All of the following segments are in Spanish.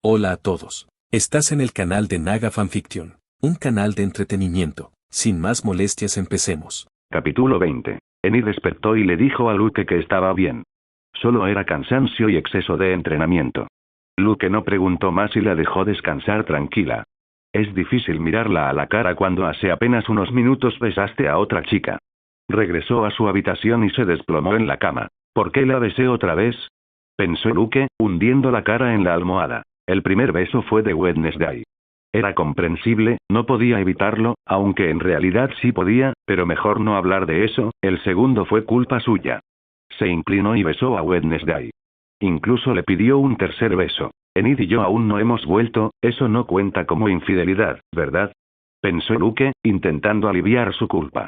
Hola a todos. Estás en el canal de Naga Fanfiction, un canal de entretenimiento. Sin más molestias, empecemos. Capítulo 20. Enid despertó y le dijo a Luke que estaba bien. Solo era cansancio y exceso de entrenamiento. Luke no preguntó más y la dejó descansar tranquila. Es difícil mirarla a la cara cuando hace apenas unos minutos besaste a otra chica. Regresó a su habitación y se desplomó en la cama. ¿Por qué la besé otra vez?, pensó Luke, hundiendo la cara en la almohada. El primer beso fue de Wednesday. Era comprensible, no podía evitarlo, aunque en realidad sí podía, pero mejor no hablar de eso. El segundo fue culpa suya. Se inclinó y besó a Wednesday. Incluso le pidió un tercer beso. Enid y yo aún no hemos vuelto, eso no cuenta como infidelidad, ¿verdad?, pensó Luke, intentando aliviar su culpa.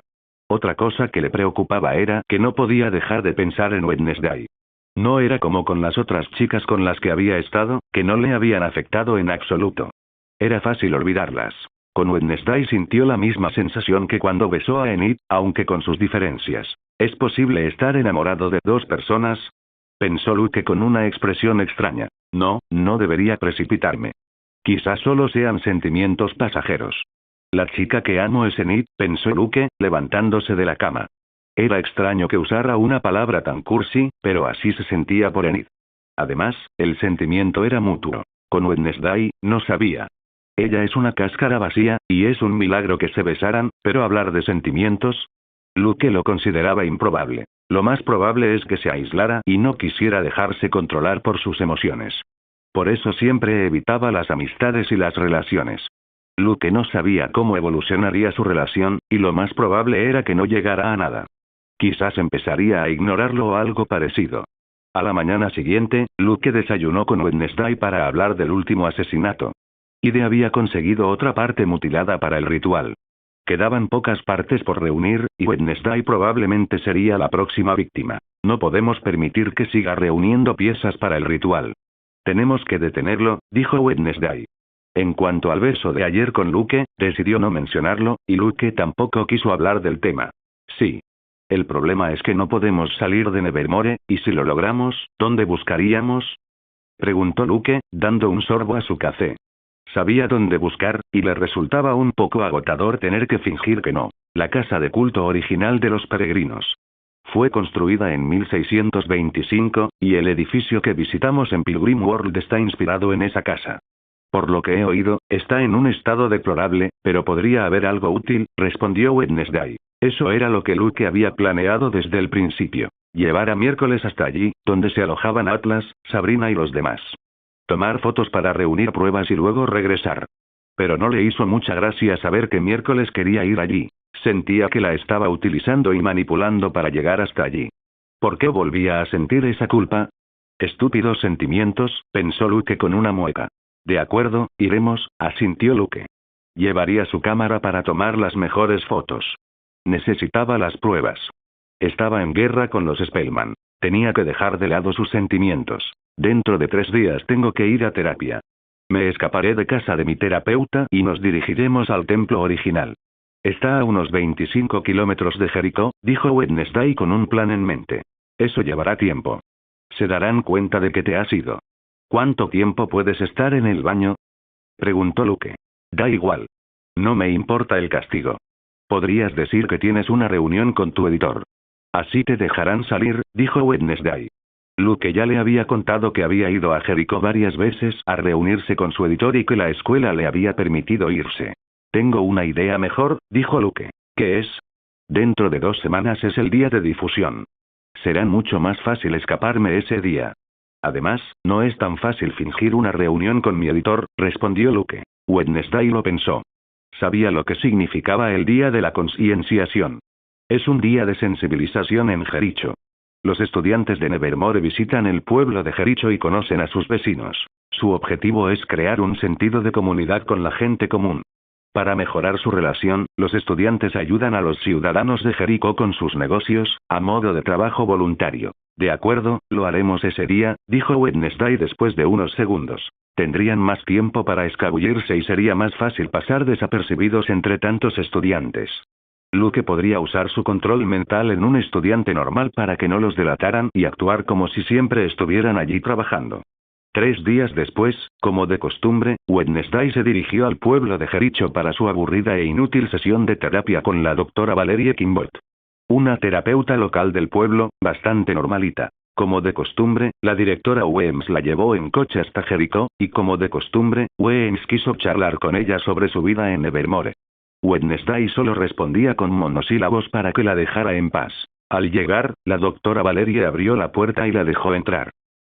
Otra cosa que le preocupaba era que no podía dejar de pensar en Wednesday. No era como con las otras chicas con las que había estado, que no le habían afectado en absoluto. Era fácil olvidarlas. Con Wednesday sintió la misma sensación que cuando besó a Enid, aunque con sus diferencias. ¿Es posible estar enamorado de dos personas?, pensó Luke con una expresión extraña. No debería precipitarme. Quizás solo sean sentimientos pasajeros. La chica que amo es Enid, pensó Luke, levantándose de la cama. Era extraño que usara una palabra tan cursi, pero así se sentía por Enid. Además, el sentimiento era mutuo. Con Wednesday, no sabía. Ella es una cáscara vacía, y es un milagro que se besaran, pero hablar de sentimientos. Luke lo consideraba improbable. Lo más probable es que se aislara y no quisiera dejarse controlar por sus emociones. Por eso siempre evitaba las amistades y las relaciones. Luke no sabía cómo evolucionaría su relación, y lo más probable era que no llegara a nada. Quizás empezaría a ignorarlo o algo parecido. A la mañana siguiente, Luke desayunó con Wednesday para hablar del último asesinato. Ide había conseguido otra parte mutilada para el ritual. Quedaban pocas partes por reunir, y Wednesday probablemente sería la próxima víctima. No podemos permitir que siga reuniendo piezas para el ritual. Tenemos que detenerlo, dijo Wednesday. En cuanto al beso de ayer con Luke, decidió no mencionarlo, y Luke tampoco quiso hablar del tema. Sí. El problema es que no podemos salir de Nevermore, y si lo logramos, ¿dónde buscaríamos?, preguntó Luke, dando un sorbo a su café. Sabía dónde buscar, y le resultaba un poco agotador tener que fingir que no. La casa de culto original de los peregrinos. Fue construida en 1625, y el edificio que visitamos en Pilgrim World está inspirado en esa casa. Por lo que he oído, está en un estado deplorable, pero podría haber algo útil, respondió Wednesday. Eso era lo que Luke había planeado desde el principio. Llevar a Miércoles hasta allí, donde se alojaban Atlas, Sabrina y los demás. Tomar fotos para reunir pruebas y luego regresar. Pero no le hizo mucha gracia saber que Miércoles quería ir allí. Sentía que la estaba utilizando y manipulando para llegar hasta allí. ¿Por qué volvía a sentir esa culpa? Estúpidos sentimientos, pensó Luke con una mueca. De acuerdo, iremos, asintió Luke. Llevaría su cámara para tomar las mejores fotos. Necesitaba las pruebas. Estaba en guerra con los Spellman. Tenía que dejar de lado sus sentimientos. Dentro de 3 días tengo que ir a terapia. Me escaparé de casa de mi terapeuta y nos dirigiremos al templo original. Está a unos 25 kilómetros de Jericó, dijo Wednesday con un plan en mente. Eso llevará tiempo. Se darán cuenta de que te has ido. ¿Cuánto tiempo puedes estar en el baño?, preguntó Luke. Da igual. No me importa el castigo. Podrías decir que tienes una reunión con tu editor. Así te dejarán salir, dijo Wednesday. Luke ya le había contado que había ido a Jericó varias veces a reunirse con su editor y que la escuela le había permitido irse. Tengo una idea mejor, dijo Luke. ¿Qué es? Dentro de 2 semanas es el día de difusión. Será mucho más fácil escaparme ese día. Además, no es tan fácil fingir una reunión con mi editor, respondió Luke. Wednesday lo pensó. Sabía lo que significaba el día de la concienciación. Es un día de sensibilización en Jericho. Los estudiantes de Nevermore visitan el pueblo de Jericho y conocen a sus vecinos. Su objetivo es crear un sentido de comunidad con la gente común. Para mejorar su relación, los estudiantes ayudan a los ciudadanos de Jericó con sus negocios, a modo de trabajo voluntario. De acuerdo, lo haremos ese día, dijo Wednesday después de unos segundos. Tendrían más tiempo para escabullirse y sería más fácil pasar desapercibidos entre tantos estudiantes. Luke podría usar su control mental en un estudiante normal para que no los delataran y actuar como si siempre estuvieran allí trabajando. 3 días después, como de costumbre, Wednesday se dirigió al pueblo de Jericho para su aburrida e inútil sesión de terapia con la doctora Valerie Kimball. Una terapeuta local del pueblo, bastante normalita. Como de costumbre, la directora Weems la llevó en coche hasta Jericho, y como de costumbre, Weems quiso charlar con ella sobre su vida en Nevermore. Wednesday solo respondía con monosílabos para que la dejara en paz. Al llegar, la doctora Valerie abrió la puerta y la dejó entrar.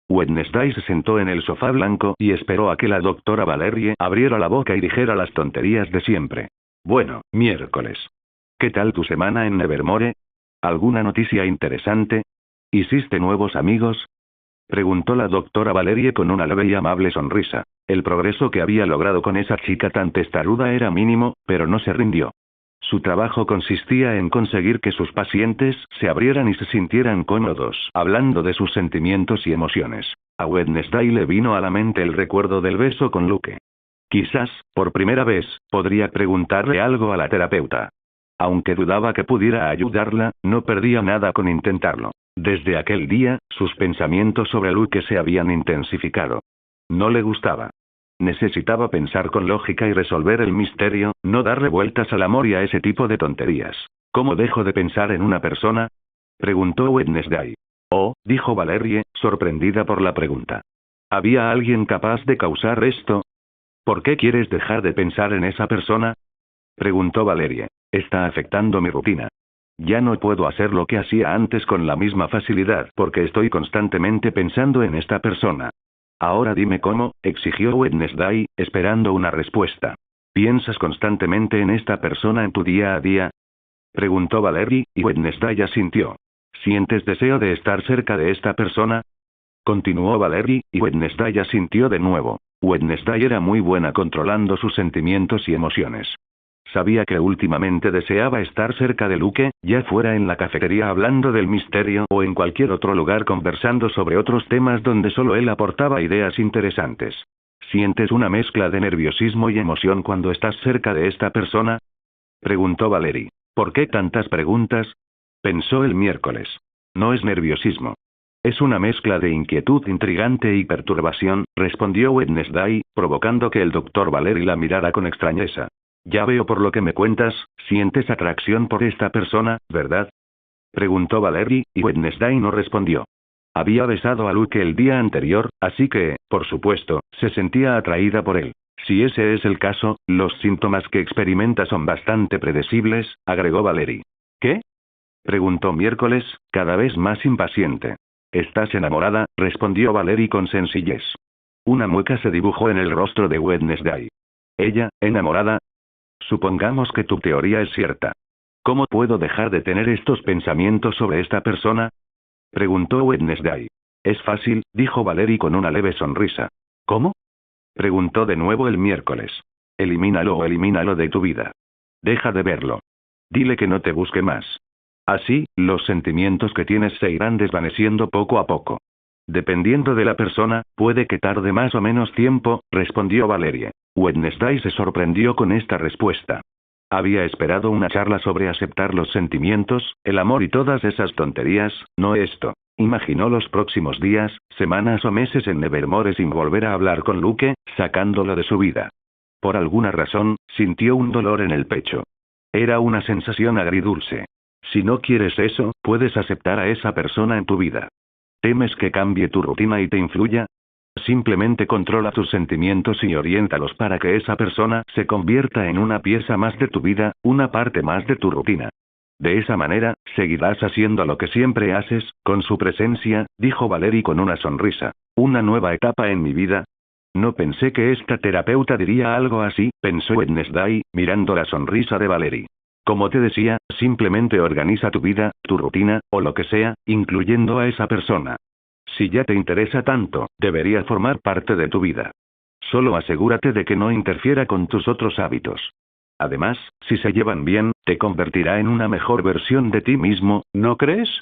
Wednesday se sentó en el sofá blanco y esperó a que la doctora Valerie abriera la boca y dijera las tonterías de siempre. Bueno, miércoles. ¿Qué tal tu semana en Nevermore? ¿Alguna noticia interesante? ¿Hiciste nuevos amigos? Preguntó la doctora Valerie con una leve y amable sonrisa. El progreso que había logrado con esa chica tan testaruda era mínimo, pero no se rindió. Su trabajo consistía en conseguir que sus pacientes se abrieran y se sintieran cómodos, hablando de sus sentimientos y emociones. A Wednesday le vino a la mente el recuerdo del beso con Luke. Quizás, por primera vez, podría preguntarle algo a la terapeuta. Aunque dudaba que pudiera ayudarla, no perdía nada con intentarlo. Desde aquel día, sus pensamientos sobre Luke se habían intensificado. No le gustaba. Necesitaba pensar con lógica y resolver el misterio, no darle vueltas al amor y a ese tipo de tonterías. ¿Cómo dejo de pensar en una persona? Preguntó Wednesday. Oh, dijo Valerie, sorprendida por la pregunta. ¿Había alguien capaz de causar esto? ¿Por qué quieres dejar de pensar en esa persona? Preguntó Valerie. Está afectando mi rutina. Ya no puedo hacer lo que hacía antes con la misma facilidad porque estoy constantemente pensando en esta persona. Ahora dime cómo, exigió Wednesday, esperando una respuesta. ¿Piensas constantemente en esta persona en tu día a día? Preguntó Valerie, y Wednesday asintió. ¿Sientes deseo de estar cerca de esta persona? Continuó Valerie, y Wednesday asintió de nuevo. Wednesday era muy buena controlando sus sentimientos y emociones. Sabía que últimamente deseaba estar cerca de Luke, ya fuera en la cafetería hablando del misterio o en cualquier otro lugar conversando sobre otros temas donde solo él aportaba ideas interesantes. ¿Sientes una mezcla de nerviosismo y emoción cuando estás cerca de esta persona? Preguntó Valerie. ¿Por qué tantas preguntas? Pensó el miércoles. No es nerviosismo. Es una mezcla de inquietud intrigante y perturbación, respondió Wednesday, provocando que el doctor Valerie la mirara con extrañeza. Ya veo por lo que me cuentas, sientes atracción por esta persona, ¿verdad? Preguntó Valerie, y Wednesday no respondió. Había besado a Luke el día anterior, así que, por supuesto, se sentía atraída por él. Si ese es el caso, los síntomas que experimenta son bastante predecibles, agregó Valerie. ¿Qué? Preguntó miércoles, cada vez más impaciente. ¿Estás enamorada?, respondió Valerie con sencillez. Una mueca se dibujó en el rostro de Wednesday. ¿Ella, enamorada? Supongamos que tu teoría es cierta. ¿Cómo puedo dejar de tener estos pensamientos sobre esta persona? Preguntó Wednesday. Es fácil, dijo Valerie con una leve sonrisa. ¿Cómo? Preguntó de nuevo el miércoles. Elimínalo de tu vida. Deja de verlo. Dile que no te busque más. Así, los sentimientos que tienes se irán desvaneciendo poco a poco. Dependiendo de la persona, puede que tarde más o menos tiempo, respondió Valerie. Wednesday se sorprendió con esta respuesta. Había esperado una charla sobre aceptar los sentimientos, el amor y todas esas tonterías, no esto. Imaginó los próximos días, semanas o meses en Nevermore sin volver a hablar con Luke, sacándolo de su vida. Por alguna razón, sintió un dolor en el pecho. Era una sensación agridulce. Si no quieres eso, puedes aceptar a esa persona en tu vida. ¿Temes que cambie tu rutina y te influya? Simplemente controla tus sentimientos y oriéntalos para que esa persona se convierta en una pieza más de tu vida, una parte más de tu rutina. De esa manera, seguirás haciendo lo que siempre haces, con su presencia, dijo Valerie con una sonrisa. ¿Una nueva etapa en mi vida? No pensé que esta terapeuta diría algo así, pensó Wednesday, mirando la sonrisa de Valerie. Como te decía, simplemente organiza tu vida, tu rutina, o lo que sea, incluyendo a esa persona. Si ya te interesa tanto, debería formar parte de tu vida. Solo asegúrate de que no interfiera con tus otros hábitos. Además, si se llevan bien, te convertirá en una mejor versión de ti mismo, ¿no crees?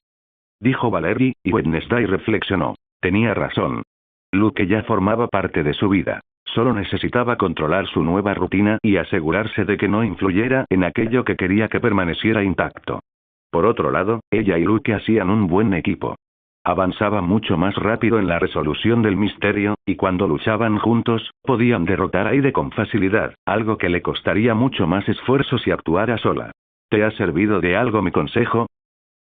Dijo Valerie, y Wednesday reflexionó. Tenía razón. Luke ya formaba parte de su vida. Solo necesitaba controlar su nueva rutina y asegurarse de que no influyera en aquello que quería que permaneciera intacto. Por otro lado, ella y Luke hacían un buen equipo. avanzaba mucho más rápido en la resolución del misterio, y cuando luchaban juntos, podían derrotar a Aide con facilidad, algo que le costaría mucho más esfuerzo si actuara sola. ¿Te ha servido de algo mi consejo?,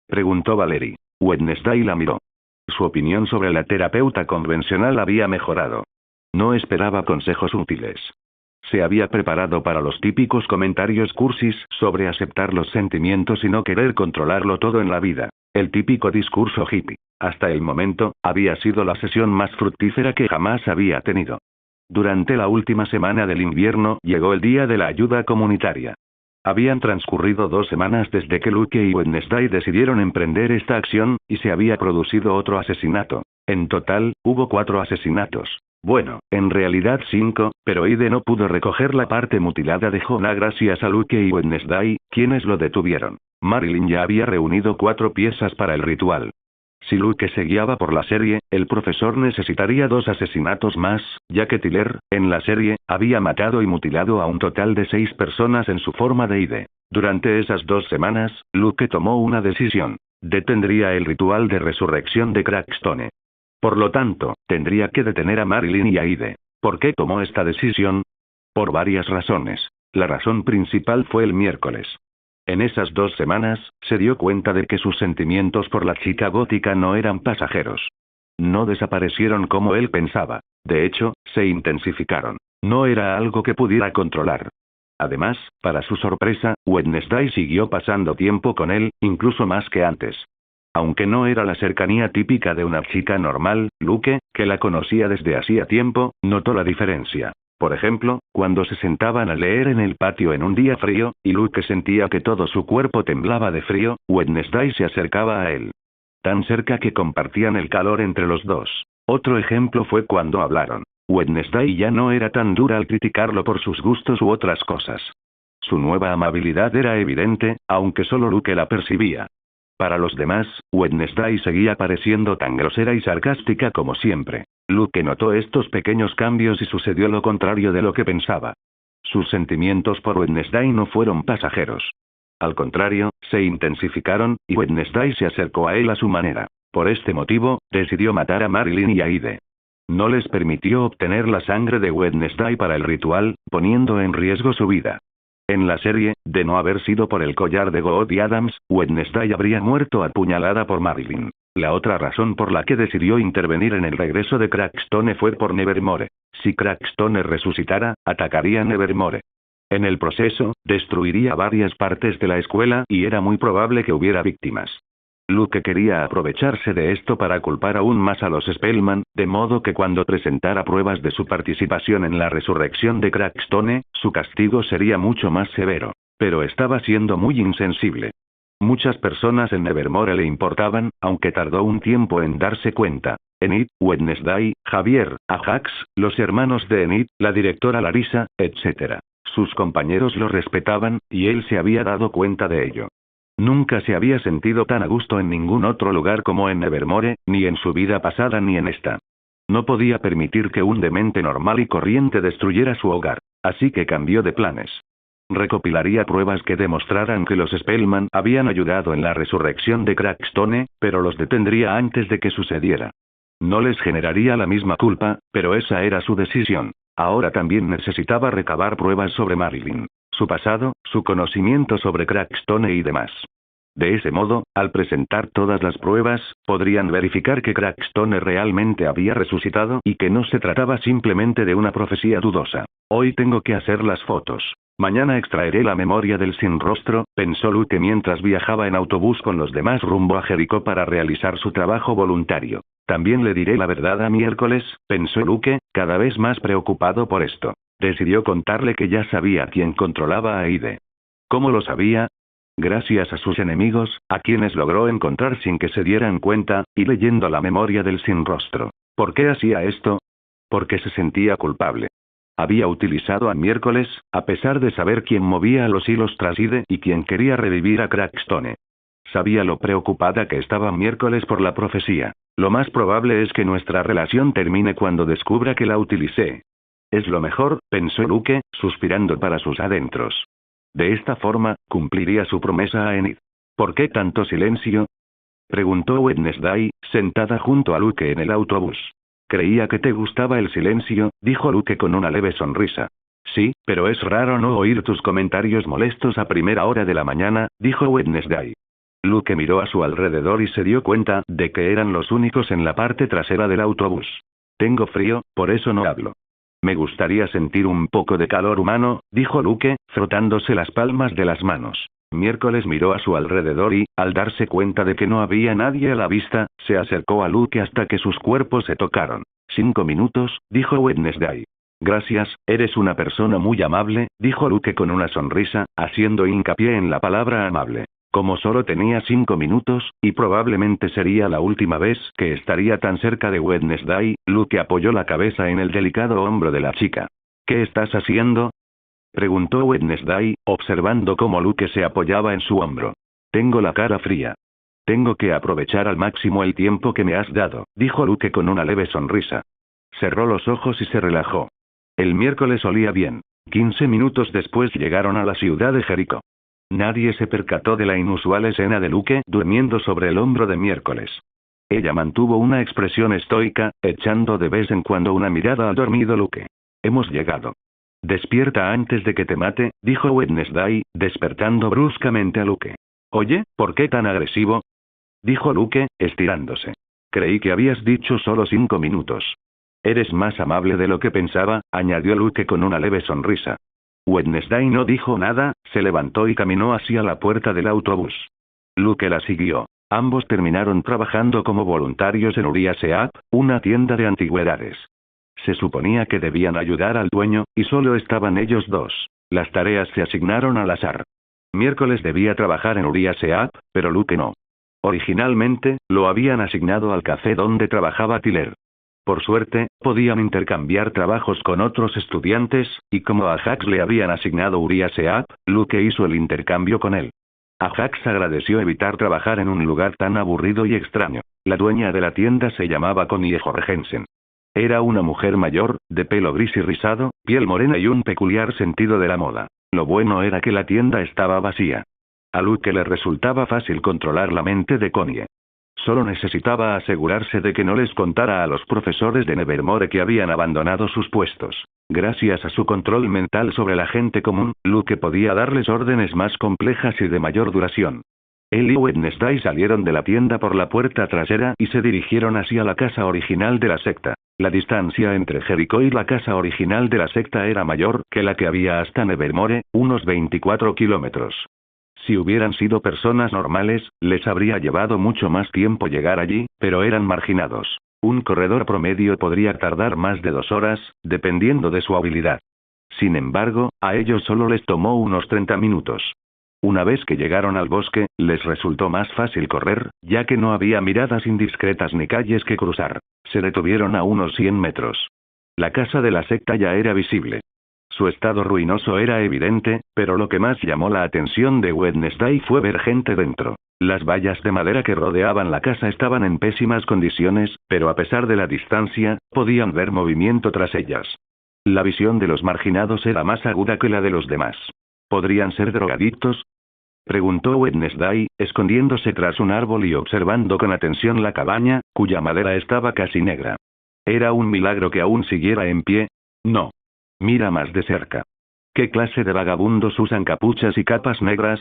preguntó Valerie. Wednesday la miró. Su opinión sobre la terapeuta convencional había mejorado. No esperaba consejos útiles. Se había preparado para los típicos comentarios cursis sobre aceptar los sentimientos y no querer controlarlo todo en la vida. El típico discurso hippie. Hasta el momento, había sido la sesión más fructífera que jamás había tenido. Durante la última semana del invierno llegó el día de la ayuda comunitaria. Habían transcurrido 2 semanas desde que Luke y Wednesday decidieron emprender esta acción, y se había producido otro asesinato. En total, hubo 4 asesinatos. Bueno, en realidad 5, pero Aide no pudo recoger la parte mutilada de Jonah gracias a Luke y Wednesday, quienes lo detuvieron. Marilyn ya había reunido 4 piezas para el ritual. Si Luke se guiaba por la serie, el profesor necesitaría 2 asesinatos más, ya que Tyler, en la serie, había matado y mutilado a un total de 6 personas en su forma de Aide. Durante esas 2 semanas, Luke tomó una decisión. Detendría el ritual de resurrección de Crackstone. Por lo tanto, tendría que detener a Marilyn y a Aide. ¿Por qué tomó esta decisión? Por varias razones. La razón principal fue el miércoles. En esas 2 semanas, se dio cuenta de que sus sentimientos por la chica gótica no eran pasajeros. No desaparecieron como él pensaba. De hecho, se intensificaron. No era algo que pudiera controlar. Además, para su sorpresa, Wednesday siguió pasando tiempo con él, incluso más que antes. Aunque no era la cercanía típica de una chica normal, Luke, que la conocía desde hacía tiempo, notó la diferencia. Por ejemplo, cuando se sentaban a leer en el patio en un día frío, y Luke sentía que todo su cuerpo temblaba de frío, Wednesday se acercaba a él. Tan cerca que compartían el calor entre los dos. Otro ejemplo fue cuando hablaron. Wednesday ya no era tan dura al criticarlo por sus gustos u otras cosas. Su nueva amabilidad era evidente, aunque solo Luke la percibía. Para los demás, Wednesday seguía pareciendo tan grosera y sarcástica como siempre. Luke notó estos pequeños cambios y sucedió lo contrario de lo que pensaba. Sus sentimientos por Wednesday no fueron pasajeros. Al contrario, se intensificaron, y Wednesday se acercó a él a su manera. Por este motivo, decidió matar a Marilyn y a Aide. No les permitió obtener la sangre de Wednesday para el ritual, poniendo en riesgo su vida. En la serie, de no haber sido por el collar de Goody Adams, Wednesday habría muerto apuñalada por Marilyn. La otra razón por la que decidió intervenir en el regreso de Crackstone fue por Nevermore. Si Crackstone resucitara, atacaría Nevermore. En el proceso, destruiría varias partes de la escuela y era muy probable que hubiera víctimas. Luke quería aprovecharse de esto para culpar aún más a los Spellman, de modo que cuando presentara pruebas de su participación en la resurrección de Crackstone, su castigo sería mucho más severo. Pero estaba siendo muy insensible. Muchas personas en Nevermore le importaban, aunque tardó un tiempo en darse cuenta. Enid, Wednesday, Javier, Ajax, los hermanos de Enid, la directora Larissa, etc. Sus compañeros lo respetaban, y él se había dado cuenta de ello. Nunca se había sentido tan a gusto en ningún otro lugar como en Nevermore, ni en su vida pasada ni en esta. No podía permitir que un demente normal y corriente destruyera su hogar, así que cambió de planes. Recopilaría pruebas que demostraran que los Spellman habían ayudado en la resurrección de Crackstone, pero los detendría antes de que sucediera. No les generaría la misma culpa, pero esa era su decisión. Ahora también necesitaba recabar pruebas sobre Marilyn, su pasado, su conocimiento sobre Crackstone y demás. De ese modo, al presentar todas las pruebas, podrían verificar que Crackstone realmente había resucitado y que no se trataba simplemente de una profecía dudosa. Hoy tengo que hacer las fotos. Mañana extraeré la memoria del sin rostro, pensó Luke mientras viajaba en autobús con los demás rumbo a Jericó para realizar su trabajo voluntario. También le diré la verdad a miércoles, pensó Luke, cada vez más preocupado por esto. Decidió contarle que ya sabía quién controlaba a Aide. ¿Cómo lo sabía? Gracias a sus enemigos, a quienes logró encontrar sin que se dieran cuenta, y leyendo la memoria del sin rostro. ¿Por qué hacía esto? Porque se sentía culpable. Había utilizado a miércoles, a pesar de saber quién movía los hilos tras Aide y quién quería revivir a Crackstone. Sabía lo preocupada que estaba miércoles por la profecía. Lo más probable es que nuestra relación termine cuando descubra que la utilicé. Es lo mejor, pensó Luke, suspirando para sus adentros. De esta forma, cumpliría su promesa a Enid. ¿Por qué tanto silencio? Preguntó Wednesday, sentada junto a Luke en el autobús. Creía que te gustaba el silencio, dijo Luke con una leve sonrisa. Sí, pero es raro no oír tus comentarios molestos a primera hora de la mañana, dijo Wednesday. Luke miró a su alrededor y se dio cuenta de que eran los únicos en la parte trasera del autobús. Tengo frío, por eso no hablo. Me gustaría sentir un poco de calor humano, dijo Luke, frotándose las palmas de las manos. Miércoles miró a su alrededor y, al darse cuenta de que no había nadie a la vista, se acercó a Luke hasta que sus cuerpos se tocaron. 5 minutos, dijo Wednesday. Gracias, eres una persona muy amable, dijo Luke con una sonrisa, haciendo hincapié en la palabra amable. Como solo tenía 5 minutos, y probablemente sería la última vez que estaría tan cerca de Wednesday, Luke apoyó la cabeza en el delicado hombro de la chica. ¿Qué estás haciendo?, preguntó Wednesday, observando cómo Luke se apoyaba en su hombro. Tengo la cara fría. Tengo que aprovechar al máximo el tiempo que me has dado, dijo Luke con una leve sonrisa. Cerró los ojos y se relajó. El miércoles olía bien. 15 minutos después llegaron a la ciudad de Jericó. Nadie se percató de la inusual escena de Luke durmiendo sobre el hombro de Miércoles. Ella mantuvo una expresión estoica, echando de vez en cuando una mirada al dormido Luke. Hemos llegado. Despierta antes de que te mate, dijo Wednesday, despertando bruscamente a Luke. Oye, ¿por qué tan agresivo?, dijo Luke, estirándose. Creí que habías dicho solo 5 minutos. Eres más amable de lo que pensaba, añadió Luke con una leve sonrisa. Wednesday no dijo nada, se levantó y caminó hacia la puerta del autobús. Luke la siguió. Ambos terminaron trabajando como voluntarios en Uriah Heep, una tienda de antigüedades. Se suponía que debían ayudar al dueño, y solo estaban ellos dos. Las tareas se asignaron al azar. Miércoles debía trabajar en Uriah Heep, pero Luke no. Originalmente, lo habían asignado al café donde trabajaba Tyler. Por suerte, podían intercambiar trabajos con otros estudiantes, y como a Jax le habían asignado Uriah Heep, Luke hizo el intercambio con él. A Jax agradeció evitar trabajar en un lugar tan aburrido y extraño. La dueña de la tienda se llamaba Connie Jorgensen. Era una mujer mayor, de pelo gris y rizado, piel morena y un peculiar sentido de la moda. Lo bueno era que la tienda estaba vacía. A Luke le resultaba fácil controlar la mente de Connie. Solo necesitaba asegurarse de que no les contara a los profesores de Nevermore que habían abandonado sus puestos. Gracias a su control mental sobre la gente común, Luke podía darles órdenes más complejas y de mayor duración. Él y Wednesday salieron de la tienda por la puerta trasera y se dirigieron hacia la casa original de la secta. La distancia entre Jericó y la casa original de la secta era mayor que la que había hasta Nevermore, unos 24 kilómetros. Si hubieran sido personas normales, les habría llevado mucho más tiempo llegar allí, pero eran marginados. Un corredor promedio podría tardar más de 2 horas, dependiendo de su habilidad. Sin embargo, a ellos solo les tomó unos 30 minutos. Una vez que llegaron al bosque, les resultó más fácil correr, ya que no había miradas indiscretas ni calles que cruzar. Se detuvieron a unos 100 metros. La casa de la secta ya era visible. Su estado ruinoso era evidente, pero lo que más llamó la atención de Wednesday fue ver gente dentro. Las vallas de madera que rodeaban la casa estaban en pésimas condiciones, pero a pesar de la distancia, podían ver movimiento tras ellas. La visión de los marginados era más aguda que la de los demás. ¿Podrían ser drogadictos?, preguntó Wednesday, escondiéndose tras un árbol y observando con atención la cabaña, cuya madera estaba casi negra. ¿Era un milagro que aún siguiera en pie? No. Mira más de cerca. ¿Qué clase de vagabundos usan capuchas y capas negras?,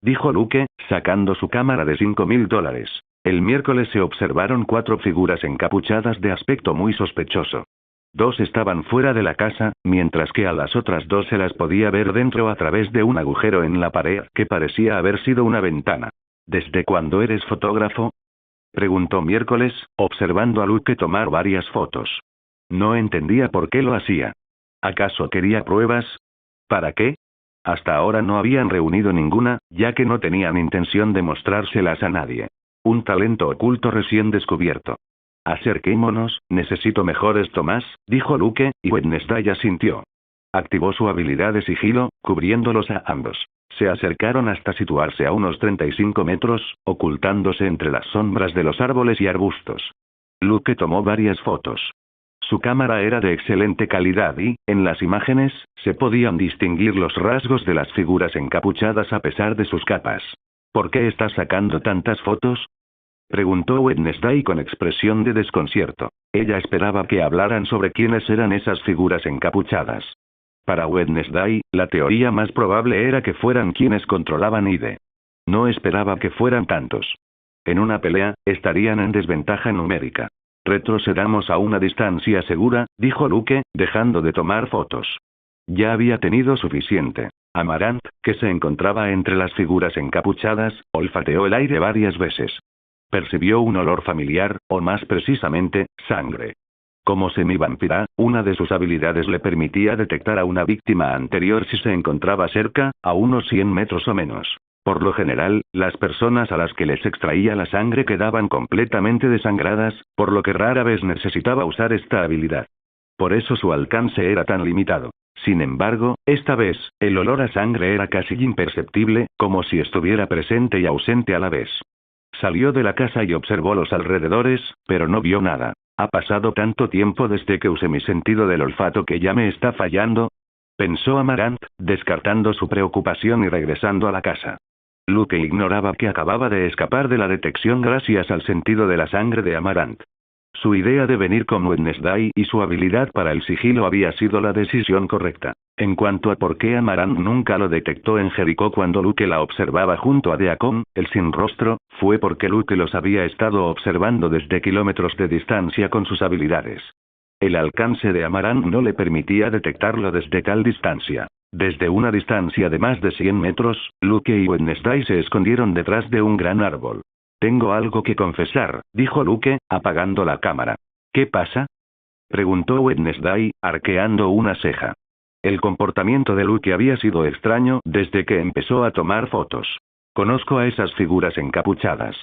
dijo Luke, sacando su cámara de $5,000. El miércoles se observaron 4 figuras encapuchadas de aspecto muy sospechoso. 2 estaban fuera de la casa, mientras que a las otras 2 se las podía ver dentro a través de un agujero en la pared que parecía haber sido una ventana. ¿Desde cuándo eres fotógrafo?, preguntó Miércoles, observando a Luke tomar varias fotos. No entendía por qué lo hacía. ¿Acaso quería pruebas? ¿Para qué? Hasta ahora no habían reunido ninguna, ya que no tenían intención de mostrárselas a nadie. Un talento oculto recién descubierto. Acerquémonos, necesito mejores tomas, dijo Luke, y Wednesday asintió. Activó su habilidad de sigilo, cubriéndolos a ambos. Se acercaron hasta situarse a unos 35 metros, ocultándose entre las sombras de los árboles y arbustos. Luke tomó varias fotos. Su cámara era de excelente calidad y, en las imágenes, se podían distinguir los rasgos de las figuras encapuchadas a pesar de sus capas. ¿Por qué estás sacando tantas fotos?, Preguntó Wednesday con expresión de desconcierto. Ella esperaba que hablaran sobre quiénes eran esas figuras encapuchadas. Para Wednesday, la teoría más probable era que fueran quienes controlaban Ide. No esperaba que fueran tantos. En una pelea, estarían en desventaja numérica. Retrocedamos a una distancia segura, dijo Luke, dejando de tomar fotos. Ya había tenido suficiente. Amarant, que se encontraba entre las figuras encapuchadas, olfateó el aire varias veces. Percibió un olor familiar, o más precisamente, sangre. Como semivampira, una de sus habilidades le permitía detectar a una víctima anterior si se encontraba cerca, a unos 100 metros o menos. Por lo general, las personas a las que les extraía la sangre quedaban completamente desangradas, por lo que rara vez necesitaba usar esta habilidad. Por eso su alcance era tan limitado. Sin embargo, esta vez, el olor a sangre era casi imperceptible, como si estuviera presente y ausente a la vez. Salió de la casa y observó los alrededores, pero no vio nada. ¿Ha pasado tanto tiempo desde que usé mi sentido del olfato que ya me está fallando? Pensó Amarant, descartando su preocupación y regresando a la casa. Luke ignoraba que acababa de escapar de la detección gracias al sentido de la sangre de Amarant. Su idea de venir con Wednesday y su habilidad para el sigilo había sido la decisión correcta. En cuanto a por qué Amarant nunca lo detectó en Jericó cuando Luke la observaba junto a Deacon, el sin rostro, fue porque Luke los había estado observando desde kilómetros de distancia con sus habilidades. El alcance de Amarant no le permitía detectarlo desde tal distancia. Desde una distancia de más de 100 metros, Luke y Wednesday se escondieron detrás de un gran árbol. Tengo algo que confesar, dijo Luke, apagando la cámara. ¿Qué pasa? Preguntó Wednesday, arqueando una ceja. El comportamiento de Luke había sido extraño desde que empezó a tomar fotos. Conozco a esas figuras encapuchadas.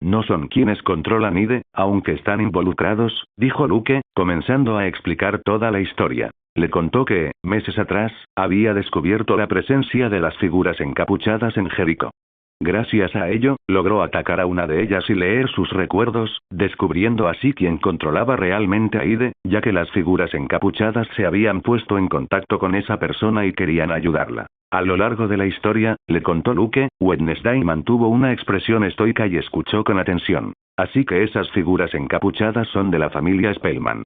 No son quienes controlan Ide, aunque están involucrados, dijo Luke, comenzando a explicar toda la historia. Le contó que, meses atrás, había descubierto la presencia de las figuras encapuchadas en Jericó. Gracias a ello, logró atacar a una de ellas y leer sus recuerdos, descubriendo así quién controlaba realmente a Ide, ya que las figuras encapuchadas se habían puesto en contacto con esa persona y querían ayudarla. A lo largo de la historia, le contó Luke, Wednesday mantuvo una expresión estoica y escuchó con atención. Así que esas figuras encapuchadas son de la familia Spellman.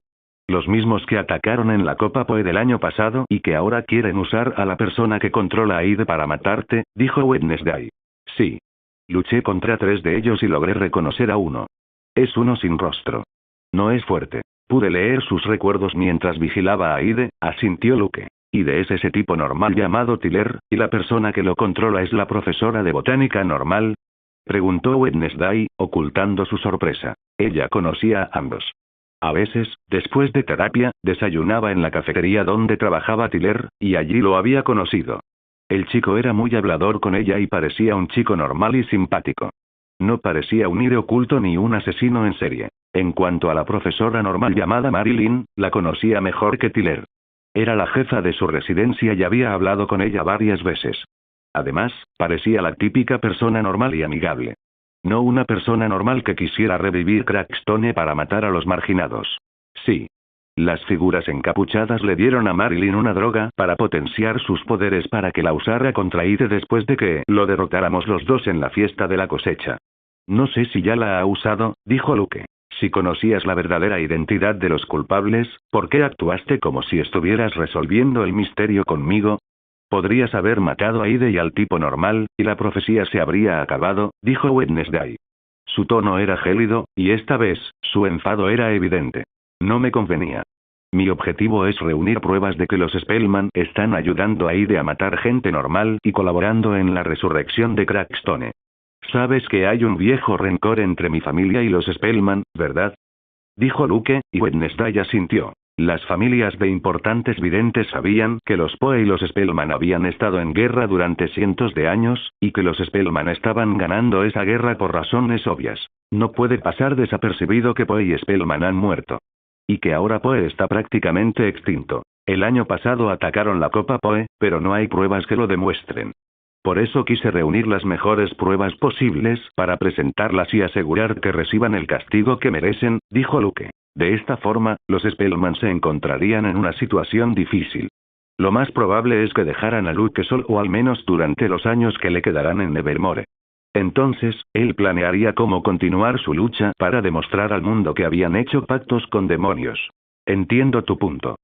Los mismos que atacaron en la Copa Poe del año pasado y que ahora quieren usar a la persona que controla a Ide para matarte, dijo Wednesday. Sí. Luché contra 3 de ellos y logré reconocer a uno. Es uno sin rostro. No es fuerte. Pude leer sus recuerdos mientras vigilaba a Ide, asintió Luke. Ide es ese tipo normal llamado Tiller, y la persona que lo controla es la profesora de botánica normal. Preguntó Wednesday, ocultando su sorpresa. Ella conocía a ambos. A veces, después de terapia, desayunaba en la cafetería donde trabajaba Tiller, y allí lo había conocido. El chico era muy hablador con ella y parecía un chico normal y simpático. No parecía un Ide oculto ni un asesino en serie. En cuanto a la profesora normal llamada Marilyn, la conocía mejor que Tiller. Era la jefa de su residencia y había hablado con ella varias veces. Además, parecía la típica persona normal y amigable. No una persona normal que quisiera revivir Crackstone para matar a los marginados. Sí. Las figuras encapuchadas le dieron a Marilyn una droga para potenciar sus poderes para que la usara contra Ide después de que lo derrotáramos los dos en la fiesta de la cosecha. No sé si ya la ha usado, dijo Luke. Si conocías la verdadera identidad de los culpables, ¿por qué actuaste como si estuvieras resolviendo el misterio conmigo? Podrías haber matado a Ide y al tipo normal, y la profecía se habría acabado, dijo Wednesday. Su tono era gélido, y esta vez, su enfado era evidente. No me convenía. Mi objetivo es reunir pruebas de que los Spellman están ayudando a Ide a matar gente normal y colaborando en la resurrección de Crackstone. Sabes que hay un viejo rencor entre mi familia y los Spellman, ¿verdad? Dijo Luke, y Wednesday asintió. Las familias de importantes videntes sabían que los Poe y los Spellman habían estado en guerra durante cientos de años, y que los Spellman estaban ganando esa guerra por razones obvias. No puede pasar desapercibido que Poe y Spellman han muerto. Y que ahora Poe está prácticamente extinto. El año pasado atacaron la Copa Poe, pero no hay pruebas que lo demuestren. Por eso quise reunir las mejores pruebas posibles para presentarlas y asegurar que reciban el castigo que merecen, dijo Luke. De esta forma, los Spellman se encontrarían en una situación difícil. Lo más probable es que dejaran a Luke solo o al menos durante los años que le quedarán en Nevermore. Entonces, él planearía cómo continuar su lucha para demostrar al mundo que habían hecho pactos con demonios. Entiendo tu punto.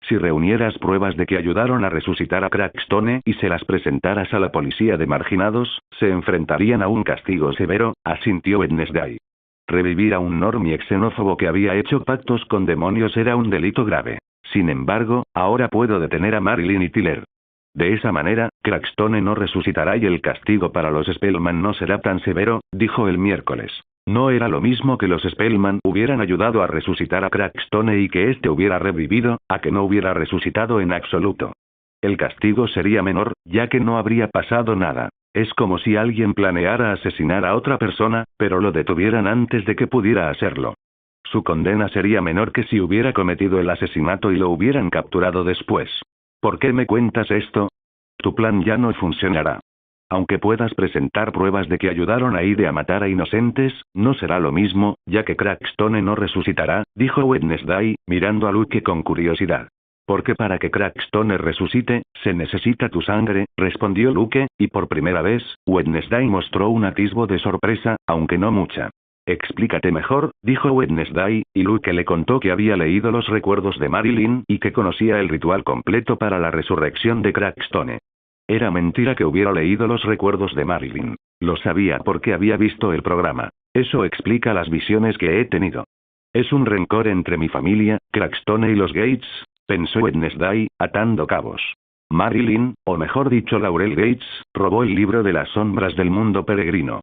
Si reunieras pruebas de que ayudaron a resucitar a Crackstone y se las presentaras a la policía de marginados, se enfrentarían a un castigo severo, asintió Wednesday. Revivir a un normie xenófobo que había hecho pactos con demonios era un delito grave. Sin embargo, ahora puedo detener a Marilyn y Tyler. De esa manera, Crackstone no resucitará y el castigo para los Spellman no será tan severo, dijo el miércoles. No era lo mismo que los Spellman hubieran ayudado a resucitar a Crackstone y que éste hubiera revivido, a que no hubiera resucitado en absoluto. El castigo sería menor, ya que no habría pasado nada. Es como si alguien planeara asesinar a otra persona, pero lo detuvieran antes de que pudiera hacerlo. Su condena sería menor que si hubiera cometido el asesinato y lo hubieran capturado después. ¿Por qué me cuentas esto? Tu plan ya no funcionará. Aunque puedas presentar pruebas de que ayudaron a Ide a matar a inocentes, no será lo mismo, ya que Crackstone no resucitará, dijo Wednesday, mirando a Luke con curiosidad. Porque para que Crackstone resucite, se necesita tu sangre, respondió Luke, y por primera vez, Wednesday mostró un atisbo de sorpresa, aunque no mucha. Explícate mejor, dijo Wednesday, y Luke le contó que había leído los recuerdos de Marilyn y que conocía el ritual completo para la resurrección de Crackstone. Era mentira que hubiera leído los recuerdos de Marilyn. Lo sabía porque había visto el programa. Eso explica las visiones que he tenido. Es un rencor entre mi familia, Crackstone y los Gates, pensó Wednesday, atando cabos. Marilyn, o mejor dicho Laurel Gates, robó el libro de las sombras del mundo peregrino.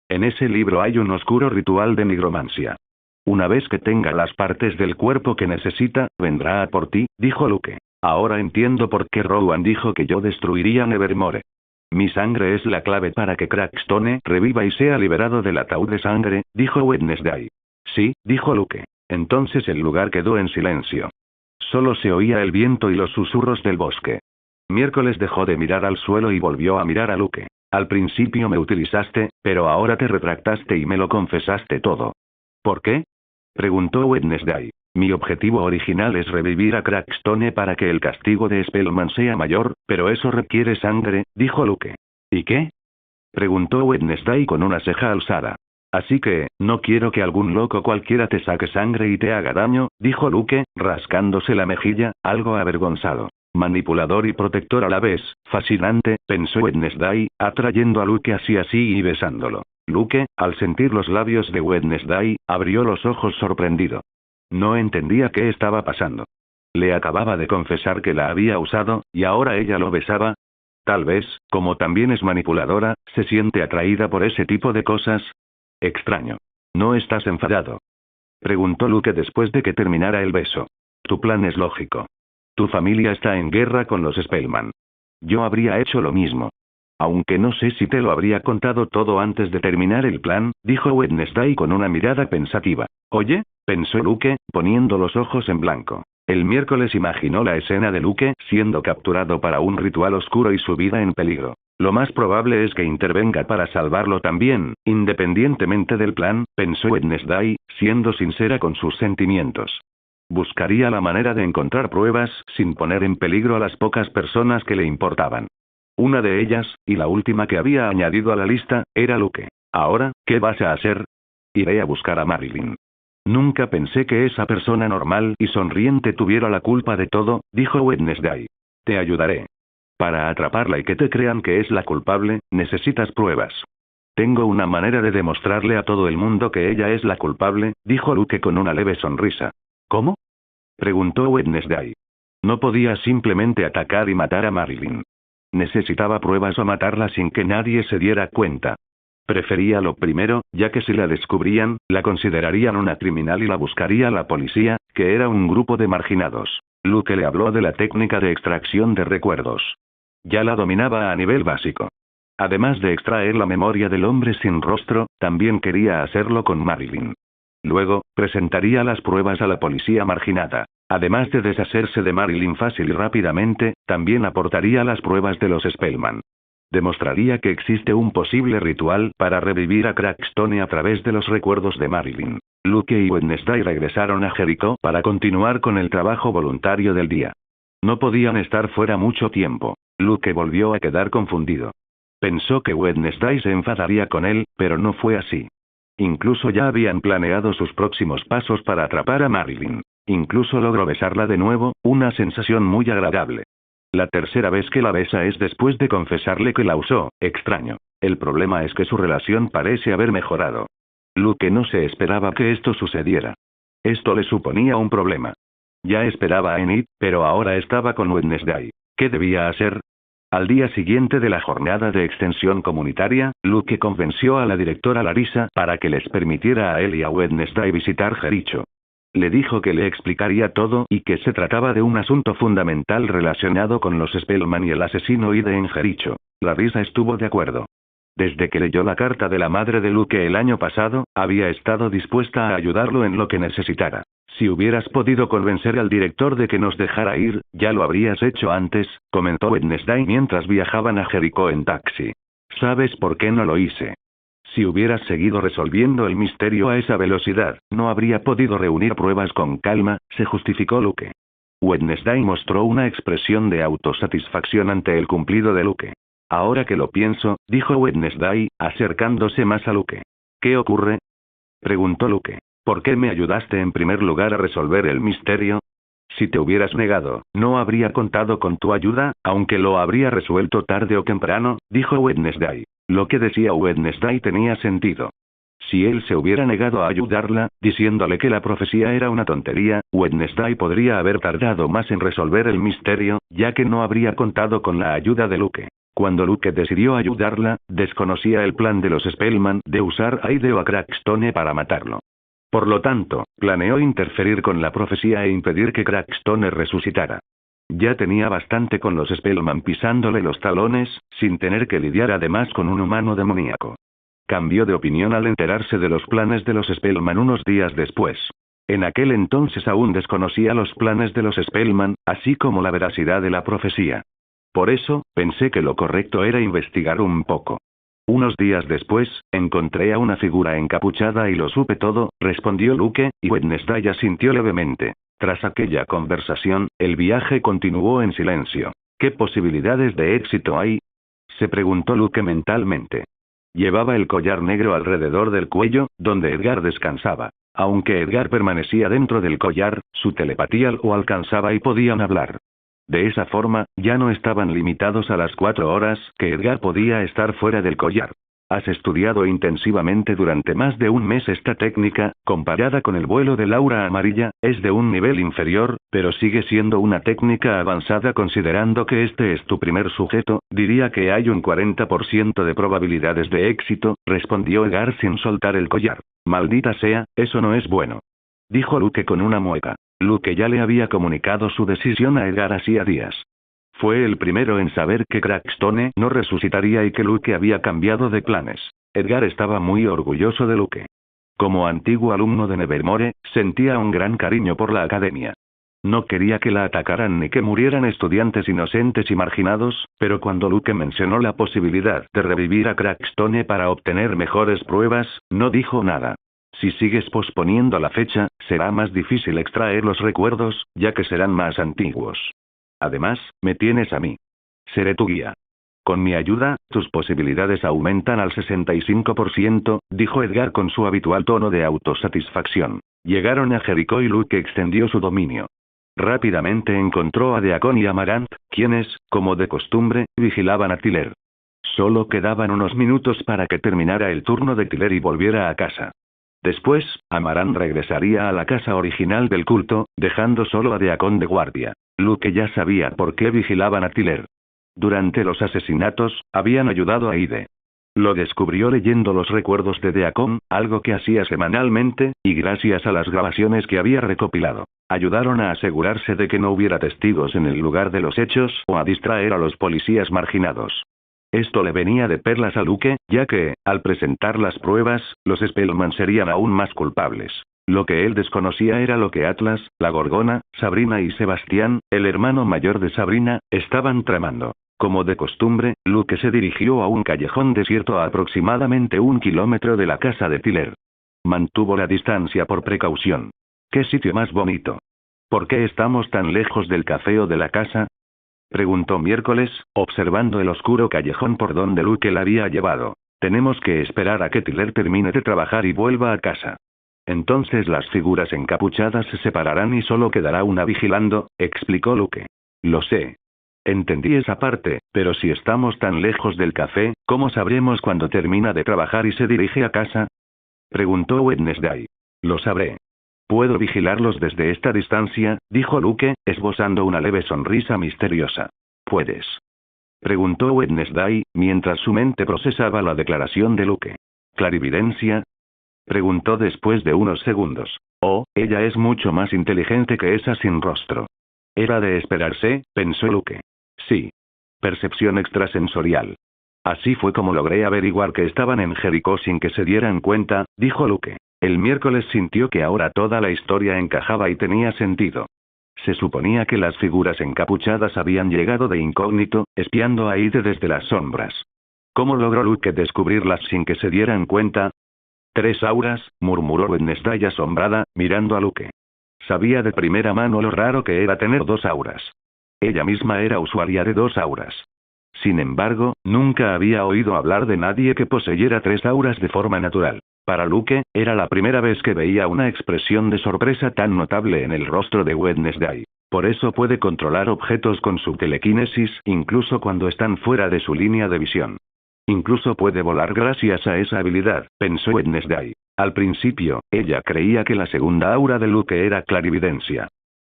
En ese libro hay un oscuro ritual de nigromancia. Una vez que tenga las partes del cuerpo que necesita, vendrá a por ti, dijo Luke. Ahora entiendo por qué Rowan dijo que yo destruiría Nevermore. Mi sangre es la clave para que Crackstone reviva y sea liberado del ataúd de sangre, dijo Wednesday. Sí, dijo Luke. Entonces el lugar quedó en silencio. Solo se oía el viento y los susurros del bosque. Miércoles dejó de mirar al suelo y volvió a mirar a Luke. Al principio me utilizaste, pero ahora te retractaste y me lo confesaste todo. ¿Por qué? Preguntó Wednesday. Mi objetivo original es revivir a Crackstone para que el castigo de Spellman sea mayor, pero eso requiere sangre, dijo Luke. ¿Y qué? Preguntó Wednesday con una ceja alzada. Así que, no quiero que algún loco cualquiera te saque sangre y te haga daño, dijo Luke, rascándose la mejilla, algo avergonzado. Manipulador y protector a la vez, fascinante, pensó Wednesday, atrayendo a Luke hacia sí y besándolo. Luke, al sentir los labios de Wednesday, abrió los ojos sorprendido. No entendía qué estaba pasando. Le acababa de confesar que la había usado, y ahora ella lo besaba. Tal vez, como también es manipuladora, se siente atraída por ese tipo de cosas. Extraño. ¿No estás enfadado? Preguntó Luke después de que terminara el beso. Tu plan es lógico. Tu familia está en guerra con los Spellman. Yo habría hecho lo mismo. Aunque no sé si te lo habría contado todo antes de terminar el plan, dijo Wednesday con una mirada pensativa. Oye, pensó Luke, poniendo los ojos en blanco. El miércoles imaginó la escena de Luke siendo capturado para un ritual oscuro y su vida en peligro. Lo más probable es que intervenga para salvarlo también, independientemente del plan, pensó Wednesday, siendo sincera con sus sentimientos. Buscaría la manera de encontrar pruebas sin poner en peligro a las pocas personas que le importaban. Una de ellas, y la última que había añadido a la lista, era Luke. Ahora, ¿qué vas a hacer? Iré a buscar a Marilyn. Nunca pensé que esa persona normal y sonriente tuviera la culpa de todo, dijo Wednesday. Te ayudaré. Para atraparla y que te crean que es la culpable, necesitas pruebas. Tengo una manera de demostrarle a todo el mundo que ella es la culpable, dijo Luke con una leve sonrisa. ¿Cómo? Preguntó Wednesday. No podía simplemente atacar y matar a Marilyn. Necesitaba pruebas o matarla sin que nadie se diera cuenta. Prefería lo primero, ya que si la descubrían, la considerarían una criminal y la buscaría la policía, que era un grupo de marginados. Luke le habló de la técnica de extracción de recuerdos. Ya la dominaba a nivel básico. Además de extraer la memoria del hombre sin rostro, también quería hacerlo con Marilyn. Luego, presentaría las pruebas a la policía marginada. Además de deshacerse de Marilyn fácil y rápidamente, también aportaría las pruebas de los Spellman. Demostraría que existe un posible ritual para revivir a Crackstone a través de los recuerdos de Marilyn. Luke y Wednesday regresaron a Jericho para continuar con el trabajo voluntario del día. No podían estar fuera mucho tiempo. Luke volvió a quedar confundido. Pensó que Wednesday se enfadaría con él, pero no fue así. Incluso ya habían planeado sus próximos pasos para atrapar a Marilyn. Incluso logró besarla de nuevo, una sensación muy agradable. La tercera vez que la besa es después de confesarle que la usó, extraño. El problema es que su relación parece haber mejorado. Luke no se esperaba que esto sucediera. Esto le suponía un problema. Ya esperaba a Enid, pero ahora estaba con Wednesday. ¿Qué debía hacer? Al día siguiente de la jornada de extensión comunitaria, Luke convenció a la directora Larissa para que les permitiera a él y a Wednesday visitar Jericho. Le dijo que le explicaría todo y que se trataba de un asunto fundamental relacionado con los Spellman y el asesino Ide en Jericho. Larissa estuvo de acuerdo. Desde que leyó la carta de la madre de Luke el año pasado, había estado dispuesta a ayudarlo en lo que necesitara. Si hubieras podido convencer al director de que nos dejara ir, ya lo habrías hecho antes, comentó Wednesday mientras viajaban a Jericho en taxi. ¿Sabes por qué no lo hice? Si hubieras seguido resolviendo el misterio a esa velocidad, no habría podido reunir pruebas con calma, se justificó Luke. Wednesday mostró una expresión de autosatisfacción ante el cumplido de Luke. Ahora que lo pienso, dijo Wednesday, acercándose más a Luke. ¿Qué ocurre? Preguntó Luke. ¿Por qué me ayudaste en primer lugar a resolver el misterio? Si te hubieras negado, no habría contado con tu ayuda, aunque lo habría resuelto tarde o temprano, dijo Wednesday. Lo que decía Wednesday tenía sentido. Si él se hubiera negado a ayudarla, diciéndole que la profecía era una tontería, Wednesday podría haber tardado más en resolver el misterio, ya que no habría contado con la ayuda de Luke. Cuando Luke decidió ayudarla, desconocía el plan de los Spellman de usar a Ide o a Crackstone para matarlo. Por lo tanto, planeó interferir con la profecía e impedir que Crackstone resucitara. Ya tenía bastante con los Spellman pisándole los talones, sin tener que lidiar además con un humano demoníaco. Cambió de opinión al enterarse de los planes de los Spellman unos días después. En aquel entonces aún desconocía los planes de los Spellman, así como la veracidad de la profecía. Por eso, pensé que lo correcto era investigar un poco. Unos días después, encontré a una figura encapuchada y lo supe todo, respondió Luke, y Wednesday asintió levemente. Tras aquella conversación, el viaje continuó en silencio. ¿Qué posibilidades de éxito hay? Se preguntó Luke mentalmente. Llevaba el collar negro alrededor del cuello, donde Edgar descansaba. Aunque Edgar permanecía dentro del collar, su telepatía lo alcanzaba y podían hablar. De esa forma, ya no estaban limitados a las 4 horas que Edgar podía estar fuera del collar. Has estudiado intensivamente durante más de un mes esta técnica, comparada con el vuelo del aura amarilla, es de un nivel inferior, pero sigue siendo una técnica avanzada considerando que este es tu primer sujeto, diría que hay un 40% de probabilidades de éxito, respondió Edgar sin soltar el collar. Maldita sea, eso no es bueno. Dijo Luke con una mueca. Luke ya le había comunicado su decisión a Edgar hacía días. Fue el primero en saber que Crackstone no resucitaría y que Luke había cambiado de planes. Edgar estaba muy orgulloso de Luke. Como antiguo alumno de Nevermore, sentía un gran cariño por la academia. No quería que la atacaran ni que murieran estudiantes inocentes y marginados, pero cuando Luke mencionó la posibilidad de revivir a Crackstone para obtener mejores pruebas, no dijo nada. Si sigues posponiendo la fecha, será más difícil extraer los recuerdos, ya que serán más antiguos. Además, me tienes a mí. Seré tu guía. Con mi ayuda, tus posibilidades aumentan al 65%, dijo Edgar con su habitual tono de autosatisfacción. Llegaron a Jericho y Luke extendió su dominio. Rápidamente encontró a Deacon y Amarant, quienes, como de costumbre, vigilaban a Tyler. Solo quedaban unos minutos para que terminara el turno de Tyler y volviera a casa. Después, Amarant regresaría a la casa original del culto, dejando solo a Deacon de guardia. Luke ya sabía por qué vigilaban a Tyler. Durante los asesinatos, habían ayudado a Ide. Lo descubrió leyendo los recuerdos de Deacon, algo que hacía semanalmente, y gracias a las grabaciones que había recopilado. Ayudaron a asegurarse de que no hubiera testigos en el lugar de los hechos o a distraer a los policías marginados. Esto le venía de perlas a Luke, ya que, al presentar las pruebas, los Spellman serían aún más culpables. Lo que él desconocía era lo que Atlas, la Gorgona, Sabrina y Sebastián, el hermano mayor de Sabrina, estaban tramando. Como de costumbre, Luke se dirigió a un callejón desierto a aproximadamente 1 kilómetro de la casa de Tyler. Mantuvo la distancia por precaución. ¿Qué sitio más bonito? ¿Por qué estamos tan lejos del café o de la casa? Preguntó Miércoles, observando el oscuro callejón por donde Luke la había llevado. Tenemos que esperar a que Tyler termine de trabajar y vuelva a casa. Entonces las figuras encapuchadas se separarán y solo quedará una vigilando, explicó Luke. Lo sé. Entendí esa parte, pero si estamos tan lejos del café, ¿cómo sabremos cuándo termina de trabajar y se dirige a casa? Preguntó Wednesday. Lo sabré. Puedo vigilarlos desde esta distancia, dijo Luke, esbozando una leve sonrisa misteriosa. ¿Puedes? Preguntó Wednesday, mientras su mente procesaba la declaración de Luke. ¿Clarividencia? Preguntó después de unos segundos. Oh, ella es mucho más inteligente que esa sin rostro. Era de esperarse, pensó Luke. Sí. Percepción extrasensorial. Así fue como logré averiguar que estaban en Jericó sin que se dieran cuenta, dijo Luke. El Miércoles sintió que ahora toda la historia encajaba y tenía sentido. Se suponía que las figuras encapuchadas habían llegado de incógnito, espiando a Ide desde las sombras. ¿Cómo logró Luke descubrirlas sin que se dieran cuenta? 3 auras, murmuró Wednesday asombrada, mirando a Luke. Sabía de primera mano lo raro que era tener 2 auras. Ella misma era usuaria de 2 auras. Sin embargo, nunca había oído hablar de nadie que poseyera 3 auras de forma natural. Para Luke, era la primera vez que veía una expresión de sorpresa tan notable en el rostro de Wednesday. Por eso puede controlar objetos con su telequinesis incluso cuando están fuera de su línea de visión. Incluso puede volar gracias a esa habilidad, pensó Wednesday. Al principio, ella creía que la segunda aura de Luke era clarividencia.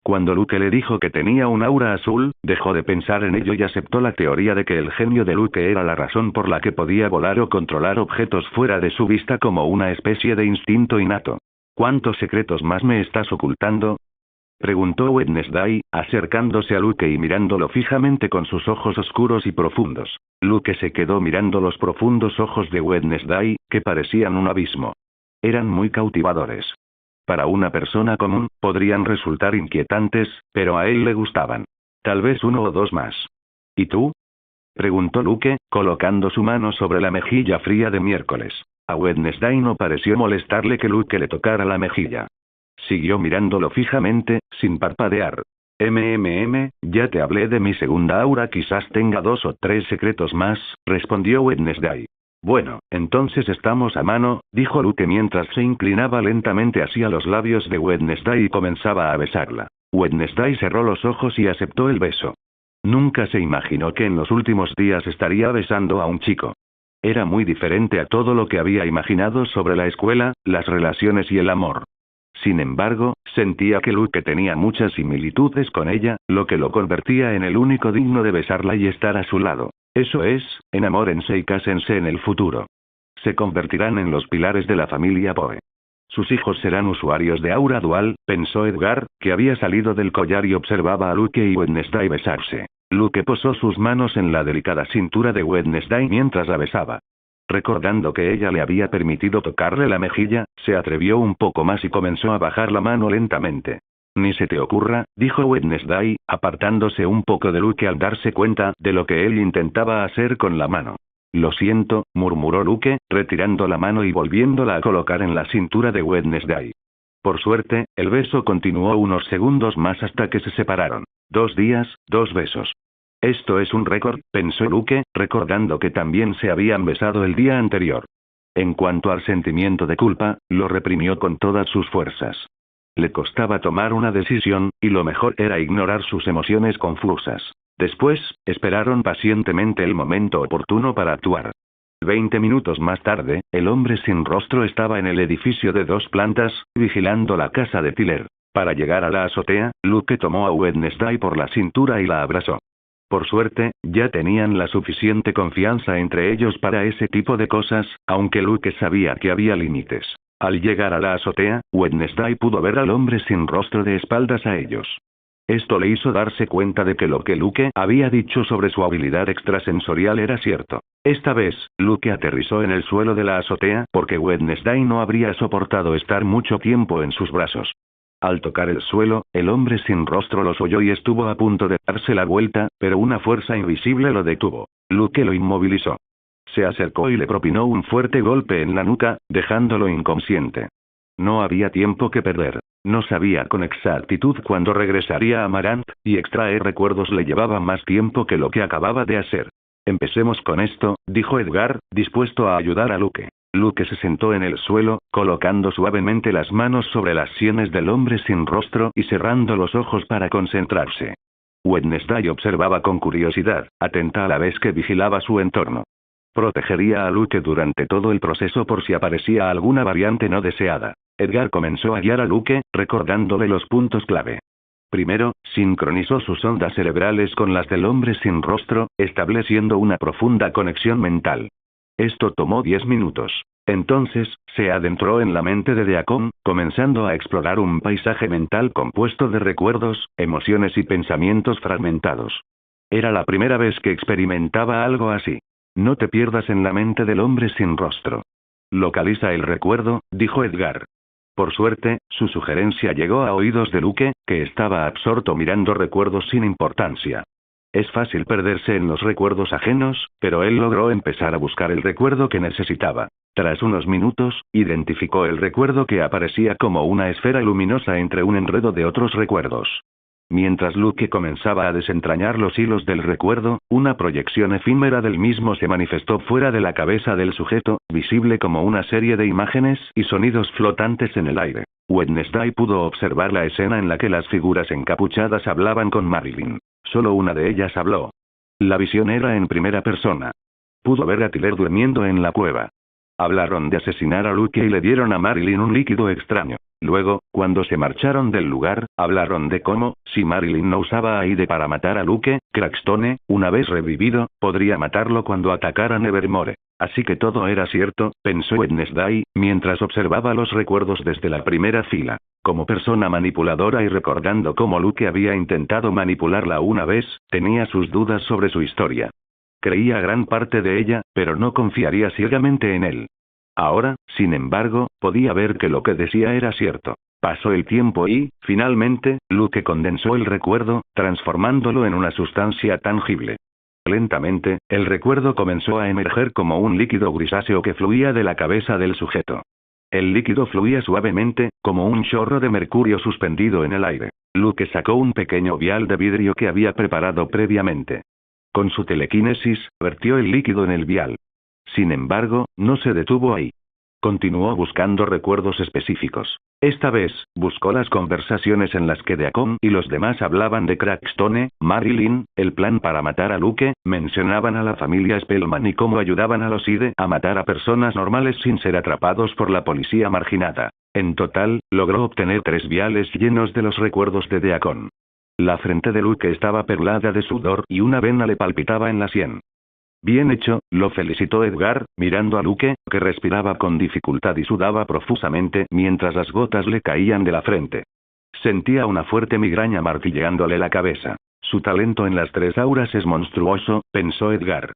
Cuando Luke le dijo que tenía un aura azul, dejó de pensar en ello y aceptó la teoría de que el genio de Luke era la razón por la que podía volar o controlar objetos fuera de su vista como una especie de instinto innato. ¿Cuántos secretos más me estás ocultando? Preguntó Wednesday, acercándose a Luke y mirándolo fijamente con sus ojos oscuros y profundos. Luke se quedó mirando los profundos ojos de Wednesday, que parecían un abismo. Eran muy cautivadores. Para una persona común, podrían resultar inquietantes, pero a él le gustaban. Tal vez 1 o 2 más. ¿Y tú? Preguntó Luke, colocando su mano sobre la mejilla fría de Miércoles. A Wednesday no pareció molestarle que Luke le tocara la mejilla. Siguió mirándolo fijamente, sin parpadear. Ya te hablé de mi segunda aura, quizás tenga 2 o 3 secretos más, respondió Wednesday. Bueno, entonces estamos a mano, dijo Luke mientras se inclinaba lentamente hacia los labios de Wednesday y comenzaba a besarla. Wednesday cerró los ojos y aceptó el beso. Nunca se imaginó que en los últimos días estaría besando a un chico. Era muy diferente a todo lo que había imaginado sobre la escuela, las relaciones y el amor. Sin embargo, sentía que Luke tenía muchas similitudes con ella, lo que lo convertía en el único digno de besarla y estar a su lado. Eso es, enamórense y cásense en el futuro. Se convertirán en los pilares de la familia Poe. Sus hijos serán usuarios de aura dual, pensó Edgar, que había salido del collar y observaba a Luke y Wednesday besarse. Luke posó sus manos en la delicada cintura de Wednesday mientras la besaba. Recordando que ella le había permitido tocarle la mejilla, se atrevió un poco más y comenzó a bajar la mano lentamente. Ni se te ocurra, dijo Wednesday, apartándose un poco de Luke al darse cuenta de lo que él intentaba hacer con la mano. Lo siento, murmuró Luke, retirando la mano y volviéndola a colocar en la cintura de Wednesday. Por suerte, el beso continuó unos segundos más hasta que se separaron. 2 días, 2 besos. Esto es un récord, pensó Luke, recordando que también se habían besado el día anterior. En cuanto al sentimiento de culpa, lo reprimió con todas sus fuerzas. Le costaba tomar una decisión, y lo mejor era ignorar sus emociones confusas. Después, esperaron pacientemente el momento oportuno para actuar. 20 minutos más tarde, el hombre sin rostro estaba en el edificio de 2 plantas, vigilando la casa de Tyler. Para llegar a la azotea, Luke tomó a Wednesday por la cintura y la abrazó. Por suerte, ya tenían la suficiente confianza entre ellos para ese tipo de cosas, aunque Luke sabía que había límites. Al llegar a la azotea, Wednesday pudo ver al hombre sin rostro de espaldas a ellos. Esto le hizo darse cuenta de que lo que Luke había dicho sobre su habilidad extrasensorial era cierto. Esta vez, Luke aterrizó en el suelo de la azotea porque Wednesday no habría soportado estar mucho tiempo en sus brazos. Al tocar el suelo, el hombre sin rostro los oyó y estuvo a punto de darse la vuelta, pero una fuerza invisible lo detuvo. Luke lo inmovilizó. Se acercó y le propinó un fuerte golpe en la nuca, dejándolo inconsciente. No había tiempo que perder. No sabía con exactitud cuándo regresaría a Marant, y extraer recuerdos le llevaba más tiempo que lo que acababa de hacer. Empecemos con esto, dijo Edgar, dispuesto a ayudar a Luke. Luke se sentó en el suelo, colocando suavemente las manos sobre las sienes del hombre sin rostro y cerrando los ojos para concentrarse. Wednesday observaba con curiosidad, atenta a la vez que vigilaba su entorno. Protegería a Luke durante todo el proceso por si aparecía alguna variante no deseada. Edgar comenzó a guiar a Luke, recordándole los puntos clave. Primero, sincronizó sus ondas cerebrales con las del hombre sin rostro, estableciendo una profunda conexión mental. Esto tomó 10 minutos. Entonces, se adentró en la mente de Deacon, comenzando a explorar un paisaje mental compuesto de recuerdos, emociones y pensamientos fragmentados. Era la primera vez que experimentaba algo así. No te pierdas en la mente del hombre sin rostro. Localiza el recuerdo, dijo Edgar. Por suerte, su sugerencia llegó a oídos de Luke, que estaba absorto mirando recuerdos sin importancia. Es fácil perderse en los recuerdos ajenos, pero él logró empezar a buscar el recuerdo que necesitaba. Tras unos minutos, identificó el recuerdo que aparecía como una esfera luminosa entre un enredo de otros recuerdos. Mientras Luke comenzaba a desentrañar los hilos del recuerdo, una proyección efímera del mismo se manifestó fuera de la cabeza del sujeto, visible como una serie de imágenes y sonidos flotantes en el aire. Wednesday pudo observar la escena en la que las figuras encapuchadas hablaban con Marilyn. Solo una de ellas habló. La visión era en primera persona. Pudo ver a Tyler durmiendo en la cueva. Hablaron de asesinar a Luke y le dieron a Marilyn un líquido extraño. Luego, cuando se marcharon del lugar, hablaron de cómo, si Marilyn no usaba Aide para matar a Luke, Crackstone, una vez revivido, podría matarlo cuando atacara Nevermore. Así que todo era cierto, pensó Wednesday, mientras observaba los recuerdos desde la primera fila. Como persona manipuladora y recordando cómo Luke había intentado manipularla una vez, tenía sus dudas sobre su historia. Creía gran parte de ella, pero no confiaría ciegamente en él. Ahora, sin embargo, podía ver que lo que decía era cierto. Pasó el tiempo y, finalmente, Luke condensó el recuerdo, transformándolo en una sustancia tangible. Lentamente, el recuerdo comenzó a emerger como un líquido grisáceo que fluía de la cabeza del sujeto. El líquido fluía suavemente, como un chorro de mercurio suspendido en el aire. Luke sacó un pequeño vial de vidrio que había preparado previamente. Con su telequinesis, vertió el líquido en el vial. Sin embargo, no se detuvo ahí. Continuó buscando recuerdos específicos. Esta vez, buscó las conversaciones en las que Deacon y los demás hablaban de Crackstone, Marilyn, el plan para matar a Luke, mencionaban a la familia Spellman y cómo ayudaban a los IDE a matar a personas normales sin ser atrapados por la policía marginada. En total, logró obtener 3 viales llenos de los recuerdos de Deacon. La frente de Luke estaba perlada de sudor y una vena le palpitaba en la sien. Bien hecho, lo felicitó Edgar, mirando a Luke, que respiraba con dificultad y sudaba profusamente mientras las gotas le caían de la frente. Sentía una fuerte migraña martilleándole la cabeza. Su talento en las 3 auras es monstruoso, pensó Edgar.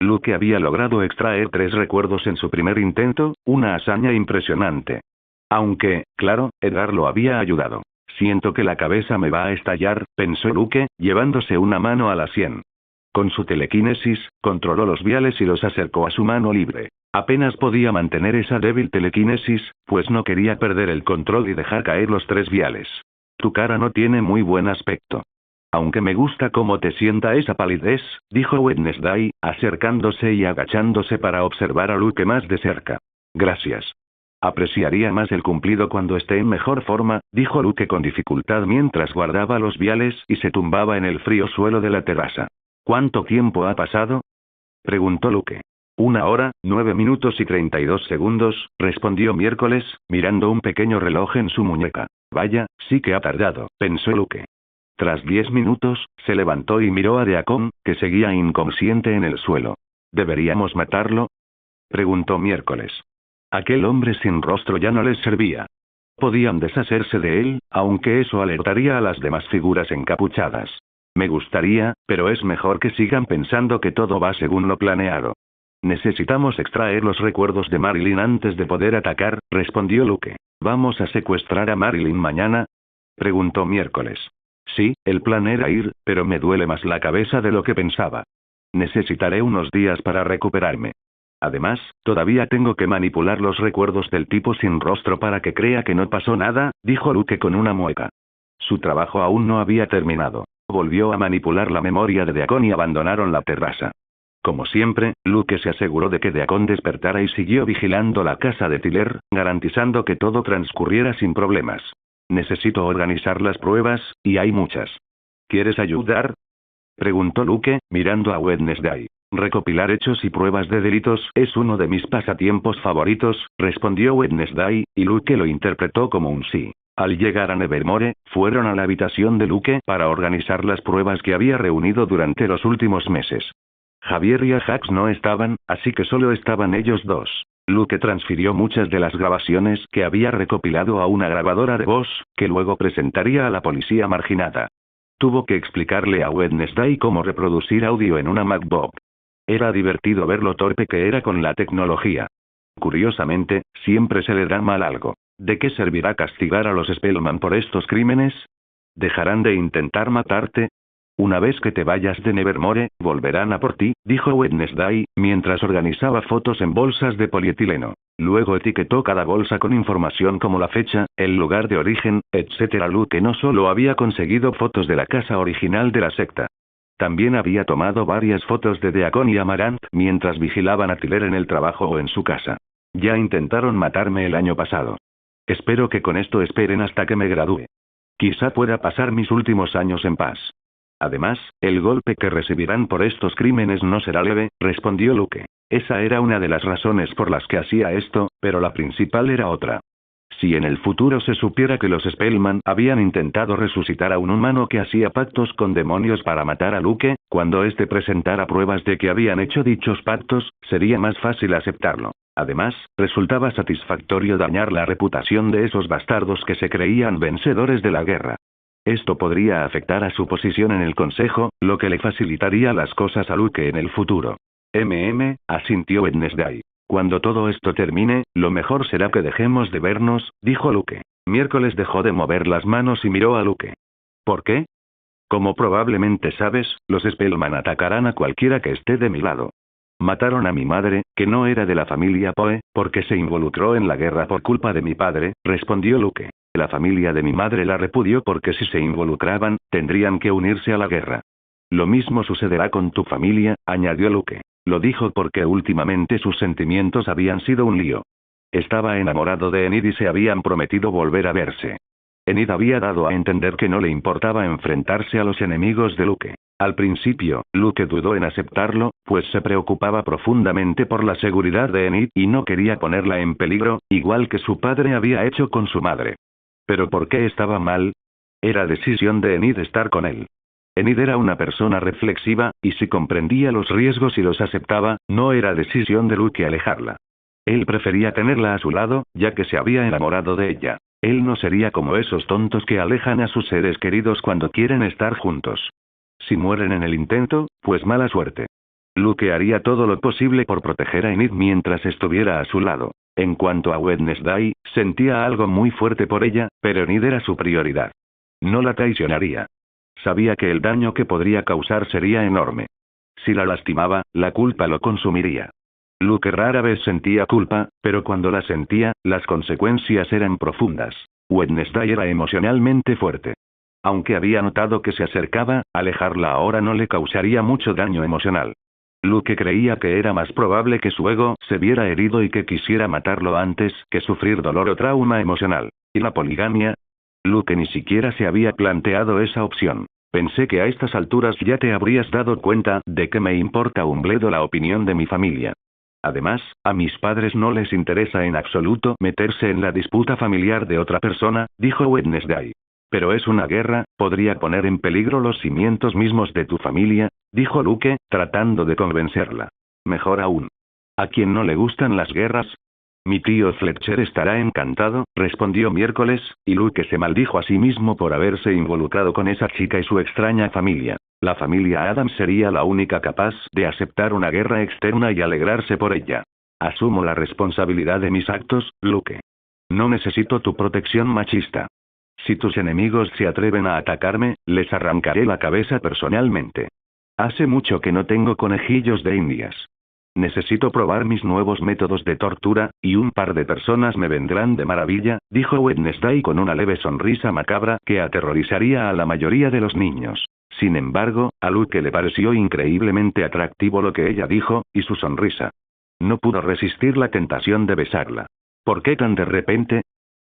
Luke había logrado extraer 3 recuerdos en su primer intento, una hazaña impresionante. Aunque, claro, Edgar lo había ayudado. Siento que la cabeza me va a estallar, pensó Luke, llevándose una mano a la sien. Con su telequinesis, controló los viales y los acercó a su mano libre. Apenas podía mantener esa débil telequinesis, pues no quería perder el control y dejar caer los 3 viales. Tu cara no tiene muy buen aspecto. Aunque me gusta cómo te sienta esa palidez, dijo Wednesday, acercándose y agachándose para observar a Luke más de cerca. Gracias. Apreciaría más el cumplido cuando esté en mejor forma, dijo Luke con dificultad mientras guardaba los viales y se tumbaba en el frío suelo de la terraza. ¿Cuánto tiempo ha pasado? Preguntó Luke. 1 hora, 9 minutos y 32 segundos, respondió Miércoles, mirando un pequeño reloj en su muñeca. Vaya, sí que ha tardado, pensó Luke. Tras 10 minutos, se levantó y miró a Deacon, que seguía inconsciente en el suelo. ¿Deberíamos matarlo? Preguntó Miércoles. Aquel hombre sin rostro ya no les servía. Podían deshacerse de él, aunque eso alertaría a las demás figuras encapuchadas. Me gustaría, pero es mejor que sigan pensando que todo va según lo planeado. Necesitamos extraer los recuerdos de Marilyn antes de poder atacar, respondió Luke. ¿Vamos a secuestrar a Marilyn mañana? Preguntó Miércoles. Sí, el plan era ir, pero me duele más la cabeza de lo que pensaba. Necesitaré unos días para recuperarme. Además, todavía tengo que manipular los recuerdos del tipo sin rostro para que crea que no pasó nada, dijo Luke con una mueca. Su trabajo aún no había terminado. Volvió a manipular la memoria de Deacon y abandonaron la terraza. Como siempre, Luke se aseguró de que Deacon despertara y siguió vigilando la casa de Tyler, garantizando que todo transcurriera sin problemas. Necesito organizar las pruebas, y hay muchas. ¿Quieres ayudar?, preguntó Luke, mirando a Wednesday. Recopilar hechos y pruebas de delitos es uno de mis pasatiempos favoritos, respondió Wednesday, y Luke lo interpretó como un sí. Al llegar a Nevermore, fueron a la habitación de Luke para organizar las pruebas que había reunido durante los últimos meses. Javier y Ajax no estaban, así que solo estaban ellos dos. Luke transfirió muchas de las grabaciones que había recopilado a una grabadora de voz, que luego presentaría a la policía marginada. Tuvo que explicarle a Wednesday cómo reproducir audio en una MacBook. Era divertido ver lo torpe que era con la tecnología. Curiosamente, siempre se le da mal algo. ¿De qué servirá castigar a los Spellman por estos crímenes? ¿Dejarán de intentar matarte? Una vez que te vayas de Nevermore, volverán a por ti, dijo Wednesday, mientras organizaba fotos en bolsas de polietileno. Luego etiquetó cada bolsa con información como la fecha, el lugar de origen, etc. Luke no solo había conseguido fotos de la casa original de la secta. También había tomado varias fotos de Deacon y Amaranth mientras vigilaban a Tyler en el trabajo o en su casa. Ya intentaron matarme el año pasado. Espero que con esto esperen hasta que me gradúe. Quizá pueda pasar mis últimos años en paz. Además, el golpe que recibirán por estos crímenes no será leve, respondió Luke. Esa era una de las razones por las que hacía esto, pero la principal era otra. Si en el futuro se supiera que los Spellman habían intentado resucitar a un humano que hacía pactos con demonios para matar a Luke, cuando éste presentara pruebas de que habían hecho dichos pactos, sería más fácil aceptarlo. Además, resultaba satisfactorio dañar la reputación de esos bastardos que se creían vencedores de la guerra. Esto podría afectar a su posición en el consejo, lo que le facilitaría las cosas a Luke en el futuro. Asintió Wednesday. Cuando todo esto termine, lo mejor será que dejemos de vernos, dijo Luke. Miércoles dejó de mover las manos y miró a Luke. ¿Por qué? Como probablemente sabes, los Spellman atacarán a cualquiera que esté de mi lado. Mataron a mi madre, que no era de la familia Poe, porque se involucró en la guerra por culpa de mi padre, respondió Luke. La familia de mi madre la repudió porque si se involucraban, tendrían que unirse a la guerra. Lo mismo sucederá con tu familia, añadió Luke. Lo dijo porque últimamente sus sentimientos habían sido un lío. Estaba enamorado de Enid y se habían prometido volver a verse. Enid había dado a entender que no le importaba enfrentarse a los enemigos de Luke. Al principio, Luke dudó en aceptarlo, pues se preocupaba profundamente por la seguridad de Enid y no quería ponerla en peligro, igual que su padre había hecho con su madre. ¿Pero por qué estaba mal? Era decisión de Enid estar con él. Enid era una persona reflexiva, y si comprendía los riesgos y los aceptaba, no era decisión de Luke alejarla. Él prefería tenerla a su lado, ya que se había enamorado de ella. Él no sería como esos tontos que alejan a sus seres queridos cuando quieren estar juntos. Si mueren en el intento, pues mala suerte. Luke haría todo lo posible por proteger a Enid mientras estuviera a su lado. En cuanto a Wednesday, sentía algo muy fuerte por ella, pero Enid era su prioridad. No la traicionaría. Sabía que el daño que podría causar sería enorme. Si la lastimaba, la culpa lo consumiría. Luke rara vez sentía culpa, pero cuando la sentía, las consecuencias eran profundas. Wednesday era emocionalmente fuerte. Aunque había notado que se acercaba, alejarla ahora no le causaría mucho daño emocional. Luke creía que era más probable que su ego se viera herido y que quisiera matarlo antes que sufrir dolor o trauma emocional. ¿Y la poligamia? Luke ni siquiera se había planteado esa opción. Pensé que a estas alturas ya te habrías dado cuenta de que me importa un bledo la opinión de mi familia. Además, a mis padres no les interesa en absoluto meterse en la disputa familiar de otra persona, dijo Wednesday. Pero es una guerra, podría poner en peligro los cimientos mismos de tu familia, dijo Luke, tratando de convencerla. Mejor aún. ¿A quién no le gustan las guerras? Mi tío Fletcher estará encantado, respondió Miércoles, y Luke se maldijo a sí mismo por haberse involucrado con esa chica y su extraña familia. La familia Adams sería la única capaz de aceptar una guerra externa y alegrarse por ella. Asumo la responsabilidad de mis actos, Luke. No necesito tu protección machista. Si tus enemigos se atreven a atacarme, les arrancaré la cabeza personalmente. Hace mucho que no tengo conejillos de indias. Necesito probar mis nuevos métodos de tortura, y un par de personas me vendrán de maravilla, dijo Wednesday con una leve sonrisa macabra que aterrorizaría a la mayoría de los niños. Sin embargo, a Luke le pareció increíblemente atractivo lo que ella dijo, y su sonrisa. No pudo resistir la tentación de besarla. ¿Por qué tan de repente?,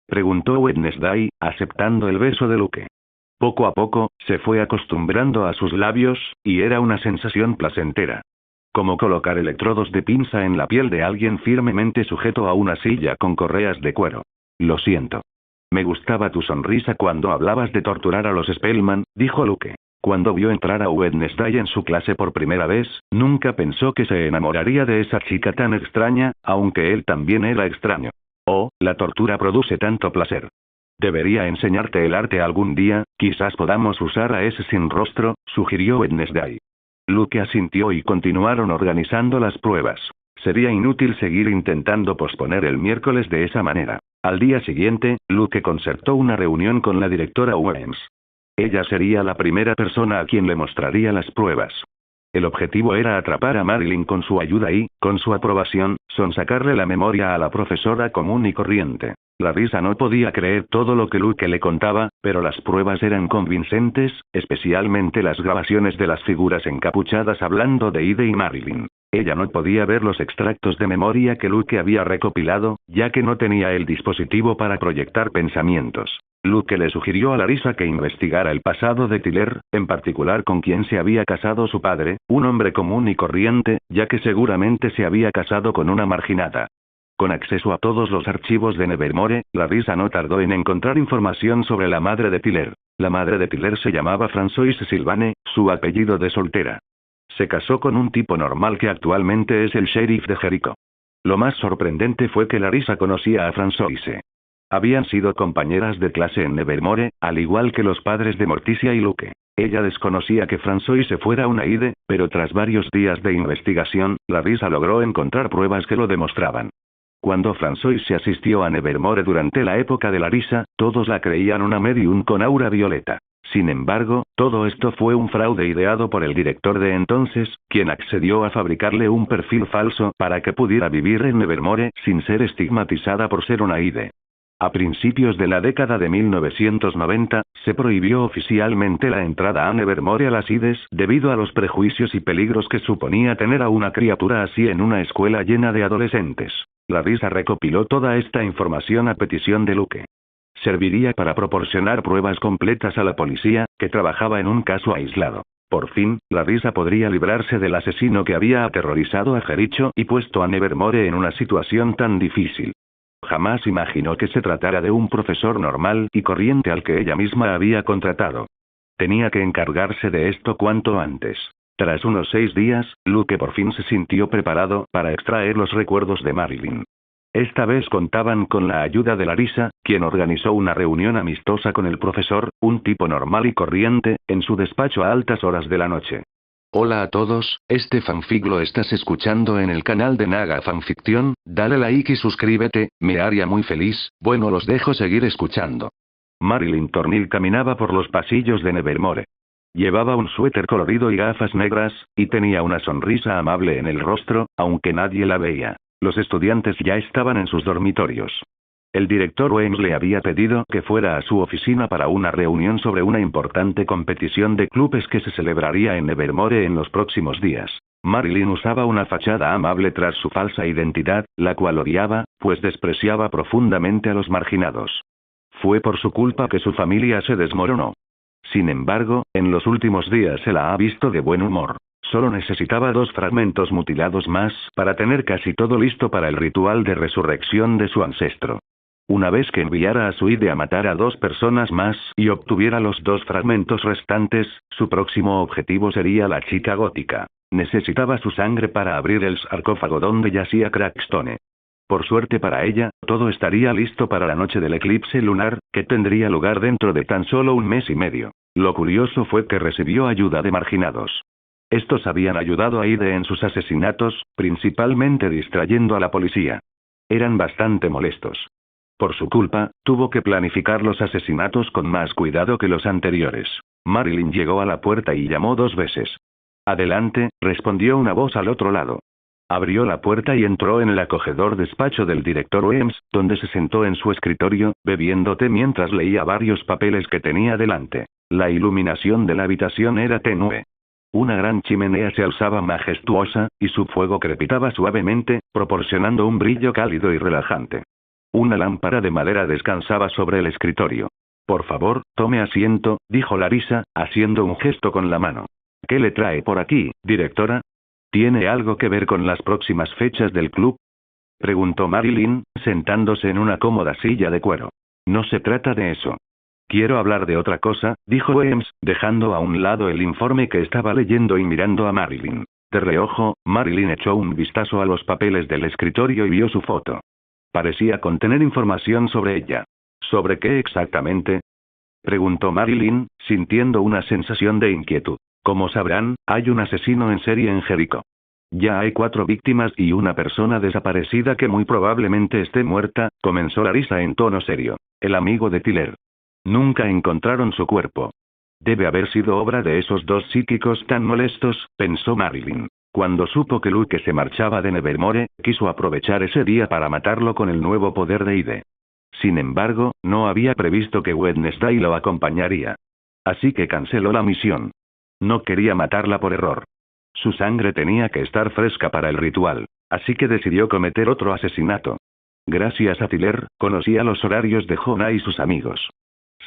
preguntó Wednesday, aceptando el beso de Luke. Poco a poco, se fue acostumbrando a sus labios, y era una sensación placentera. Como colocar electrodos de pinza en la piel de alguien firmemente sujeto a una silla con correas de cuero. Lo siento. Me gustaba tu sonrisa cuando hablabas de torturar a los Spellman, dijo Luke. Cuando vio entrar a Wednesday en su clase por primera vez, nunca pensó que se enamoraría de esa chica tan extraña, aunque él también era extraño. Oh, la tortura produce tanto placer. Debería enseñarte el arte algún día, quizás podamos usar a ese sin rostro, sugirió Wednesday. Luke asintió y continuaron organizando las pruebas. Sería inútil seguir intentando posponer el miércoles de esa manera. Al día siguiente, Luke concertó una reunión con la directora Weems. Ella sería la primera persona a quien le mostraría las pruebas. El objetivo era atrapar a Marilyn con su ayuda y, con su aprobación, sonsacarle la memoria a la profesora común y corriente. Larissa no podía creer todo lo que Luke le contaba, pero las pruebas eran convincentes, especialmente las grabaciones de las figuras encapuchadas hablando de Ide y Marilyn. Ella no podía ver los extractos de memoria que Luke había recopilado, ya que no tenía el dispositivo para proyectar pensamientos. Luke le sugirió a Larissa que investigara el pasado de Tyler, en particular con quien se había casado su padre, un hombre común y corriente, ya que seguramente se había casado con una marginada. Con acceso a todos los archivos de Nevermore, Larissa no tardó en encontrar información sobre la madre de Tyler. La madre de Tyler se llamaba Francoise Sylvane, su apellido de soltera. Se casó con un tipo normal que actualmente es el sheriff de Jericho. Lo más sorprendente fue que Larissa conocía a Francoise. Habían sido compañeras de clase en Nevermore, al igual que los padres de Morticia y Luke. Ella desconocía que Francoise fuera una Ide, pero tras varios días de investigación, Larissa logró encontrar pruebas que lo demostraban. Cuando Francoise asistió a Nevermore durante la época de Larissa, todos la creían una medium con aura violeta. Sin embargo, todo esto fue un fraude ideado por el director de entonces, quien accedió a fabricarle un perfil falso para que pudiera vivir en Nevermore sin ser estigmatizada por ser una Ide. A principios de la década de 1990, se prohibió oficialmente la entrada a Nevermore a las Ides debido a los prejuicios y peligros que suponía tener a una criatura así en una escuela llena de adolescentes. Larissa recopiló toda esta información a petición de Luke. Serviría para proporcionar pruebas completas a la policía, que trabajaba en un caso aislado. Por fin, Larissa podría librarse del asesino que había aterrorizado a Jericho y puesto a Nevermore en una situación tan difícil. Jamás imaginó que se tratara de un profesor normal y corriente al que ella misma había contratado. Tenía que encargarse de esto cuanto antes. Tras unos 6 días, Luke por fin se sintió preparado para extraer los recuerdos de Marilyn. Esta vez contaban con la ayuda de Larissa, quien organizó una reunión amistosa con el profesor, un tipo normal y corriente, en su despacho a altas horas de la noche. Hola a todos, este fanfic lo estás escuchando en el canal de Naga Fanfiction, dale like y suscríbete, me haría muy feliz, bueno los dejo seguir escuchando. Marilyn Thornhill caminaba por los pasillos de Nevermore. Llevaba un suéter colorido y gafas negras, y tenía una sonrisa amable en el rostro, aunque nadie la veía. Los estudiantes ya estaban en sus dormitorios. El director Weems le había pedido que fuera a su oficina para una reunión sobre una importante competición de clubes que se celebraría en Nevermore en los próximos días. Marilyn usaba una fachada amable tras su falsa identidad, la cual odiaba, pues despreciaba profundamente a los marginados. Fue por su culpa que su familia se desmoronó. Sin embargo, en los últimos días se la ha visto de buen humor. Solo necesitaba 2 fragmentos mutilados más para tener casi todo listo para el ritual de resurrección de su ancestro. Una vez que enviara a su Ide a matar a 2 personas más y obtuviera los 2 fragmentos restantes, su próximo objetivo sería la chica gótica. Necesitaba su sangre para abrir el sarcófago donde yacía Crackstone. Por suerte para ella, todo estaría listo para la noche del eclipse lunar, que tendría lugar dentro de tan solo 1 mes y medio. Lo curioso fue que recibió ayuda de marginados. Estos habían ayudado a Ide en sus asesinatos, principalmente distrayendo a la policía. Eran bastante molestos. Por su culpa, tuvo que planificar los asesinatos con más cuidado que los anteriores. Marilyn llegó a la puerta y llamó 2 veces. Adelante, respondió una voz al otro lado. Abrió la puerta y entró en el acogedor despacho del director Weems, donde se sentó en su escritorio, bebiendo té mientras leía varios papeles que tenía delante. La iluminación de la habitación era tenue. Una gran chimenea se alzaba majestuosa, y su fuego crepitaba suavemente, proporcionando un brillo cálido y relajante. Una lámpara de madera descansaba sobre el escritorio. Por favor, tome asiento, dijo Larisa, haciendo un gesto con la mano. ¿Qué le trae por aquí, directora? ¿Tiene algo que ver con las próximas fechas del club? Preguntó Marilyn, sentándose en una cómoda silla de cuero. No se trata de eso. Quiero hablar de otra cosa, dijo Weems, dejando a un lado el informe que estaba leyendo y mirando a Marilyn. De reojo, Marilyn echó un vistazo a los papeles del escritorio y vio su foto. Parecía contener información sobre ella. ¿Sobre qué exactamente? Preguntó Marilyn, sintiendo una sensación de inquietud. Como sabrán, hay un asesino en serie en Jericó. Ya hay 4 víctimas y una persona desaparecida que muy probablemente esté muerta, comenzó Larisa en tono serio. El amigo de Tiller. Nunca encontraron su cuerpo. Debe haber sido obra de esos 2 psíquicos tan molestos, pensó Marilyn. Cuando supo que Luke se marchaba de Nevermore, quiso aprovechar ese día para matarlo con el nuevo poder de Ide. Sin embargo, no había previsto que Wednesday lo acompañaría. Así que canceló la misión. No quería matarla por error. Su sangre tenía que estar fresca para el ritual, así que decidió cometer otro asesinato. Gracias a Tiller, conocía los horarios de Jonah y sus amigos.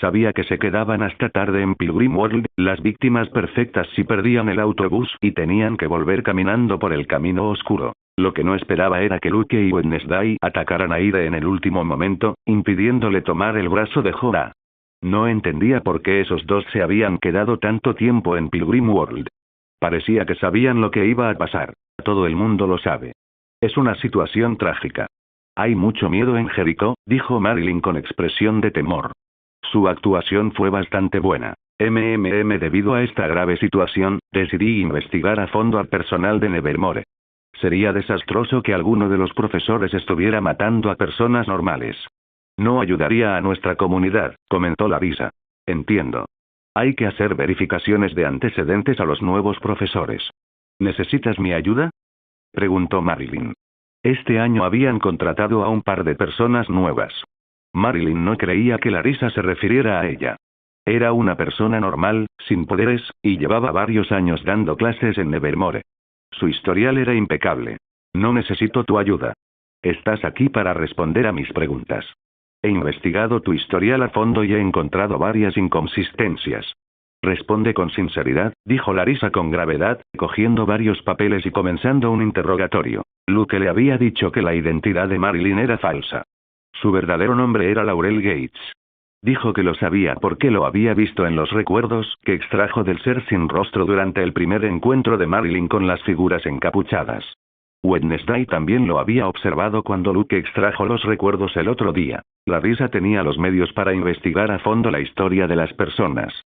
Sabía que se quedaban hasta tarde en Pilgrim World, las víctimas perfectas si perdían el autobús y tenían que volver caminando por el camino oscuro. Lo que no esperaba era que Luke y Wednesday atacaran a Ide en el último momento, impidiéndole tomar el brazo de Jonah. No entendía por qué esos 2 se habían quedado tanto tiempo en Pilgrim World. Parecía que sabían lo que iba a pasar. Todo el mundo lo sabe. Es una situación trágica. Hay mucho miedo en Jericó, dijo Marilyn con expresión de temor. Su actuación fue bastante buena. Debido a esta grave situación, decidí investigar a fondo al personal de Nevermore. Sería desastroso que alguno de los profesores estuviera matando a personas normales. No ayudaría a nuestra comunidad, comentó Larisa. Entiendo. Hay que hacer verificaciones de antecedentes a los nuevos profesores. ¿Necesitas mi ayuda? Preguntó Marilyn. Este año habían contratado a un par de personas nuevas. Marilyn no creía que Larisa se refiriera a ella. Era una persona normal, sin poderes, y llevaba varios años dando clases en Nevermore. Su historial era impecable. No necesito tu ayuda. Estás aquí para responder a mis preguntas. He investigado tu historial a fondo y he encontrado varias inconsistencias. Responde con sinceridad, dijo Larisa con gravedad, cogiendo varios papeles y comenzando un interrogatorio. Luke le había dicho que la identidad de Marilyn era falsa. Su verdadero nombre era Laurel Gates. Dijo que lo sabía porque lo había visto en los recuerdos que extrajo del ser sin rostro durante el primer encuentro de Marilyn con las figuras encapuchadas. Wednesday también lo había observado cuando Luke extrajo los recuerdos el otro día. Larisa tenía los medios para investigar a fondo la historia de las personas.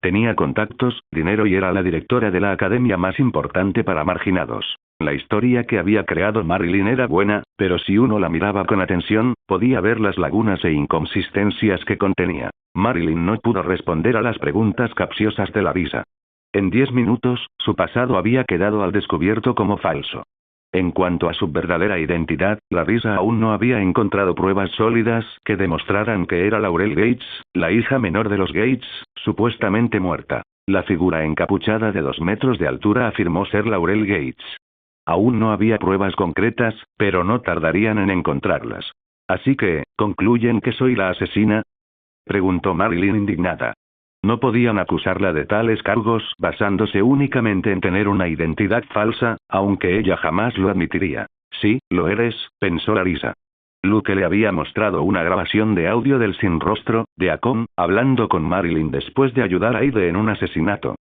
Tenía contactos, dinero y era la directora de la academia más importante para marginados. La historia que había creado Marilyn era buena, pero si uno la miraba con atención, podía ver las lagunas e inconsistencias que contenía. Marilyn no pudo responder a las preguntas capciosas de Larisa. En 10 minutos, su pasado había quedado al descubierto como falso. En cuanto a su verdadera identidad, Larisa aún no había encontrado pruebas sólidas que demostraran que era Laurel Gates, la hija menor de los Gates, supuestamente muerta. La figura encapuchada de 2 metros de altura afirmó ser Laurel Gates. Aún no había pruebas concretas, pero no tardarían en encontrarlas. Así que, ¿concluyen que soy la asesina? Preguntó Marilyn indignada. No podían acusarla de tales cargos basándose únicamente en tener una identidad falsa, aunque ella jamás lo admitiría. Sí, lo eres, pensó Larisa. Luke le había mostrado una grabación de audio del sin rostro, de Acom, hablando con Marilyn después de ayudar a Ide en un asesinato.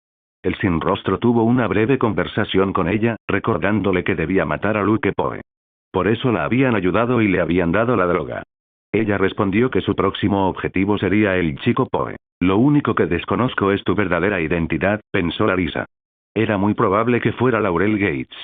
El sin rostro tuvo una breve conversación con ella, recordándole que debía matar a Luke Poe. Por eso la habían ayudado y le habían dado la droga. Ella respondió que su próximo objetivo sería el chico Poe. Lo único que desconozco es tu verdadera identidad, pensó Larisa. Era muy probable que fuera Laurel Gates.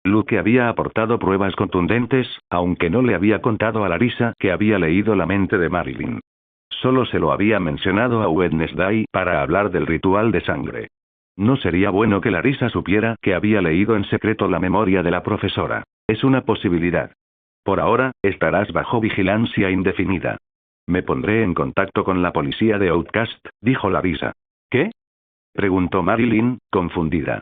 Luke había aportado pruebas contundentes, aunque no le había contado a Larisa que había leído la mente de Marilyn. Solo se lo había mencionado a Wednesday para hablar del ritual de sangre. No sería bueno que Larisa supiera que había leído en secreto la memoria de la profesora. Es una posibilidad. Por ahora, estarás bajo vigilancia indefinida. Me pondré en contacto con la policía de Outcast, dijo Larissa. ¿Qué? Preguntó Marilyn, confundida.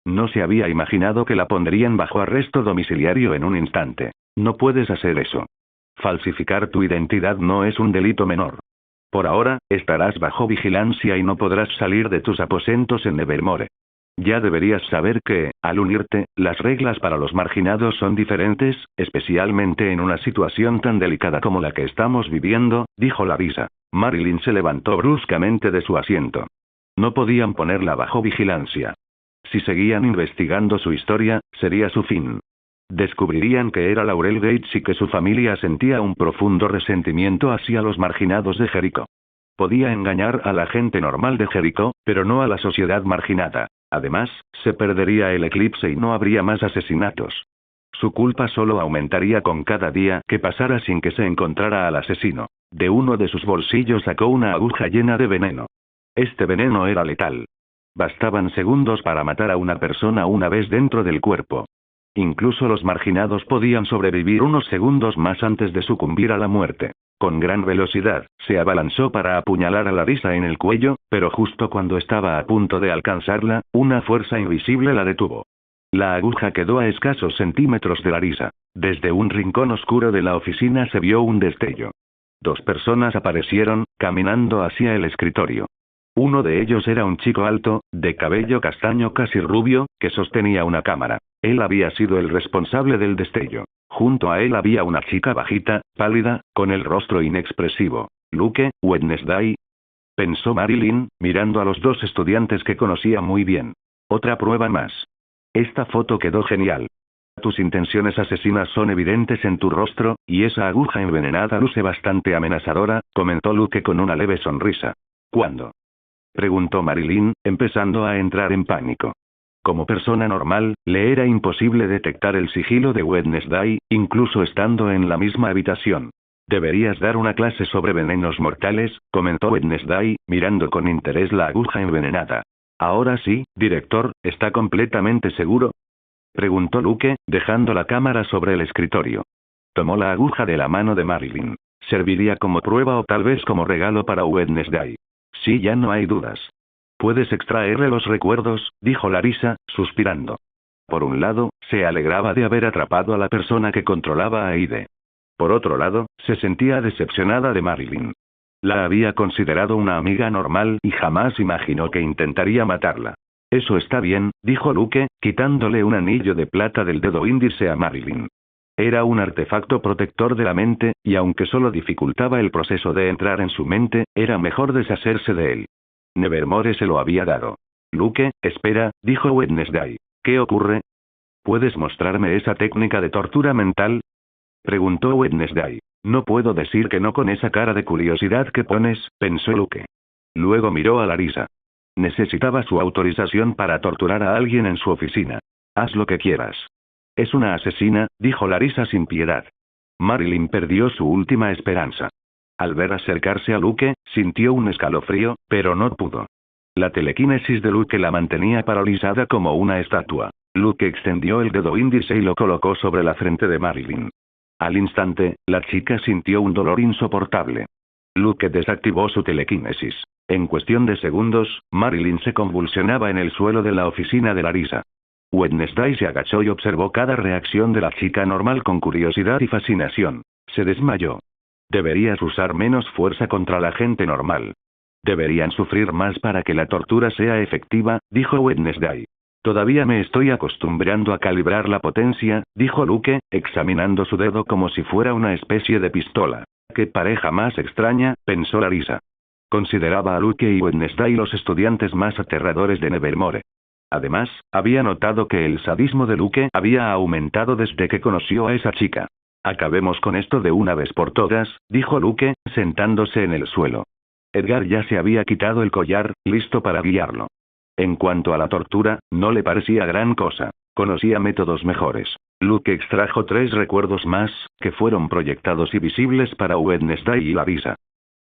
No se había imaginado que la pondrían bajo arresto domiciliario en un instante. No puedes hacer eso. Falsificar tu identidad no es un delito menor. Por ahora, estarás bajo vigilancia y no podrás salir de tus aposentos en Nevermore. Ya deberías saber que, al unirte, las reglas para los marginados son diferentes, especialmente en una situación tan delicada como la que estamos viviendo, dijo Larissa. Marilyn se levantó bruscamente de su asiento. No podían ponerla bajo vigilancia. Si seguían investigando su historia, sería su fin. Descubrirían que era Laurel Gates y que su familia sentía un profundo resentimiento hacia los marginados de Jericho. Podía engañar a la gente normal de Jericho, pero no a la sociedad marginada. Además, se perdería el eclipse y no habría más asesinatos. Su culpa solo aumentaría con cada día que pasara sin que se encontrara al asesino. De uno de sus bolsillos sacó una aguja llena de veneno. Este veneno era letal. Bastaban segundos para matar a una persona una vez dentro del cuerpo. Incluso los marginados podían sobrevivir unos segundos más antes de sucumbir a la muerte. Con gran velocidad, se abalanzó para apuñalar a Larissa en el cuello, pero justo cuando estaba a punto de alcanzarla, una fuerza invisible la detuvo. La aguja quedó a escasos centímetros de Larissa. Desde un rincón oscuro de la oficina se vio un destello. 2 personas aparecieron, caminando hacia el escritorio. Uno de ellos era un chico alto, de cabello castaño casi rubio, que sostenía una cámara. Él había sido el responsable del destello. Junto a él había una chica bajita, pálida, con el rostro inexpresivo. Luke, Wednesday. Pensó Marilyn, mirando a los 2 estudiantes que conocía muy bien. Otra prueba más. Esta foto quedó genial. Tus intenciones asesinas son evidentes en tu rostro, y esa aguja envenenada luce bastante amenazadora, comentó Luke con una leve sonrisa. ¿Cuándo? Preguntó Marilyn, empezando a entrar en pánico. Como persona normal, le era imposible detectar el sigilo de Wednesday, incluso estando en la misma habitación. Deberías dar una clase sobre venenos mortales, comentó Wednesday, mirando con interés la aguja envenenada. Ahora sí, director, ¿está completamente seguro? Preguntó Luke, dejando la cámara sobre el escritorio. Tomó la aguja de la mano de Marilyn. Serviría como prueba o tal vez como regalo para Wednesday. Sí, ya no hay dudas. Puedes extraerle los recuerdos, dijo Larissa, suspirando. Por un lado, se alegraba de haber atrapado a la persona que controlaba a Aide. Por otro lado, se sentía decepcionada de Marilyn. La había considerado una amiga normal y jamás imaginó que intentaría matarla. Eso está bien, dijo Luke, quitándole un anillo de plata del dedo índice a Marilyn. Era un artefacto protector de la mente, y aunque solo dificultaba el proceso de entrar en su mente, era mejor deshacerse de él. Nevermore se lo había dado. Luke, espera, dijo Wednesday. ¿Qué ocurre? ¿Puedes mostrarme esa técnica de tortura mental? Preguntó Wednesday. No puedo decir que no con esa cara de curiosidad que pones, pensó Luke. Luego miró a Larissa. Necesitaba su autorización para torturar a alguien en su oficina. Haz lo que quieras. Es una asesina, dijo Larissa sin piedad. Marilyn perdió su última esperanza. Al ver acercarse a Luke, sintió un escalofrío, pero no pudo. La telequinesis de Luke la mantenía paralizada como una estatua. Luke extendió el dedo índice y lo colocó sobre la frente de Marilyn. Al instante, la chica sintió un dolor insoportable. Luke desactivó su telequinesis. En cuestión de segundos, Marilyn se convulsionaba en el suelo de la oficina de Larissa. Wednesday se agachó y observó cada reacción de la chica normal con curiosidad y fascinación. Se desmayó. Deberías usar menos fuerza contra la gente normal. Deberían sufrir más para que la tortura sea efectiva, dijo Wednesday. Todavía me estoy acostumbrando a calibrar la potencia, dijo Luke, examinando su dedo como si fuera una especie de pistola. Qué pareja más extraña, pensó Larissa. Consideraba a Luke y Wednesday los estudiantes más aterradores de Nevermore. Además, había notado que el sadismo de Luke había aumentado desde que conoció a esa chica. Acabemos con esto de una vez por todas, dijo Luke, sentándose en el suelo. Edgar ya se había quitado el collar, listo para guiarlo. En cuanto a la tortura, no le parecía gran cosa. Conocía métodos mejores. Luke extrajo 3 recuerdos más, que fueron proyectados y visibles para Wednesday y Larissa.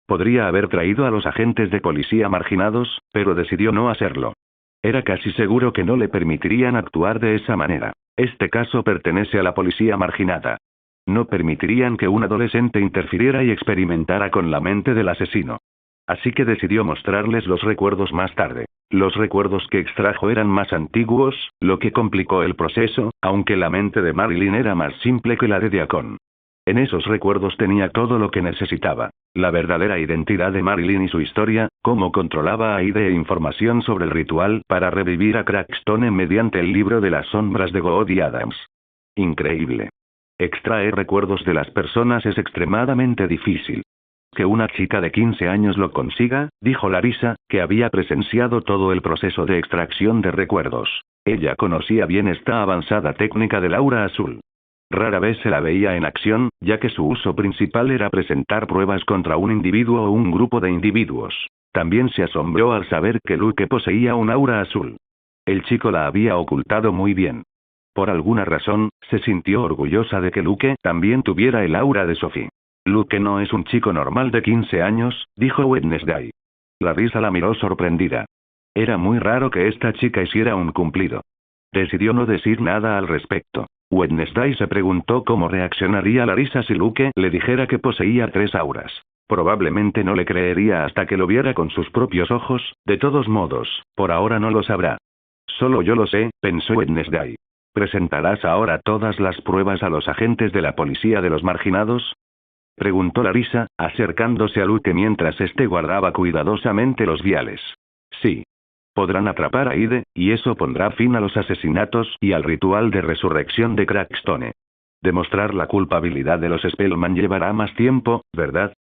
Podría haber traído a los agentes de policía marginados, pero decidió no hacerlo. Era casi seguro que no le permitirían actuar de esa manera. Este caso pertenece a la policía marginada. No permitirían que un adolescente interfiriera y experimentara con la mente del asesino. Así que decidió mostrarles los recuerdos más tarde. Los recuerdos que extrajo eran más antiguos, lo que complicó el proceso, aunque la mente de Marilyn era más simple que la de Deacon. En esos recuerdos tenía todo lo que necesitaba. La verdadera identidad de Marilyn y su historia, cómo controlaba a Ide e información sobre el ritual para revivir a Crackstone mediante el libro de las sombras de Goody Adams. Increíble. Extraer recuerdos de las personas es extremadamente difícil. Que una chica de 15 años lo consiga, dijo Larissa, que había presenciado todo el proceso de extracción de recuerdos. Ella conocía bien esta avanzada técnica del aura azul. Rara vez se la veía en acción, ya que su uso principal era presentar pruebas contra un individuo o un grupo de individuos. También se asombró al saber que Luke poseía un aura azul. El chico la había ocultado muy bien. Por alguna razón, se sintió orgullosa de que Luke también tuviera el aura de Sophie. Luke no es un chico normal de 15 años, dijo Wednesday. Larissa la miró sorprendida. Era muy raro que esta chica hiciera un cumplido. Decidió no decir nada al respecto. Wednesday se preguntó cómo reaccionaría Larissa si Luke le dijera que poseía 3 auras. Probablemente no le creería hasta que lo viera con sus propios ojos, de todos modos, por ahora no lo sabrá. Solo yo lo sé, pensó Wednesday. ¿Presentarás ahora todas las pruebas a los agentes de la policía de los marginados? Preguntó Larissa, acercándose a Luke mientras este guardaba cuidadosamente los viales. Sí. Podrán atrapar a Ide, y eso pondrá fin a los asesinatos y al ritual de resurrección de Crackstone. Demostrar la culpabilidad de los Spellman llevará más tiempo, ¿verdad?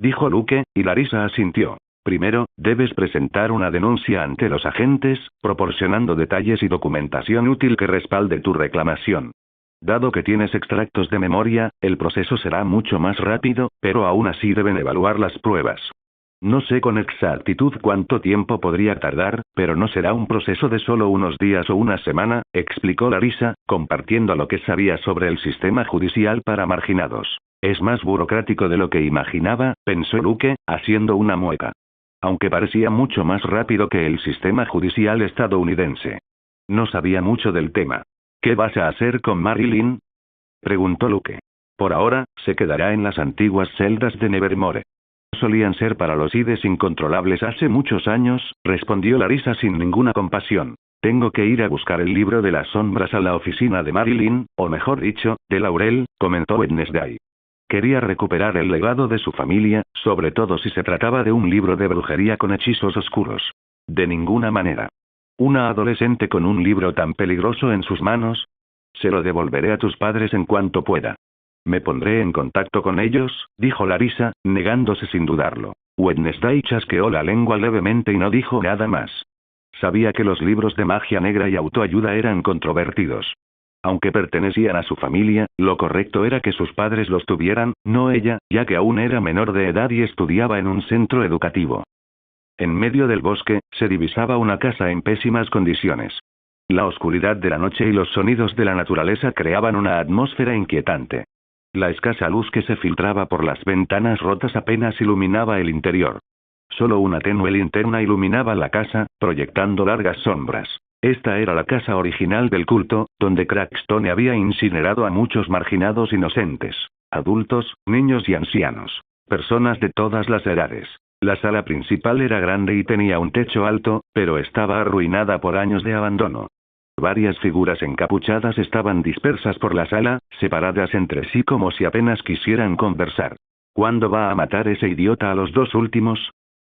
Dijo Luke, y Larissa asintió. Primero, debes presentar una denuncia ante los agentes, proporcionando detalles y documentación útil que respalde tu reclamación. Dado que tienes extractos de memoria, el proceso será mucho más rápido, pero aún así deben evaluar las pruebas. No sé con exactitud cuánto tiempo podría tardar, pero no será un proceso de solo unos días o una semana, explicó Larissa, compartiendo lo que sabía sobre el sistema judicial para marginados. Es más burocrático de lo que imaginaba, pensó Luke, haciendo una mueca. Aunque parecía mucho más rápido que el sistema judicial estadounidense. No sabía mucho del tema. ¿Qué vas a hacer con Marilyn? Preguntó Luke. Por ahora, se quedará en las antiguas celdas de Nevermore. Solían ser para los Ides incontrolables hace muchos años, respondió Larissa sin ninguna compasión. Tengo que ir a buscar el libro de las sombras a la oficina de Marilyn, o mejor dicho, de Laurel, comentó Wednesday. Quería recuperar el legado de su familia, sobre todo si se trataba de un libro de brujería con hechizos oscuros. De ninguna manera. ¿Una adolescente con un libro tan peligroso en sus manos? Se lo devolveré a tus padres en cuanto pueda. Me pondré en contacto con ellos, dijo Larissa, negándose sin dudarlo. Wednesday chasqueó la lengua levemente y no dijo nada más. Sabía que los libros de magia negra y autoayuda eran controvertidos. Aunque pertenecían a su familia, lo correcto era que sus padres los tuvieran, no ella, ya que aún era menor de edad y estudiaba en un centro educativo. En medio del bosque, se divisaba una casa en pésimas condiciones. La oscuridad de la noche y los sonidos de la naturaleza creaban una atmósfera inquietante. La escasa luz que se filtraba por las ventanas rotas apenas iluminaba el interior. Solo una tenue linterna iluminaba la casa, proyectando largas sombras. Esta era la casa original del culto, donde Crackstone había incinerado a muchos marginados inocentes. Adultos, niños y ancianos. Personas de todas las edades. La sala principal era grande y tenía un techo alto, pero estaba arruinada por años de abandono. Varias figuras encapuchadas estaban dispersas por la sala, separadas entre sí como si apenas quisieran conversar. ¿Cuándo va a matar ese idiota a los 2 últimos?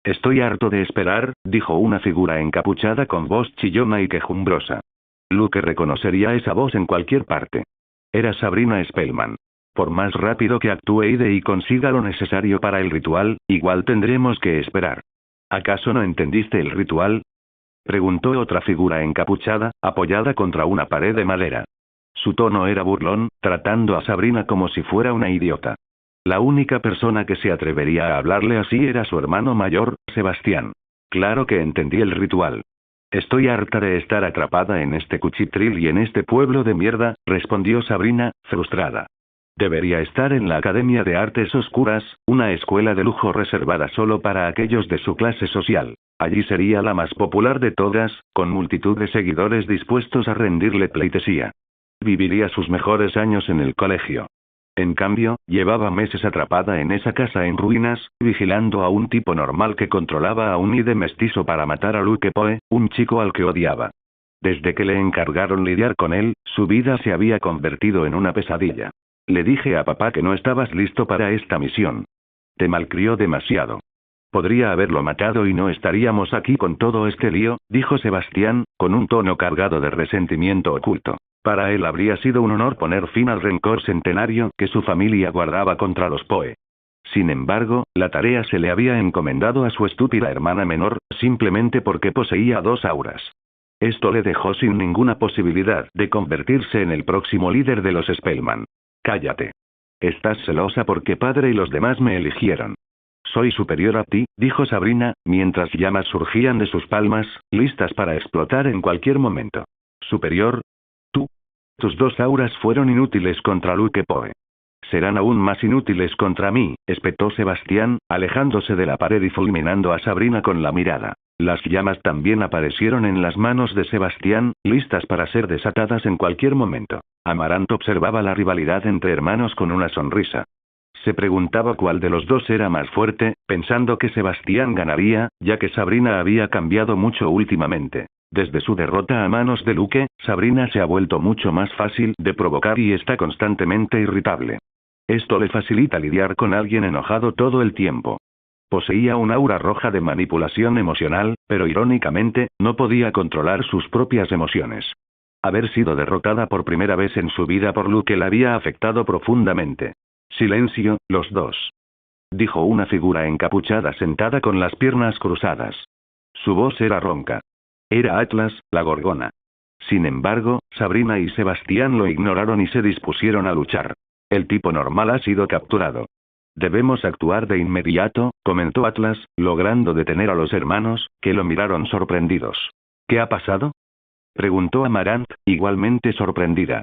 Estoy harto de esperar, dijo una figura encapuchada con voz chillona y quejumbrosa. Luke reconocería esa voz en cualquier parte. Era Sabrina Spellman. Por más rápido que actúe Ide y consiga lo necesario para el ritual, igual tendremos que esperar. ¿Acaso no entendiste el ritual? Preguntó otra figura encapuchada, apoyada contra una pared de madera. Su tono era burlón, tratando a Sabrina como si fuera una idiota. La única persona que se atrevería a hablarle así era su hermano mayor, Sebastián. Claro que entendí el ritual. Estoy harta de estar atrapada en este cuchitril y en este pueblo de mierda, respondió Sabrina, frustrada. Debería estar en la Academia de Artes Oscuras, una escuela de lujo reservada solo para aquellos de su clase social. Allí sería la más popular de todas, con multitud de seguidores dispuestos a rendirle pleitesía. Viviría sus mejores años en el colegio. En cambio, llevaba meses atrapada en esa casa en ruinas, vigilando a un tipo normal que controlaba a un ID mestizo para matar a Luke Poe, un chico al que odiaba. Desde que le encargaron lidiar con él, su vida se había convertido en una pesadilla. Le dije a papá que no estabas listo para esta misión. Te malcrió demasiado. Podría haberlo matado y no estaríamos aquí con todo este lío, dijo Sebastián, con un tono cargado de resentimiento oculto. Para él habría sido un honor poner fin al rencor centenario que su familia guardaba contra los Poe. Sin embargo, la tarea se le había encomendado a su estúpida hermana menor, simplemente porque poseía 2 auras. Esto le dejó sin ninguna posibilidad de convertirse en el próximo líder de los Spellman. Cállate. Estás celosa porque padre y los demás me eligieron. Soy superior a ti, dijo Sabrina, mientras llamas surgían de sus palmas, listas para explotar en cualquier momento. ¿Superior? ¿Tú? Tus 2 auras fueron inútiles contra Luke Poe. Serán aún más inútiles contra mí, espetó Sebastián, alejándose de la pared y fulminando a Sabrina con la mirada. Las llamas también aparecieron en las manos de Sebastián, listas para ser desatadas en cualquier momento. Amarant observaba la rivalidad entre hermanos con una sonrisa. Se preguntaba cuál de los dos era más fuerte, pensando que Sebastián ganaría, ya que Sabrina había cambiado mucho últimamente. Desde su derrota a manos de Luke, Sabrina se ha vuelto mucho más fácil de provocar y está constantemente irritable. Esto le facilita lidiar con alguien enojado todo el tiempo. Poseía un aura roja de manipulación emocional, pero irónicamente, no podía controlar sus propias emociones. Haber sido derrotada por primera vez en su vida por Luke la había afectado profundamente. Silencio, los dos. Dijo una figura encapuchada sentada con las piernas cruzadas. Su voz era ronca. Era Atlas, la gorgona. Sin embargo, Sabrina y Sebastián lo ignoraron y se dispusieron a luchar. El tipo normal ha sido capturado. Debemos actuar de inmediato, comentó Atlas, logrando detener a los hermanos, que lo miraron sorprendidos. ¿Qué ha pasado? Preguntó Amarant, igualmente sorprendida.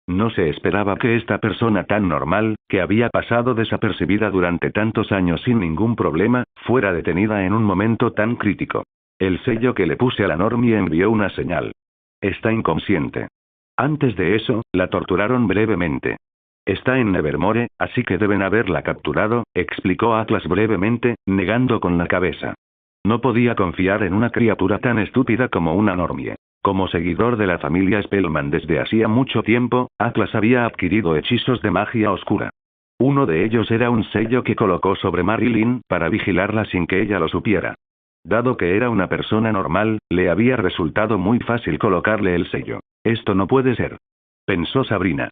No se esperaba que esta persona tan normal, que había pasado desapercibida durante tantos años sin ningún problema, fuera detenida en un momento tan crítico. El sello que le puse a la Normie envió una señal. Está inconsciente. Antes de eso, la torturaron brevemente. Está en Nevermore, así que deben haberla capturado, explicó Atlas brevemente, negando con la cabeza. No podía confiar en una criatura tan estúpida como una Normie. Como seguidor de la familia Spellman desde hacía mucho tiempo, Atlas había adquirido hechizos de magia oscura. Uno de ellos era un sello que colocó sobre Marilyn para vigilarla sin que ella lo supiera. Dado que era una persona normal, le había resultado muy fácil colocarle el sello. Esto no puede ser. Pensó Sabrina.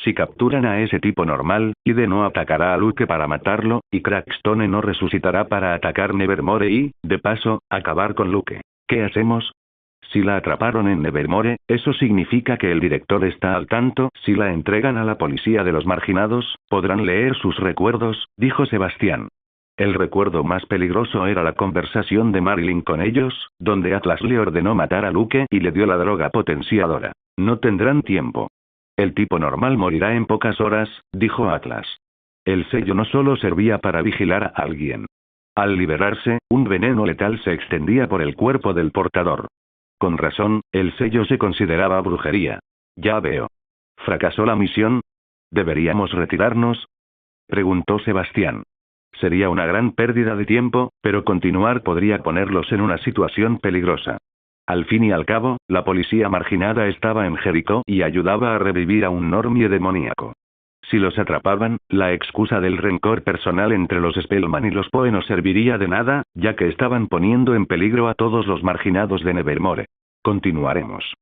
Si capturan a ese tipo normal, Ide no atacará a Luke para matarlo, y Crackstone no resucitará para atacar Nevermore y, de paso, acabar con Luke. ¿Qué hacemos? Si la atraparon en Nevermore, eso significa que el director está al tanto. Si la entregan a la policía de los marginados, podrán leer sus recuerdos, dijo Sebastián. El recuerdo más peligroso era la conversación de Marilyn con ellos, donde Atlas le ordenó matar a Luke y le dio la droga potenciadora. No tendrán tiempo. El tipo normal morirá en pocas horas, dijo Atlas. El sello no solo servía para vigilar a alguien. Al liberarse, un veneno letal se extendía por el cuerpo del portador. Con razón, el sello se consideraba brujería. Ya veo. ¿Fracasó la misión? ¿Deberíamos retirarnos? Preguntó Sebastián. Sería una gran pérdida de tiempo, pero continuar podría ponerlos en una situación peligrosa. Al fin y al cabo, la policía marginada estaba en Jericó y ayudaba a revivir a un Normie demoníaco. Si los atrapaban, la excusa del rencor personal entre los Spellman y los Poe no serviría de nada, ya que estaban poniendo en peligro a todos los marginados de Nevermore. Continuaremos.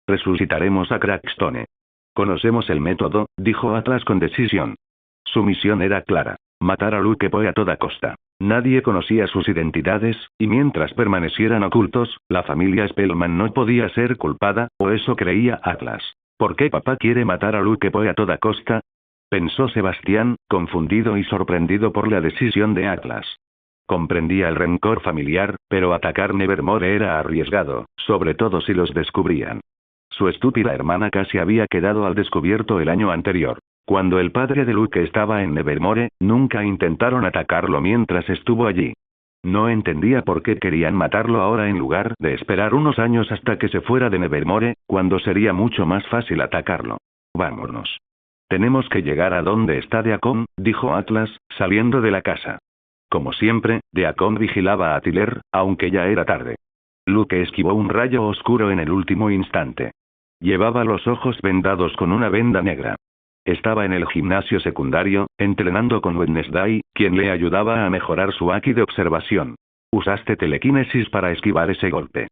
Resucitaremos a Crackstone. Conocemos el método, dijo Atlas con decisión. Su misión era clara. Matar a Luke Poe a toda costa. Nadie conocía sus identidades, y mientras permanecieran ocultos, la familia Spellman no podía ser culpada, o eso creía Atlas. ¿Por qué papá quiere matar a Luke Poe a toda costa? Pensó Sebastián, confundido y sorprendido por la decisión de Atlas. Comprendía el rencor familiar, pero atacar Nevermore era arriesgado, sobre todo si los descubrían. Su estúpida hermana casi había quedado al descubierto el año anterior. Cuando el padre de Luke estaba en Nevermore, nunca intentaron atacarlo mientras estuvo allí. No entendía por qué querían matarlo ahora en lugar de esperar unos años hasta que se fuera de Nevermore, cuando sería mucho más fácil atacarlo. Vámonos. Tenemos que llegar a donde está Deacon, dijo Atlas, saliendo de la casa. Como siempre, Deacon vigilaba a Tyler, aunque ya era tarde. Luke esquivó un rayo oscuro en el último instante. Llevaba los ojos vendados con una venda negra. Estaba en el gimnasio secundario, entrenando con Wednesday, quien le ayudaba a mejorar su Haki de observación. Usaste telequinesis para esquivar ese golpe.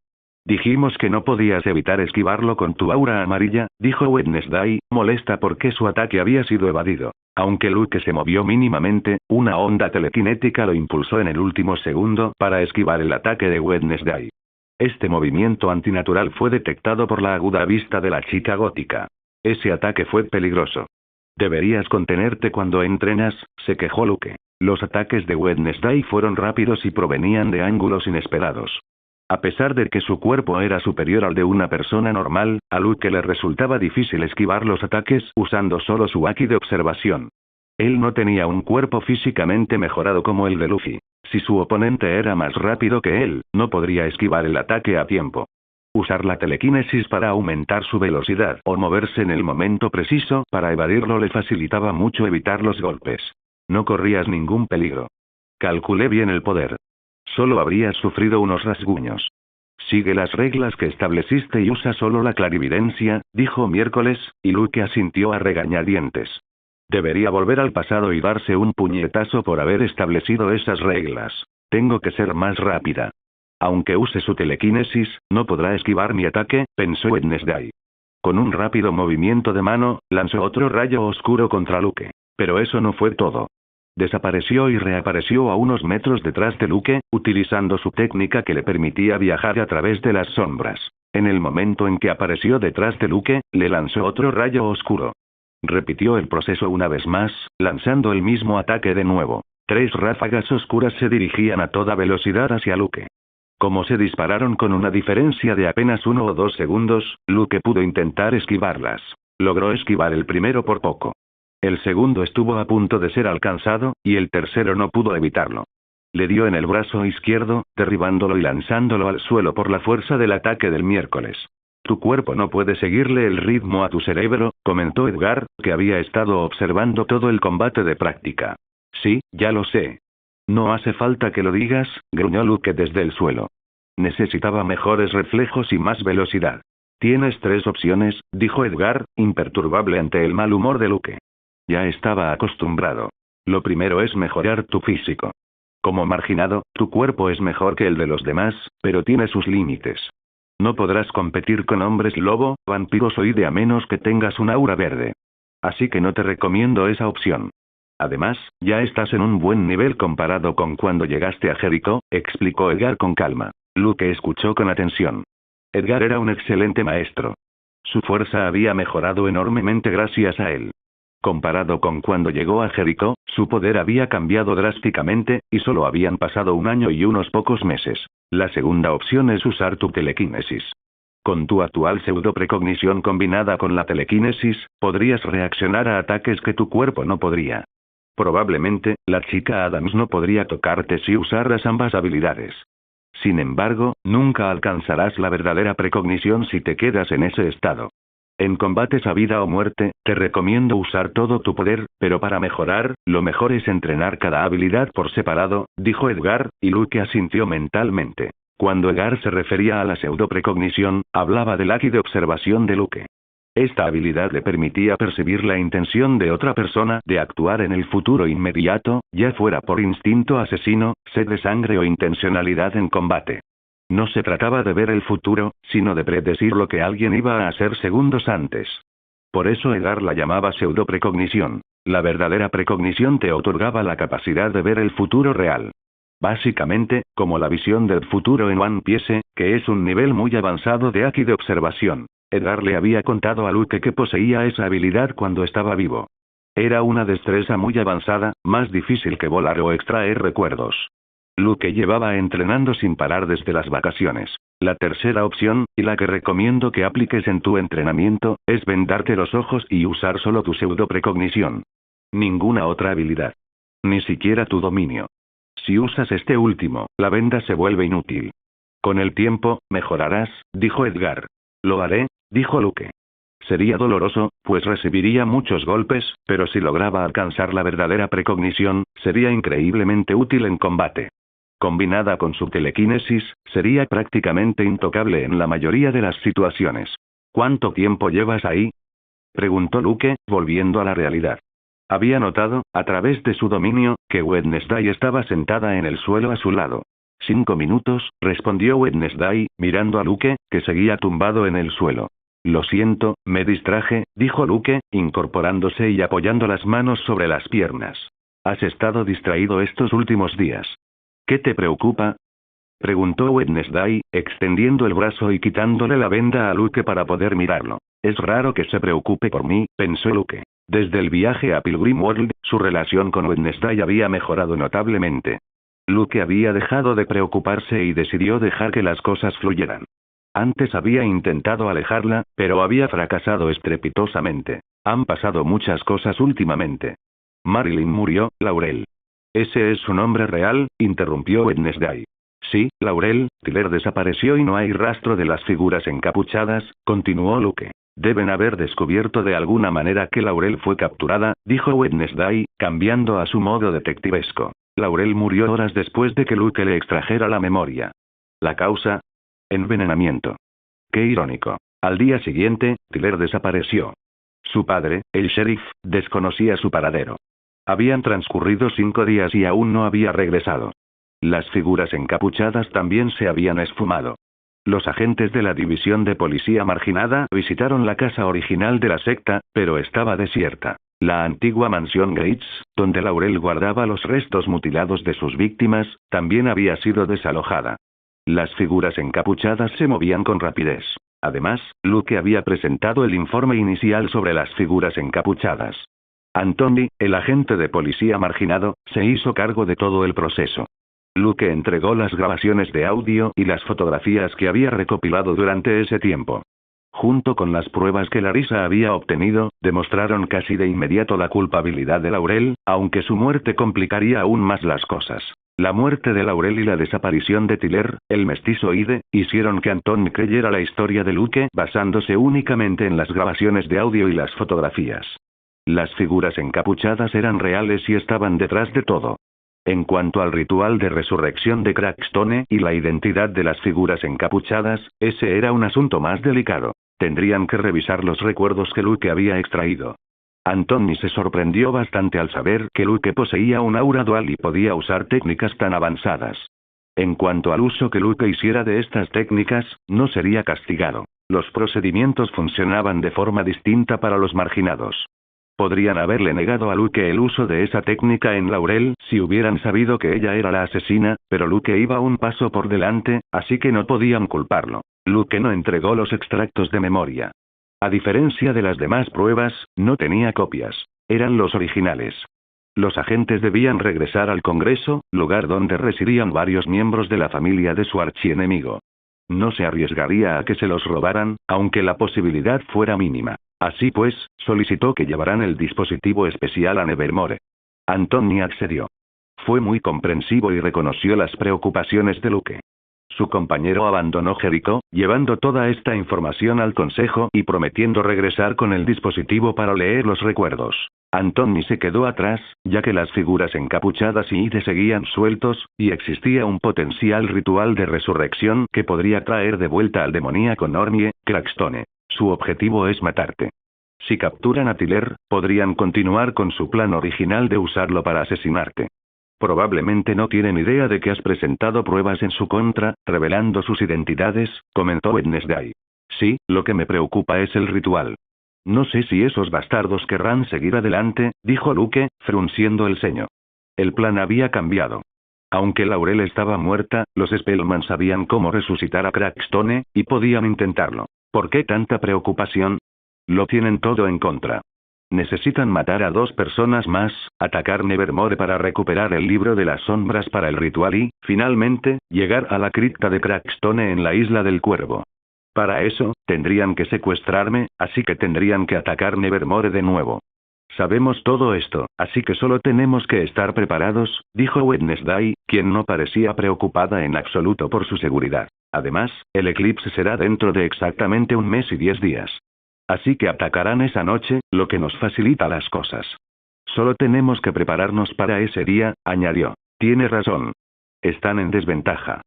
Dijimos que no podías evitar esquivarlo con tu aura amarilla, dijo Wednesday, molesta porque su ataque había sido evadido. Aunque Luke se movió mínimamente, una onda telequinética lo impulsó en el último segundo para esquivar el ataque de Wednesday. Este movimiento antinatural fue detectado por la aguda vista de la chica gótica. Ese ataque fue peligroso. Deberías contenerte cuando entrenas, se quejó Luke. Los ataques de Wednesday fueron rápidos y provenían de ángulos inesperados. A pesar de que su cuerpo era superior al de una persona normal, a Luke le resultaba difícil esquivar los ataques usando solo su Haki de observación. Él no tenía un cuerpo físicamente mejorado como el de Luffy. Si su oponente era más rápido que él, no podría esquivar el ataque a tiempo. Usar la telequinesis para aumentar su velocidad o moverse en el momento preciso para evadirlo le facilitaba mucho evitar los golpes. No corrías ningún peligro. Calculé bien el poder. Solo habrías sufrido unos rasguños. Sigue las reglas que estableciste y usa solo la clarividencia, dijo Miércoles, y Luke asintió a regañadientes. Debería volver al pasado y darse un puñetazo por haber establecido esas reglas. Tengo que ser más rápida. Aunque use su telequinesis, no podrá esquivar mi ataque, pensó Wednesday. Con un rápido movimiento de mano, lanzó otro rayo oscuro contra Luke. Pero eso no fue todo. Desapareció y reapareció a unos metros detrás de Luke, utilizando su técnica que le permitía viajar a través de las sombras. En el momento en que apareció detrás de Luke, le lanzó otro rayo oscuro. Repitió el proceso una vez más, lanzando el mismo ataque de nuevo. 3 ráfagas oscuras se dirigían a toda velocidad hacia Luke. Como se dispararon con una diferencia de apenas 1 o 2 segundos, Luke pudo intentar esquivarlas. Logró esquivar el primero por poco. El segundo estuvo a punto de ser alcanzado, y el tercero no pudo evitarlo. Le dio en el brazo izquierdo, derribándolo y lanzándolo al suelo por la fuerza del ataque del miércoles. Tu cuerpo no puede seguirle el ritmo a tu cerebro, comentó Edgar, que había estado observando todo el combate de práctica. Sí, ya lo sé. No hace falta que lo digas, gruñó Luke desde el suelo. Necesitaba mejores reflejos y más velocidad. Tienes 3 opciones, dijo Edgar, imperturbable ante el mal humor de Luke. Ya estaba acostumbrado. Lo primero es mejorar tu físico. Como marginado, tu cuerpo es mejor que el de los demás, pero tiene sus límites. No podrás competir con hombres lobo, vampiros o Ide a menos que tengas un aura verde. Así que no te recomiendo esa opción. Además, ya estás en un buen nivel comparado con cuando llegaste a Jericho, explicó Edgar con calma. Luke escuchó con atención. Edgar era un excelente maestro. Su fuerza había mejorado enormemente gracias a él. Comparado con cuando llegó a Jericho, su poder había cambiado drásticamente, y solo habían pasado 1 año y unos pocos meses. La segunda opción es usar tu telequinesis. Con tu actual pseudoprecognición combinada con la telequinesis, podrías reaccionar a ataques que tu cuerpo no podría. Probablemente, la chica Adams no podría tocarte si usaras ambas habilidades. Sin embargo, nunca alcanzarás la verdadera precognición si te quedas en ese estado. En combates a vida o muerte, te recomiendo usar todo tu poder, pero para mejorar, lo mejor es entrenar cada habilidad por separado, dijo Edgar, y Luke asintió mentalmente. Cuando Edgar se refería a la pseudoprecognición, hablaba del Haki de observación de Luke. Esta habilidad le permitía percibir la intención de otra persona de actuar en el futuro inmediato, ya fuera por instinto asesino, sed de sangre o intencionalidad en combate. No se trataba de ver el futuro, sino de predecir lo que alguien iba a hacer segundos antes. Por eso Edgar la llamaba pseudoprecognición. La verdadera precognición te otorgaba la capacidad de ver el futuro real. Básicamente, como la visión del futuro en One Piece, que es un nivel muy avanzado de Haki de observación. Edgar le había contado a Luke que poseía esa habilidad cuando estaba vivo. Era una destreza muy avanzada, más difícil que volar o extraer recuerdos. Luke llevaba entrenando sin parar desde las vacaciones. La tercera opción, y la que recomiendo que apliques en tu entrenamiento, es vendarte los ojos y usar solo tu pseudo-precognición. Ninguna otra habilidad. Ni siquiera tu dominio. Si usas este último, la venda se vuelve inútil. Con el tiempo, mejorarás, dijo Edgar. Lo haré, dijo Luke. Sería doloroso, pues recibiría muchos golpes, pero si lograba alcanzar la verdadera precognición, sería increíblemente útil en combate. Combinada con su telequinesis, sería prácticamente intocable en la mayoría de las situaciones. ¿Cuánto tiempo llevas ahí?, preguntó Luke, volviendo a la realidad. Había notado, a través de su dominio, que Wednesday estaba sentada en el suelo a su lado. 5 minutos, respondió Wednesday, mirando a Luke, que seguía tumbado en el suelo. Lo siento, me distraje, dijo Luke, incorporándose y apoyando las manos sobre las piernas. ¿Has estado distraído estos últimos días? ¿Qué te preocupa?, preguntó Wednesday, extendiendo el brazo y quitándole la venda a Luke para poder mirarlo. Es raro que se preocupe por mí, pensó Luke. Desde el viaje a Pilgrim World, su relación con Wednesday había mejorado notablemente. Luke había dejado de preocuparse y decidió dejar que las cosas fluyeran. Antes había intentado alejarla, pero había fracasado estrepitosamente. Han pasado muchas cosas últimamente. Marilyn murió, Laurel. ¿Ese es su nombre real?, interrumpió Wednesday. Sí, Laurel, Tyler desapareció y no hay rastro de las figuras encapuchadas, continuó Luke. Deben haber descubierto de alguna manera que Laurel fue capturada, dijo Wednesday, cambiando a su modo detectivesco. Laurel murió horas después de que Luke le extrajera la memoria. ¿La causa? Envenenamiento. Qué irónico. Al día siguiente, Tyler desapareció. Su padre, el sheriff, desconocía su paradero. Habían transcurrido 5 días y aún no había regresado. Las figuras encapuchadas también se habían esfumado. Los agentes de la división de policía marginada visitaron la casa original de la secta, pero estaba desierta. La antigua mansión Gates, donde Laurel guardaba los restos mutilados de sus víctimas, también había sido desalojada. Las figuras encapuchadas se movían con rapidez. Además, Luke había presentado el informe inicial sobre las figuras encapuchadas. Anthony, el agente de policía marginado, se hizo cargo de todo el proceso. Luke entregó las grabaciones de audio y las fotografías que había recopilado durante ese tiempo. Junto con las pruebas que Larissa había obtenido, demostraron casi de inmediato la culpabilidad de Laurel, aunque su muerte complicaría aún más las cosas. La muerte de Laurel y la desaparición de Tyler, el mestizo Ide, hicieron que Anthony creyera la historia de Luke basándose únicamente en las grabaciones de audio y las fotografías. Las figuras encapuchadas eran reales y estaban detrás de todo. En cuanto al ritual de resurrección de Crackstone y la identidad de las figuras encapuchadas, ese era un asunto más delicado. Tendrían que revisar los recuerdos que Luke había extraído. Anthony se sorprendió bastante al saber que Luke poseía un aura dual y podía usar técnicas tan avanzadas. En cuanto al uso que Luke hiciera de estas técnicas, no sería castigado. Los procedimientos funcionaban de forma distinta para los marginados. Podrían haberle negado a Luke el uso de esa técnica en Laurel si hubieran sabido que ella era la asesina, pero Luke iba un paso por delante, así que no podían culparlo. Luke no entregó los extractos de memoria. A diferencia de las demás pruebas, no tenía copias. Eran los originales. Los agentes debían regresar al Congreso, lugar donde residían varios miembros de la familia de su archienemigo. No se arriesgaría a que se los robaran, aunque la posibilidad fuera mínima. Así pues, solicitó que llevaran el dispositivo especial a Nevermore. Anthony accedió. Fue muy comprensivo y reconoció las preocupaciones de Luke. Su compañero abandonó Jericho, llevando toda esta información al consejo y prometiendo regresar con el dispositivo para leer los recuerdos. Anthony se quedó atrás, ya que las figuras encapuchadas y Ide seguían sueltos, y existía un potencial ritual de resurrección que podría traer de vuelta al demoníaco Normie, Crackstone. Su objetivo es matarte. Si capturan a Tyler, podrían continuar con su plan original de usarlo para asesinarte. Probablemente no tienen idea de que has presentado pruebas en su contra, revelando sus identidades, comentó Wednesday. Sí, lo que me preocupa es el ritual. No sé si esos bastardos querrán seguir adelante, dijo Luke, frunciendo el ceño. El plan había cambiado. Aunque Laurel estaba muerta, los Spellman sabían cómo resucitar a Crackstone, y podían intentarlo. ¿Por qué tanta preocupación? Lo tienen todo en contra. Necesitan matar a 2 personas más, atacar Nevermore para recuperar el libro de las sombras para el ritual y, finalmente, llegar a la cripta de Crackstone en la isla del Cuervo. Para eso, tendrían que secuestrarme, así que tendrían que atacar Nevermore de nuevo. Sabemos todo esto, así que solo tenemos que estar preparados, dijo Wednesday, quien no parecía preocupada en absoluto por su seguridad. Además, el eclipse será dentro de exactamente 1 mes y 10 días. Así que atacarán esa noche, lo que nos facilita las cosas. Solo tenemos que prepararnos para ese día, añadió. Tiene razón. Están en desventaja.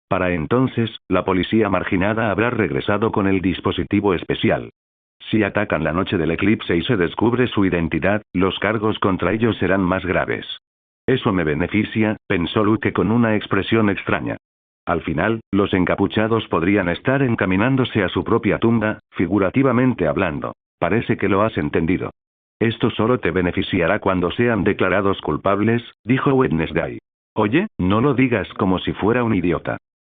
Para entonces, la policía marginada habrá regresado con el dispositivo especial. Si atacan la noche del eclipse y se descubre su identidad, los cargos contra ellos serán más graves. Eso me beneficia, pensó Luke con una expresión extraña. Al final, los encapuchados podrían estar encaminándose a su propia tumba, figurativamente hablando. Parece que lo has entendido. Esto solo te beneficiará cuando sean declarados culpables, dijo Wednesday. Oye, no lo digas como si fuera un idiota.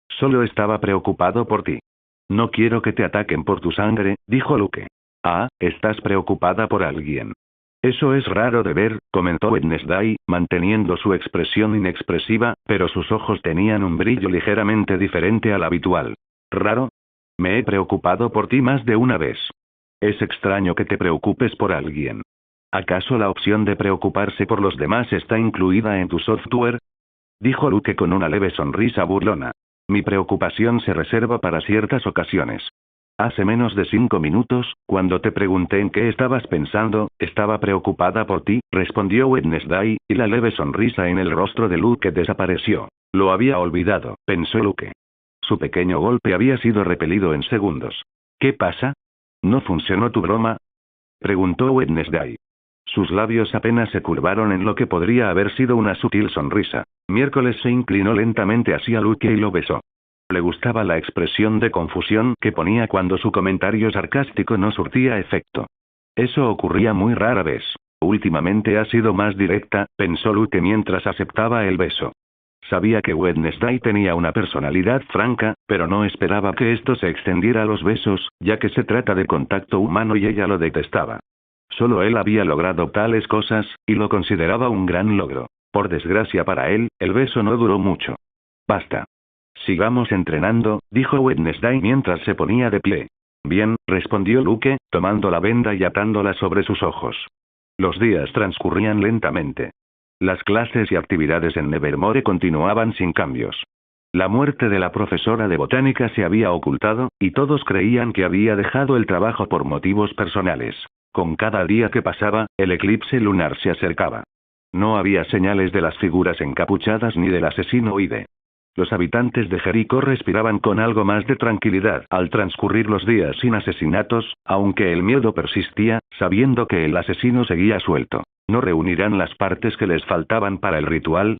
Solo estaba preocupado por ti. No quiero que te ataquen por tu sangre, dijo Luke. Ah, estás preocupada por alguien. Eso es raro de ver, comentó Wednesday, manteniendo su expresión inexpresiva, pero sus ojos tenían un brillo ligeramente diferente al habitual. ¿Raro? Me he preocupado por ti más de una vez. Es extraño que te preocupes por alguien. ¿Acaso la opción de preocuparse por los demás está incluida en tu software? Dijo Luke con una leve sonrisa burlona. Mi preocupación se reserva para ciertas ocasiones. Hace menos de 5 minutos, cuando te pregunté en qué estabas pensando, estaba preocupada por ti, respondió Wednesday, y la leve sonrisa en el rostro de Luke desapareció. Lo había olvidado, pensó Luke. Su pequeño golpe había sido repelido en segundos. ¿Qué pasa? ¿No funcionó tu broma? Preguntó Wednesday. Sus labios apenas se curvaron en lo que podría haber sido una sutil sonrisa. Miércoles se inclinó lentamente hacia Luke y lo besó. Le gustaba la expresión de confusión que ponía cuando su comentario sarcástico no surtía efecto. Eso ocurría muy rara vez. Últimamente ha sido más directa, pensó Luke mientras aceptaba el beso. Sabía que Wednesday tenía una personalidad franca, pero no esperaba que esto se extendiera a los besos, ya que se trata de contacto humano y ella lo detestaba. Solo él había logrado tales cosas, y lo consideraba un gran logro. Por desgracia para él, el beso no duró mucho. Basta. Sigamos entrenando, dijo Wednesday mientras se ponía de pie. Bien, respondió Luke, tomando la venda y atándola sobre sus ojos. Los días transcurrían lentamente. Las clases y actividades en Nevermore continuaban sin cambios. La muerte de la profesora de botánica se había ocultado, y todos creían que había dejado el trabajo por motivos personales. Con cada día que pasaba, el eclipse lunar se acercaba. No había señales de las figuras encapuchadas ni del asesino Ide. Los habitantes de Jericho respiraban con algo más de tranquilidad al transcurrir los días sin asesinatos, aunque el miedo persistía, sabiendo que el asesino seguía suelto. ¿No reunirán las partes que les faltaban para el ritual?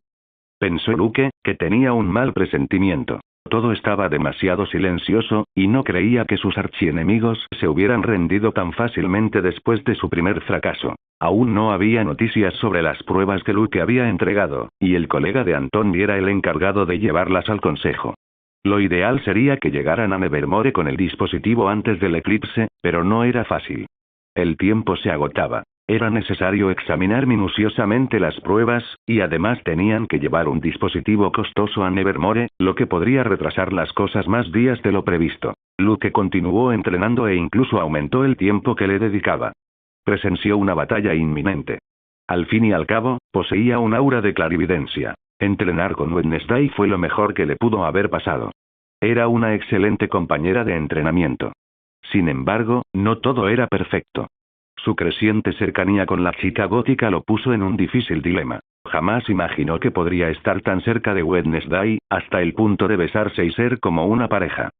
Pensó Luke, que tenía un mal presentimiento. Todo estaba demasiado silencioso, y no creía que sus archienemigos se hubieran rendido tan fácilmente después de su primer fracaso. Aún no había noticias sobre las pruebas que Luke había entregado, y el colega de Anton era el encargado de llevarlas al consejo. Lo ideal sería que llegaran a Nevermore con el dispositivo antes del eclipse, pero no era fácil. El tiempo se agotaba. Era necesario examinar minuciosamente las pruebas, y además tenían que llevar un dispositivo costoso a Nevermore, lo que podría retrasar las cosas más días de lo previsto. Luke continuó entrenando e incluso aumentó el tiempo que le dedicaba. Presenció una batalla inminente. Al fin y al cabo, poseía un aura de clarividencia. Entrenar con Wednesday fue lo mejor que le pudo haber pasado. Era una excelente compañera de entrenamiento. Sin embargo, no todo era perfecto. Su creciente cercanía con la chica gótica lo puso en un difícil dilema. Jamás imaginó que podría estar tan cerca de Wednesday, hasta el punto de besarse y ser como una pareja.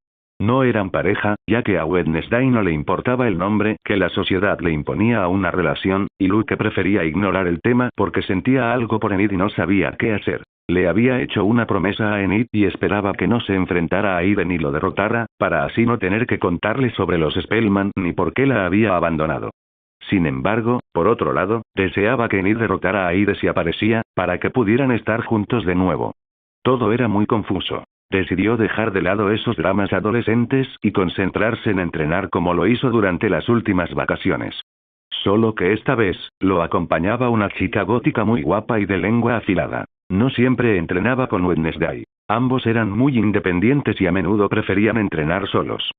No eran pareja, ya que a Wednesday no le importaba el nombre que la sociedad le imponía a una relación, y Luke prefería ignorar el tema porque sentía algo por Enid y no sabía qué hacer. Le había hecho una promesa a Enid y esperaba que no se enfrentara a Iden y lo derrotara, para así no tener que contarle sobre los Spellman ni por qué la había abandonado. Sin embargo, por otro lado, deseaba que Enid derrotara a Ide si aparecía, para que pudieran estar juntos de nuevo. Todo era muy confuso. Decidió dejar de lado esos dramas adolescentes y concentrarse en entrenar como lo hizo durante las últimas vacaciones. Solo que esta vez, lo acompañaba una chica gótica muy guapa y de lengua afilada. No siempre entrenaba con Wednesday. Ambos eran muy independientes y a menudo preferían entrenar solos.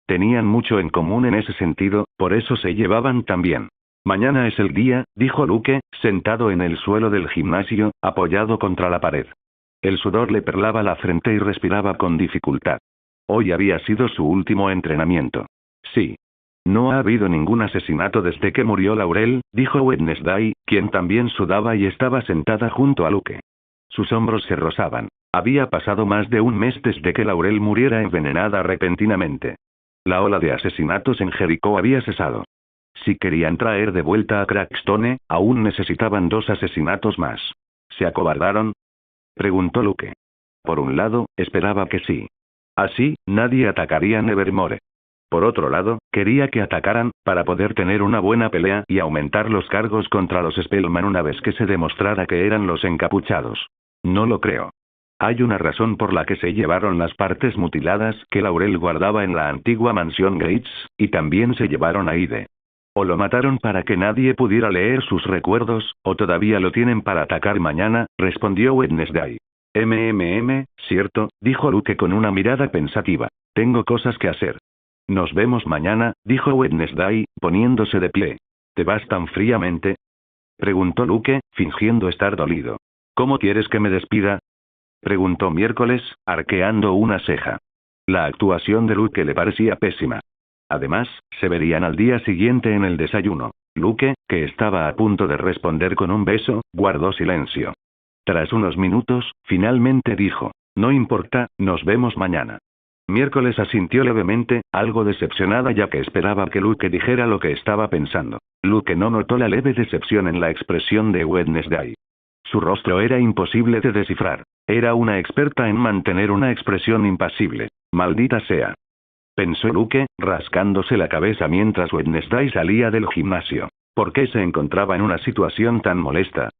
Tenían mucho en común en ese sentido, por eso se llevaban tan bien. Mañana es el día, dijo Luke, sentado en el suelo del gimnasio, apoyado contra la pared. El sudor le perlaba la frente y respiraba con dificultad. Hoy había sido su último entrenamiento. Sí. No ha habido ningún asesinato desde que murió Laurel, dijo Wednesday, quien también sudaba y estaba sentada junto a Luke. Sus hombros se rozaban. Había pasado más de un mes desde que Laurel muriera envenenada repentinamente. La ola de asesinatos en Jericó había cesado. Si querían traer de vuelta a Crackstone, aún necesitaban 2 asesinatos más. ¿Se acobardaron?, preguntó Luke. Por un lado, esperaba que sí. Así, nadie atacaría a Nevermore. Por otro lado, quería que atacaran, para poder tener una buena pelea y aumentar los cargos contra los Spellman una vez que se demostrara que eran los encapuchados. No lo creo. Hay una razón por la que se llevaron las partes mutiladas que Laurel guardaba en la antigua mansión Gates, y también se llevaron a Ide. O lo mataron para que nadie pudiera leer sus recuerdos, o todavía lo tienen para atacar mañana, respondió Wednesday. Cierto, dijo Luke con una mirada pensativa. Tengo cosas que hacer. Nos vemos mañana, dijo Wednesday, poniéndose de pie. ¿Te vas tan fríamente?, preguntó Luke, fingiendo estar dolido. ¿Cómo quieres que me despida?, preguntó Miércoles, arqueando una ceja. La actuación de Luke le parecía pésima. Además, se verían al día siguiente en el desayuno. Luke, que estaba a punto de responder con un beso, guardó silencio. Tras unos minutos, finalmente dijo, no importa, nos vemos mañana. Miércoles asintió levemente, algo decepcionada ya que esperaba que Luke dijera lo que estaba pensando. Luke no notó la leve decepción en la expresión de Wednesday. Su rostro era imposible de descifrar. Era una experta en mantener una expresión impasible. Maldita sea, pensó Luke, rascándose la cabeza mientras Wednesday salía del gimnasio. ¿Por qué se encontraba en una situación tan molesta?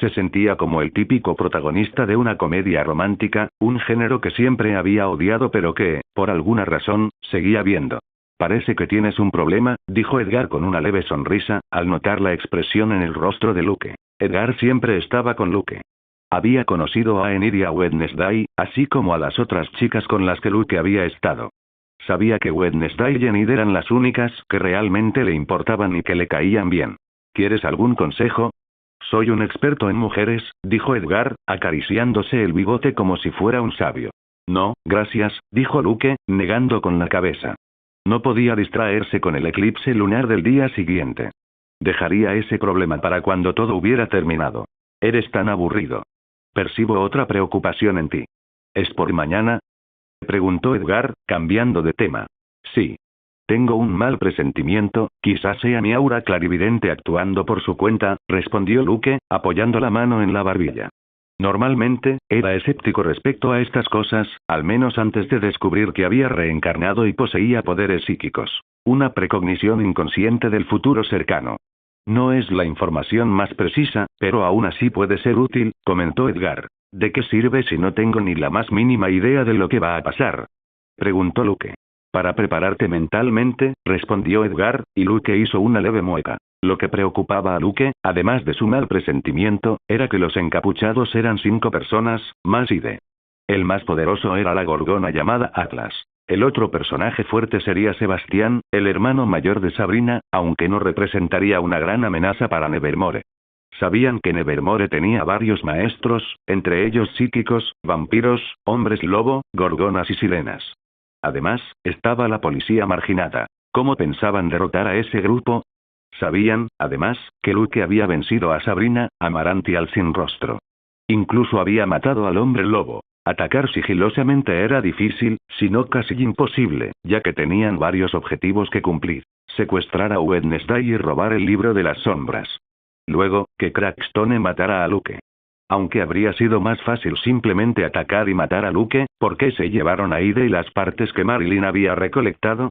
Se sentía como el típico protagonista de una comedia romántica, un género que siempre había odiado pero que, por alguna razón, seguía viendo. Parece que tienes un problema, dijo Edgar con una leve sonrisa, al notar la expresión en el rostro de Luke. Edgar siempre estaba con Luke. Había conocido a Enid y a Wednesday, así como a las otras chicas con las que Luke había estado. Sabía que Wednesday y Enid eran las únicas que realmente le importaban y que le caían bien. ¿Quieres algún consejo? Soy un experto en mujeres, dijo Edgar, acariciándose el bigote como si fuera un sabio. No, gracias, dijo Luke, negando con la cabeza. No podía distraerse con el eclipse lunar del día siguiente. Dejaría ese problema para cuando todo hubiera terminado. Eres tan aburrido. Percibo otra preocupación en ti. ¿Es por mañana?, preguntó Edgar, cambiando de tema. Sí. Tengo un mal presentimiento, quizás sea mi aura clarividente actuando por su cuenta, respondió Luke, apoyando la mano en la barbilla. Normalmente, era escéptico respecto a estas cosas, al menos antes de descubrir que había reencarnado y poseía poderes psíquicos. Una precognición inconsciente del futuro cercano. No es la información más precisa, pero aún así puede ser útil, comentó Edgar. ¿De qué sirve si no tengo ni la más mínima idea de lo que va a pasar?, preguntó Luke. Para prepararte mentalmente, respondió Edgar, y Luke hizo una leve mueca. Lo que preocupaba a Luke, además de su mal presentimiento, era que los encapuchados eran 5 personas, más Ide. El más poderoso era la gorgona llamada Atlas. El otro personaje fuerte sería Sebastián, el hermano mayor de Sabrina, aunque no representaría una gran amenaza para Nevermore. Sabían que Nevermore tenía varios maestros, entre ellos psíquicos, vampiros, hombres lobo, gorgonas y sirenas. Además, estaba la policía marginada. ¿Cómo pensaban derrotar a ese grupo? Sabían, además, que Luke había vencido a Sabrina, Amaranth y al Sin Rostro. Incluso había matado al hombre lobo. Atacar sigilosamente era difícil, si no casi imposible, ya que tenían varios objetivos que cumplir. Secuestrar a Wednesday y robar el libro de las sombras. Luego, que Crackstone matara a Luke. Aunque habría sido más fácil simplemente atacar y matar a Luke, ¿por qué se llevaron a Ide y las partes que Marilyn había recolectado?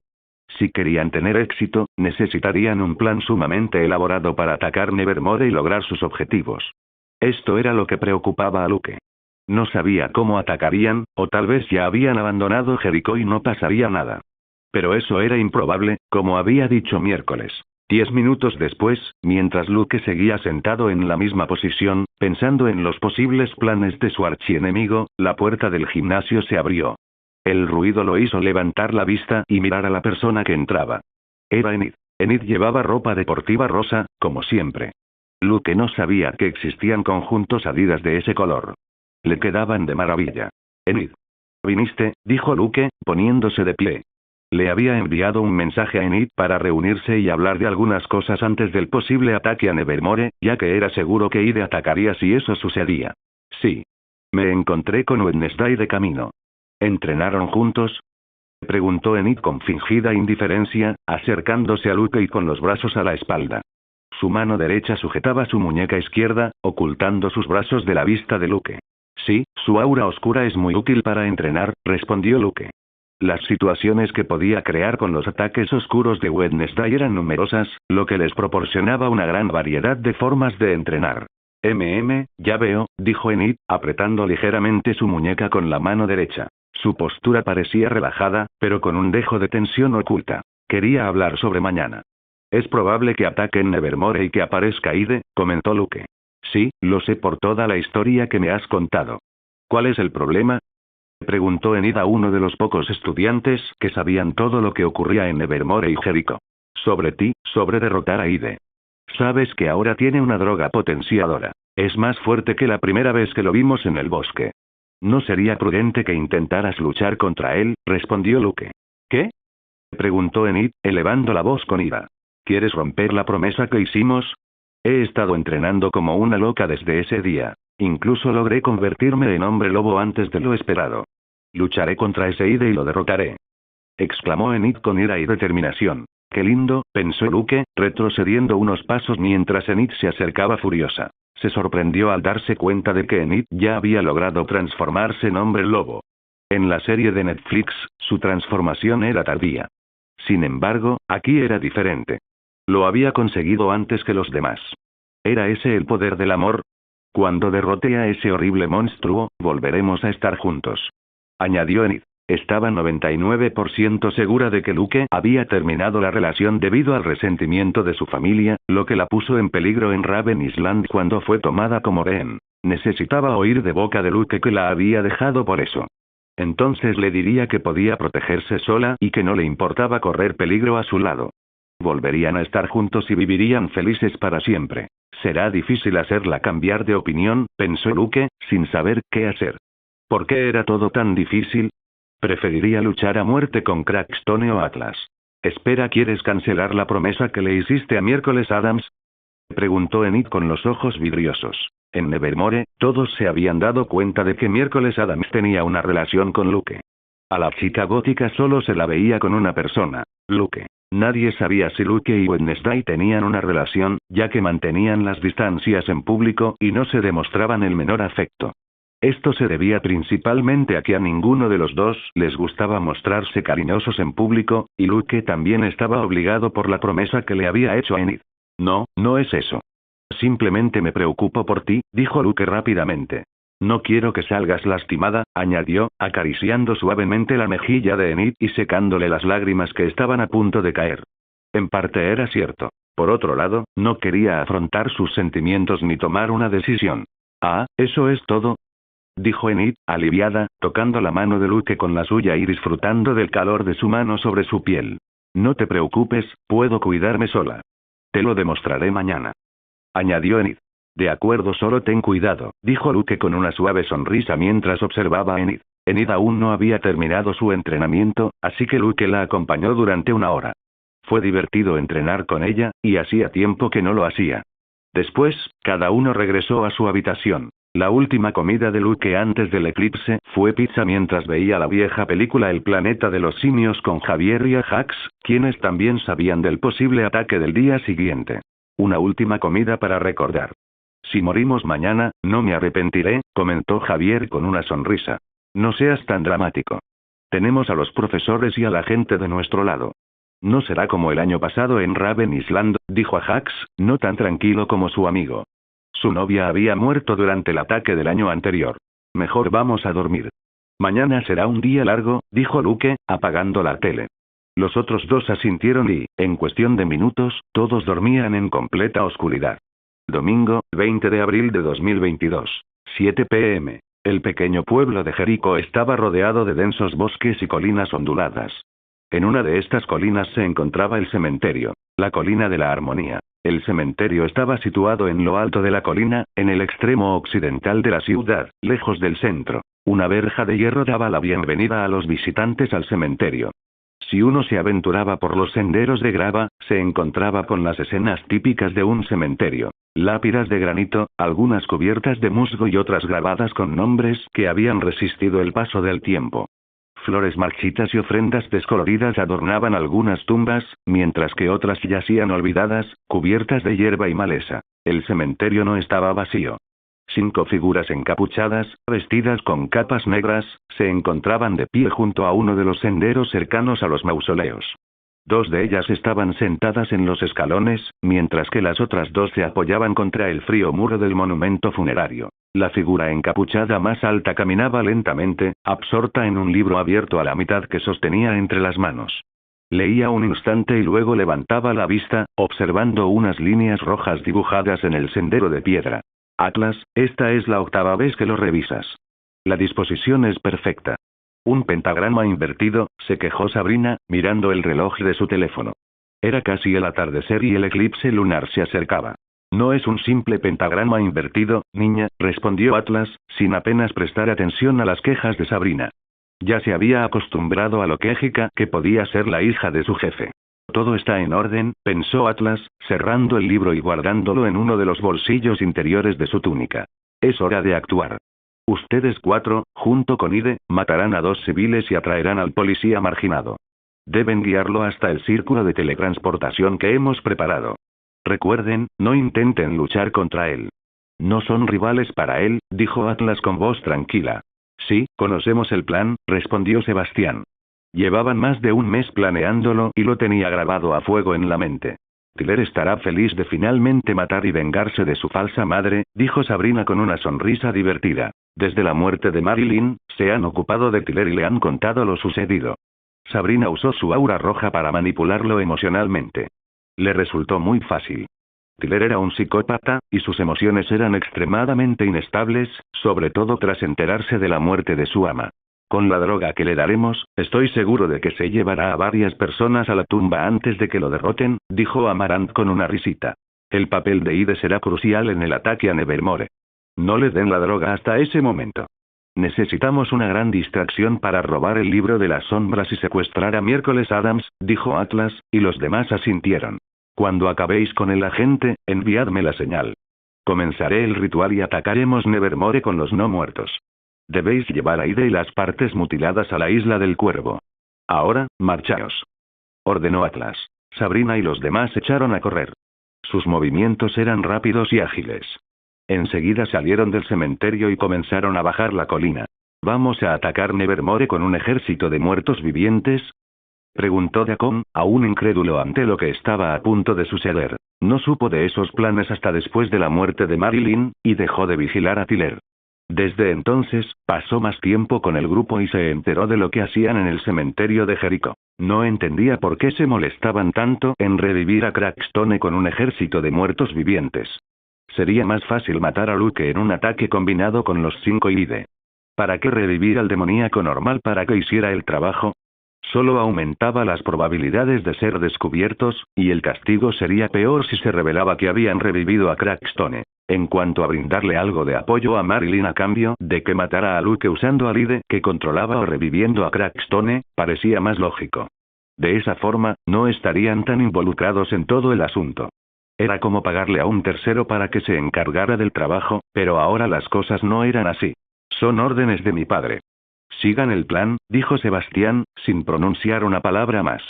Si querían tener éxito, necesitarían un plan sumamente elaborado para atacar Nevermore y lograr sus objetivos. Esto era lo que preocupaba a Luke. No sabía cómo atacarían, o tal vez ya habían abandonado Jericó y no pasaría nada. Pero eso era improbable, como había dicho Miércoles. 10 minutos después, mientras Luke seguía sentado en la misma posición, pensando en los posibles planes de su archienemigo, la puerta del gimnasio se abrió. El ruido lo hizo levantar la vista y mirar a la persona que entraba. Era Enid. Enid llevaba ropa deportiva rosa, como siempre. Luke no sabía que existían conjuntos Adidas de ese color. Le quedaban de maravilla. Enid. ¿Viniste?, dijo Luke, poniéndose de pie. Le había enviado un mensaje a Enid para reunirse y hablar de algunas cosas antes del posible ataque a Nevermore, ya que era seguro que Ide atacaría si eso sucedía. Sí. Me encontré con Wednesday de camino. ¿Entrenaron juntos?, preguntó Enid con fingida indiferencia, acercándose a Luke y con los brazos a la espalda. Su mano derecha sujetaba su muñeca izquierda, ocultando sus brazos de la vista de Luke. Sí, su aura oscura es muy útil para entrenar, respondió Luke. Las situaciones que podía crear con los ataques oscuros de Wednesday eran numerosas, lo que les proporcionaba una gran variedad de formas de entrenar. Ya veo, dijo Enid, apretando ligeramente su muñeca con la mano derecha. Su postura parecía relajada, pero con un dejo de tensión oculta. Quería hablar sobre mañana. Es probable que ataquen Nevermore y que aparezca Ide, comentó Luke. Sí, lo sé por toda la historia que me has contado. ¿Cuál es el problema?, preguntó Enid a uno de los pocos estudiantes que sabían todo lo que ocurría en Nevermore y Jericho. Sobre ti, sobre derrotar a Ide. Sabes que ahora tiene una droga potenciadora. Es más fuerte que la primera vez que lo vimos en el bosque. No sería prudente que intentaras luchar contra él, respondió Luke. ¿Qué?, preguntó Enid, elevando la voz con ira. ¿Quieres romper la promesa que hicimos? He estado entrenando como una loca desde ese día. Incluso logré convertirme en hombre lobo antes de lo esperado. Lucharé contra ese Ide y lo derrotaré, exclamó Enid con ira y determinación. Qué lindo, pensó Luke, retrocediendo unos pasos mientras Enid se acercaba furiosa. Se sorprendió al darse cuenta de que Enid ya había logrado transformarse en hombre lobo. En la serie de Netflix, su transformación era tardía. Sin embargo, aquí era diferente. Lo había conseguido antes que los demás. ¿Era ese el poder del amor? Cuando derrote a ese horrible monstruo, volveremos a estar juntos, añadió Enid. Estaba 99% segura de que Luke había terminado la relación debido al resentimiento de su familia, lo que la puso en peligro en Raven Island cuando fue tomada como rehén. Necesitaba oír de boca de Luke que la había dejado por eso. Entonces le diría que podía protegerse sola y que no le importaba correr peligro a su lado. Volverían a estar juntos y vivirían felices para siempre. Será difícil hacerla cambiar de opinión, pensó Luke, sin saber qué hacer. ¿Por qué era todo tan difícil? Preferiría luchar a muerte con Crackstone o Atlas. Espera, ¿quieres cancelar la promesa que le hiciste a Miércoles Adams?, preguntó Enid con los ojos vidriosos. En Nevermore, todos se habían dado cuenta de que Miércoles Adams tenía una relación con Luke. A la chica gótica solo se la veía con una persona, Luke. Nadie sabía si Luke y Wednesday tenían una relación, ya que mantenían las distancias en público y no se demostraban el menor afecto. Esto se debía principalmente a que a ninguno de los dos les gustaba mostrarse cariñosos en público, y Luke también estaba obligado por la promesa que le había hecho a Enid. No, no es eso. Simplemente me preocupo por ti, dijo Luke rápidamente. No quiero que salgas lastimada, añadió, acariciando suavemente la mejilla de Enid y secándole las lágrimas que estaban a punto de caer. En parte era cierto. Por otro lado, no quería afrontar sus sentimientos ni tomar una decisión. Ah, ¿eso es todo?, dijo Enid, aliviada, tocando la mano de Luke con la suya y disfrutando del calor de su mano sobre su piel. No te preocupes, puedo cuidarme sola. Te lo demostraré mañana, añadió Enid. De acuerdo, solo ten cuidado, dijo Luke con una suave sonrisa mientras observaba a Enid. Enid aún no había terminado su entrenamiento, así que Luke la acompañó durante una hora. Fue divertido entrenar con ella, y hacía tiempo que no lo hacía. Después, cada uno regresó a su habitación. La última comida de Luke antes del eclipse fue pizza mientras veía la vieja película El planeta de los simios con Javier y Ajax, quienes también sabían del posible ataque del día siguiente. Una última comida para recordar. Si morimos mañana, no me arrepentiré, comentó Javier con una sonrisa. No seas tan dramático. Tenemos a los profesores y a la gente de nuestro lado. No será como el año pasado en Raven Island, dijo Ajax, no tan tranquilo como su amigo. Su novia había muerto durante el ataque del año anterior. Mejor vamos a dormir. Mañana será un día largo, dijo Luke, apagando la tele. Los otros dos asintieron y, en cuestión de minutos, todos dormían en completa oscuridad. Domingo, 20 de abril de 2022. 7 p.m. El pequeño pueblo de Jericó estaba rodeado de densos bosques y colinas onduladas. En una de estas colinas se encontraba el cementerio, la colina de la Armonía. El cementerio estaba situado en lo alto de la colina, en el extremo occidental de la ciudad, lejos del centro. Una verja de hierro daba la bienvenida a los visitantes al cementerio. Si uno se aventuraba por los senderos de grava, se encontraba con las escenas típicas de un cementerio. Lápidas de granito, algunas cubiertas de musgo y otras grabadas con nombres que habían resistido el paso del tiempo. Flores marchitas y ofrendas descoloridas adornaban algunas tumbas, mientras que otras yacían olvidadas, cubiertas de hierba y maleza. El cementerio no estaba vacío. 5 figuras encapuchadas, vestidas con capas negras, se encontraban de pie junto a uno de los senderos cercanos a los mausoleos. 2 de ellas estaban sentadas en los escalones, mientras que las otras 2 se apoyaban contra el frío muro del monumento funerario. La figura encapuchada más alta caminaba lentamente, absorta en un libro abierto a la mitad que sostenía entre las manos. Leía un instante y luego levantaba la vista, observando unas líneas rojas dibujadas en el sendero de piedra. Atlas, esta es la 8ª vez que lo revisas. La disposición es perfecta. Un pentagrama invertido, se quejó Sabrina, mirando el reloj de su teléfono. Era casi el atardecer y el eclipse lunar se acercaba. No es un simple pentagrama invertido, niña, respondió Atlas, sin apenas prestar atención a las quejas de Sabrina. Ya se había acostumbrado a lo quejica que podía ser la hija de su jefe. Todo está en orden, pensó Atlas, cerrando el libro y guardándolo en uno de los bolsillos interiores de su túnica. Es hora de actuar. Ustedes 4, junto con Ide, matarán a 2 civiles y atraerán al policía marginado. Deben guiarlo hasta el círculo de teletransportación que hemos preparado. Recuerden, no intenten luchar contra él. No son rivales para él, dijo Atlas con voz tranquila. Sí, conocemos el plan, respondió Sebastián. Llevaban más de un mes planeándolo y lo tenía grabado a fuego en la mente. Tyler estará feliz de finalmente matar y vengarse de su falsa madre, dijo Sabrina con una sonrisa divertida. Desde la muerte de Marilyn, se han ocupado de Tyler y le han contado lo sucedido. Sabrina usó su aura roja para manipularlo emocionalmente. Le resultó muy fácil. Tyler era un psicópata, y sus emociones eran extremadamente inestables, sobre todo tras enterarse de la muerte de su ama. Con la droga que le daremos, estoy seguro de que se llevará a varias personas a la tumba antes de que lo derroten, dijo Amaranth con una risita. El papel de Ide será crucial en el ataque a Nevermore. No le den la droga hasta ese momento. Necesitamos una gran distracción para robar el libro de las sombras y secuestrar a Miércoles Adams, dijo Atlas, y los demás asintieron. Cuando acabéis con el agente, enviadme la señal. Comenzaré el ritual y atacaremos Nevermore con los no muertos. Debéis llevar a Ide y las partes mutiladas a la isla del Cuervo. Ahora, marchaos. Ordenó Atlas. Sabrina y los demás echaron a correr. Sus movimientos eran rápidos y ágiles. Enseguida salieron del cementerio y comenzaron a bajar la colina. ¿Vamos a atacar Nevermore con un ejército de muertos vivientes?, preguntó Deacon, aún incrédulo ante lo que estaba a punto de suceder. No supo de esos planes hasta después de la muerte de Marilyn, y dejó de vigilar a Tyler. Desde entonces, pasó más tiempo con el grupo y se enteró de lo que hacían en el cementerio de Jericó. No entendía por qué se molestaban tanto en revivir a Crackstone con un ejército de muertos vivientes. Sería más fácil matar a Luke en un ataque combinado con los 5 y Ide. ¿Para qué revivir al demoníaco normal para que hiciera el trabajo? Solo aumentaba las probabilidades de ser descubiertos, y el castigo sería peor si se revelaba que habían revivido a Crackstone. En cuanto a brindarle algo de apoyo a Marilyn a cambio de que matara a Luke usando a Ide que controlaba o reviviendo a Crackstone, parecía más lógico. De esa forma, no estarían tan involucrados en todo el asunto. Era como pagarle a un tercero para que se encargara del trabajo, pero ahora las cosas no eran así. Son órdenes de mi padre. Sigan el plan, dijo Sebastián, sin pronunciar una palabra más.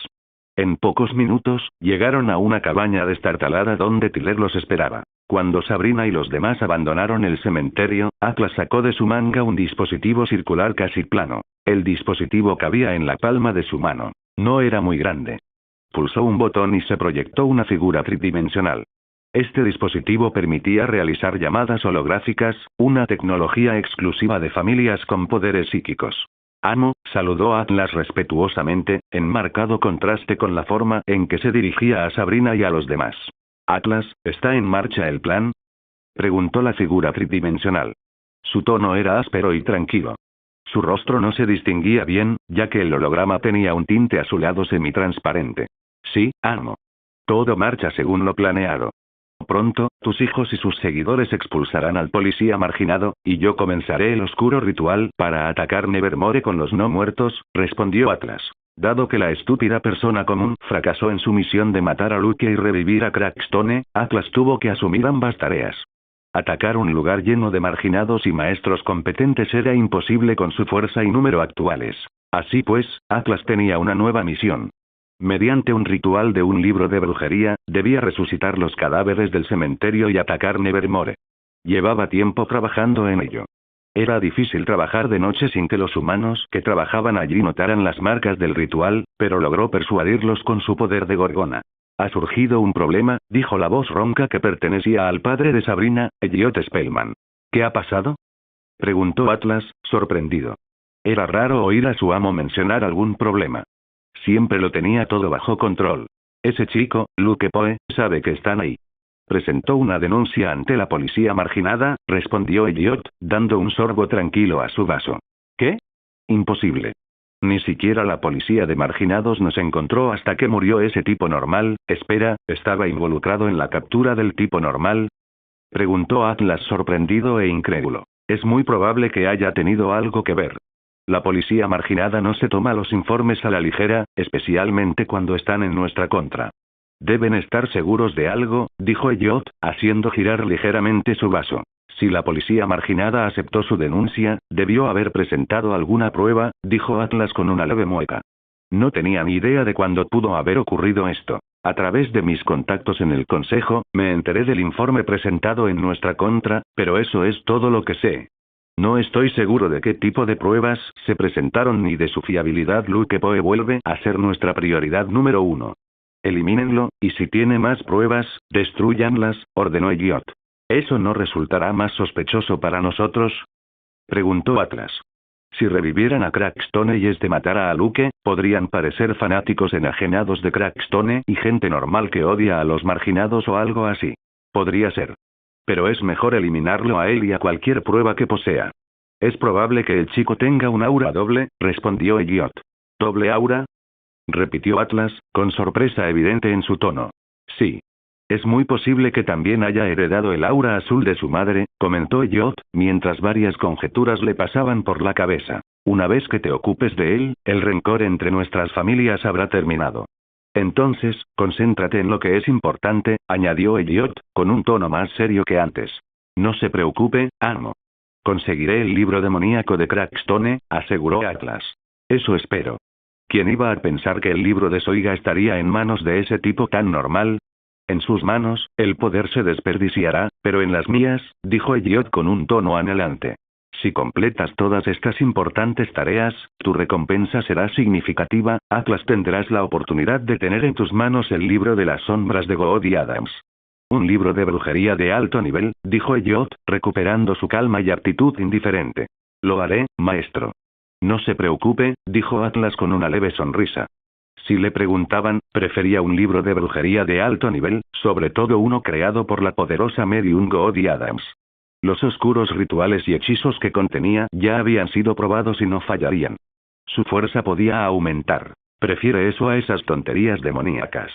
En pocos minutos, llegaron a una cabaña destartalada donde Tyler los esperaba. Cuando Sabrina y los demás abandonaron el cementerio, Atlas sacó de su manga un dispositivo circular casi plano. El dispositivo cabía en la palma de su mano. No era muy grande. Pulsó un botón y se proyectó una figura tridimensional. Este dispositivo permitía realizar llamadas holográficas, una tecnología exclusiva de familias con poderes psíquicos. Amo, saludó Atlas respetuosamente, en marcado contraste con la forma en que se dirigía a Sabrina y a los demás. Atlas, ¿está en marcha el plan? Preguntó la figura tridimensional. Su tono era áspero y tranquilo. Su rostro no se distinguía bien, ya que el holograma tenía un tinte azulado semitransparente. Sí, amo. Todo marcha según lo planeado. Pronto, tus hijos y sus seguidores expulsarán al policía marginado, y yo comenzaré el oscuro ritual para atacar Nevermore con los no muertos, respondió Atlas. Dado que la estúpida persona común fracasó en su misión de matar a Luke y revivir a Crackstone, Atlas tuvo que asumir ambas tareas. Atacar un lugar lleno de marginados y maestros competentes era imposible con su fuerza y número actuales. Así pues, Atlas tenía una nueva misión. Mediante un ritual de un libro de brujería, debía resucitar los cadáveres del cementerio y atacar Nevermore. Llevaba tiempo trabajando en ello. Era difícil trabajar de noche sin que los humanos que trabajaban allí notaran las marcas del ritual, pero logró persuadirlos con su poder de gorgona. Ha surgido un problema, dijo la voz ronca que pertenecía al padre de Sabrina, Elliot Spellman. ¿Qué ha pasado? Preguntó Atlas, sorprendido. Era raro oír a su amo mencionar algún problema. Siempre lo tenía todo bajo control. Ese chico, Luke Poe, sabe que están ahí. Presentó una denuncia ante la policía marginada, respondió Elliot, dando un sorbo tranquilo a su vaso. ¿Qué? Imposible. Ni siquiera la policía de marginados nos encontró hasta que murió ese tipo normal. Espera, ¿estaba involucrado en la captura del tipo normal? Preguntó Atlas sorprendido e incrédulo. Es muy probable que haya tenido algo que ver. La policía marginada no se toma los informes a la ligera, especialmente cuando están en nuestra contra. Deben estar seguros de algo, dijo Elliot, haciendo girar ligeramente su vaso. Si la policía marginada aceptó su denuncia, debió haber presentado alguna prueba, dijo Atlas con una leve mueca. No tenía ni idea de cuándo pudo haber ocurrido esto. A través de mis contactos en el consejo, me enteré del informe presentado en nuestra contra, pero eso es todo lo que sé. No estoy seguro de qué tipo de pruebas se presentaron ni de su fiabilidad. Luke Poe vuelve a ser nuestra prioridad número 1. Elimínenlo, y si tiene más pruebas, destrúyanlas, ordenó Elliot. ¿Eso no resultará más sospechoso para nosotros? Preguntó Atlas. Si revivieran a Crackstone y matara a Luke, podrían parecer fanáticos enajenados de Crackstone y gente normal que odia a los marginados o algo así. Podría ser. Pero es mejor eliminarlo a él y a cualquier prueba que posea. Es probable que el chico tenga un aura doble, respondió Elliot. ¿Doble aura? Repitió Atlas, con sorpresa evidente en su tono. Sí. Es muy posible que también haya heredado el aura azul de su madre, comentó Elliot, mientras varias conjeturas le pasaban por la cabeza. Una vez que te ocupes de él, el rencor entre nuestras familias habrá terminado. Entonces, concéntrate en lo que es importante, añadió Elliot, con un tono más serio que antes. No se preocupe, amo. Conseguiré el libro demoníaco de Crackstone, aseguró Atlas. Eso espero. ¿Quién iba a pensar que el libro de Soiga estaría en manos de ese tipo tan normal? En sus manos, el poder se desperdiciará, pero en las mías, dijo Elliot con un tono anhelante. Si completas todas estas importantes tareas, tu recompensa será significativa. Atlas, tendrás la oportunidad de tener en tus manos el libro de las sombras de Goody Adams. Un libro de brujería de alto nivel, dijo Elliot, recuperando su calma y actitud indiferente. Lo haré, maestro. No se preocupe, dijo Atlas con una leve sonrisa. Si le preguntaban, prefería un libro de brujería de alto nivel, sobre todo uno creado por la poderosa medium Goody Adams. Los oscuros rituales y hechizos que contenía ya habían sido probados y no fallarían. Su fuerza podía aumentar. Prefiere eso a esas tonterías demoníacas.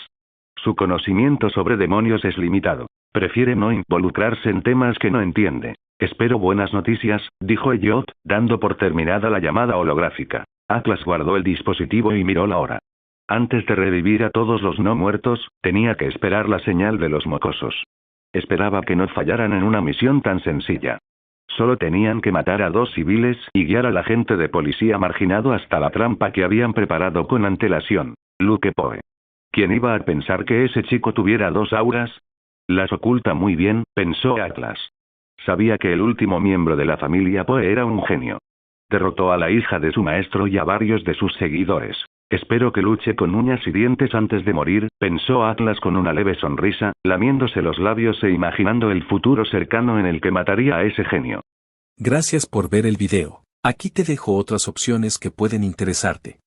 Su conocimiento sobre demonios es limitado. Prefiere no involucrarse en temas que no entiende. Espero buenas noticias, dijo Elliot, dando por terminada la llamada holográfica. Atlas guardó el dispositivo y miró la hora. Antes de revivir a todos los no muertos, tenía que esperar la señal de los mocosos. Esperaba que no fallaran en una misión tan sencilla. Solo tenían que matar a 2 civiles y guiar al agente de policía marginado hasta la trampa que habían preparado con antelación. Luke Poe. ¿Quién iba a pensar que ese chico tuviera 2 auras? Las oculta muy bien, pensó Atlas. Sabía que el último miembro de la familia Poe era un genio. Derrotó a la hija de su maestro y a varios de sus seguidores. Espero que luche con uñas y dientes antes de morir, pensó Atlas con una leve sonrisa, lamiéndose los labios e imaginando el futuro cercano en el que mataría a ese genio. Gracias por ver el video. Aquí te dejo otras opciones que pueden interesarte.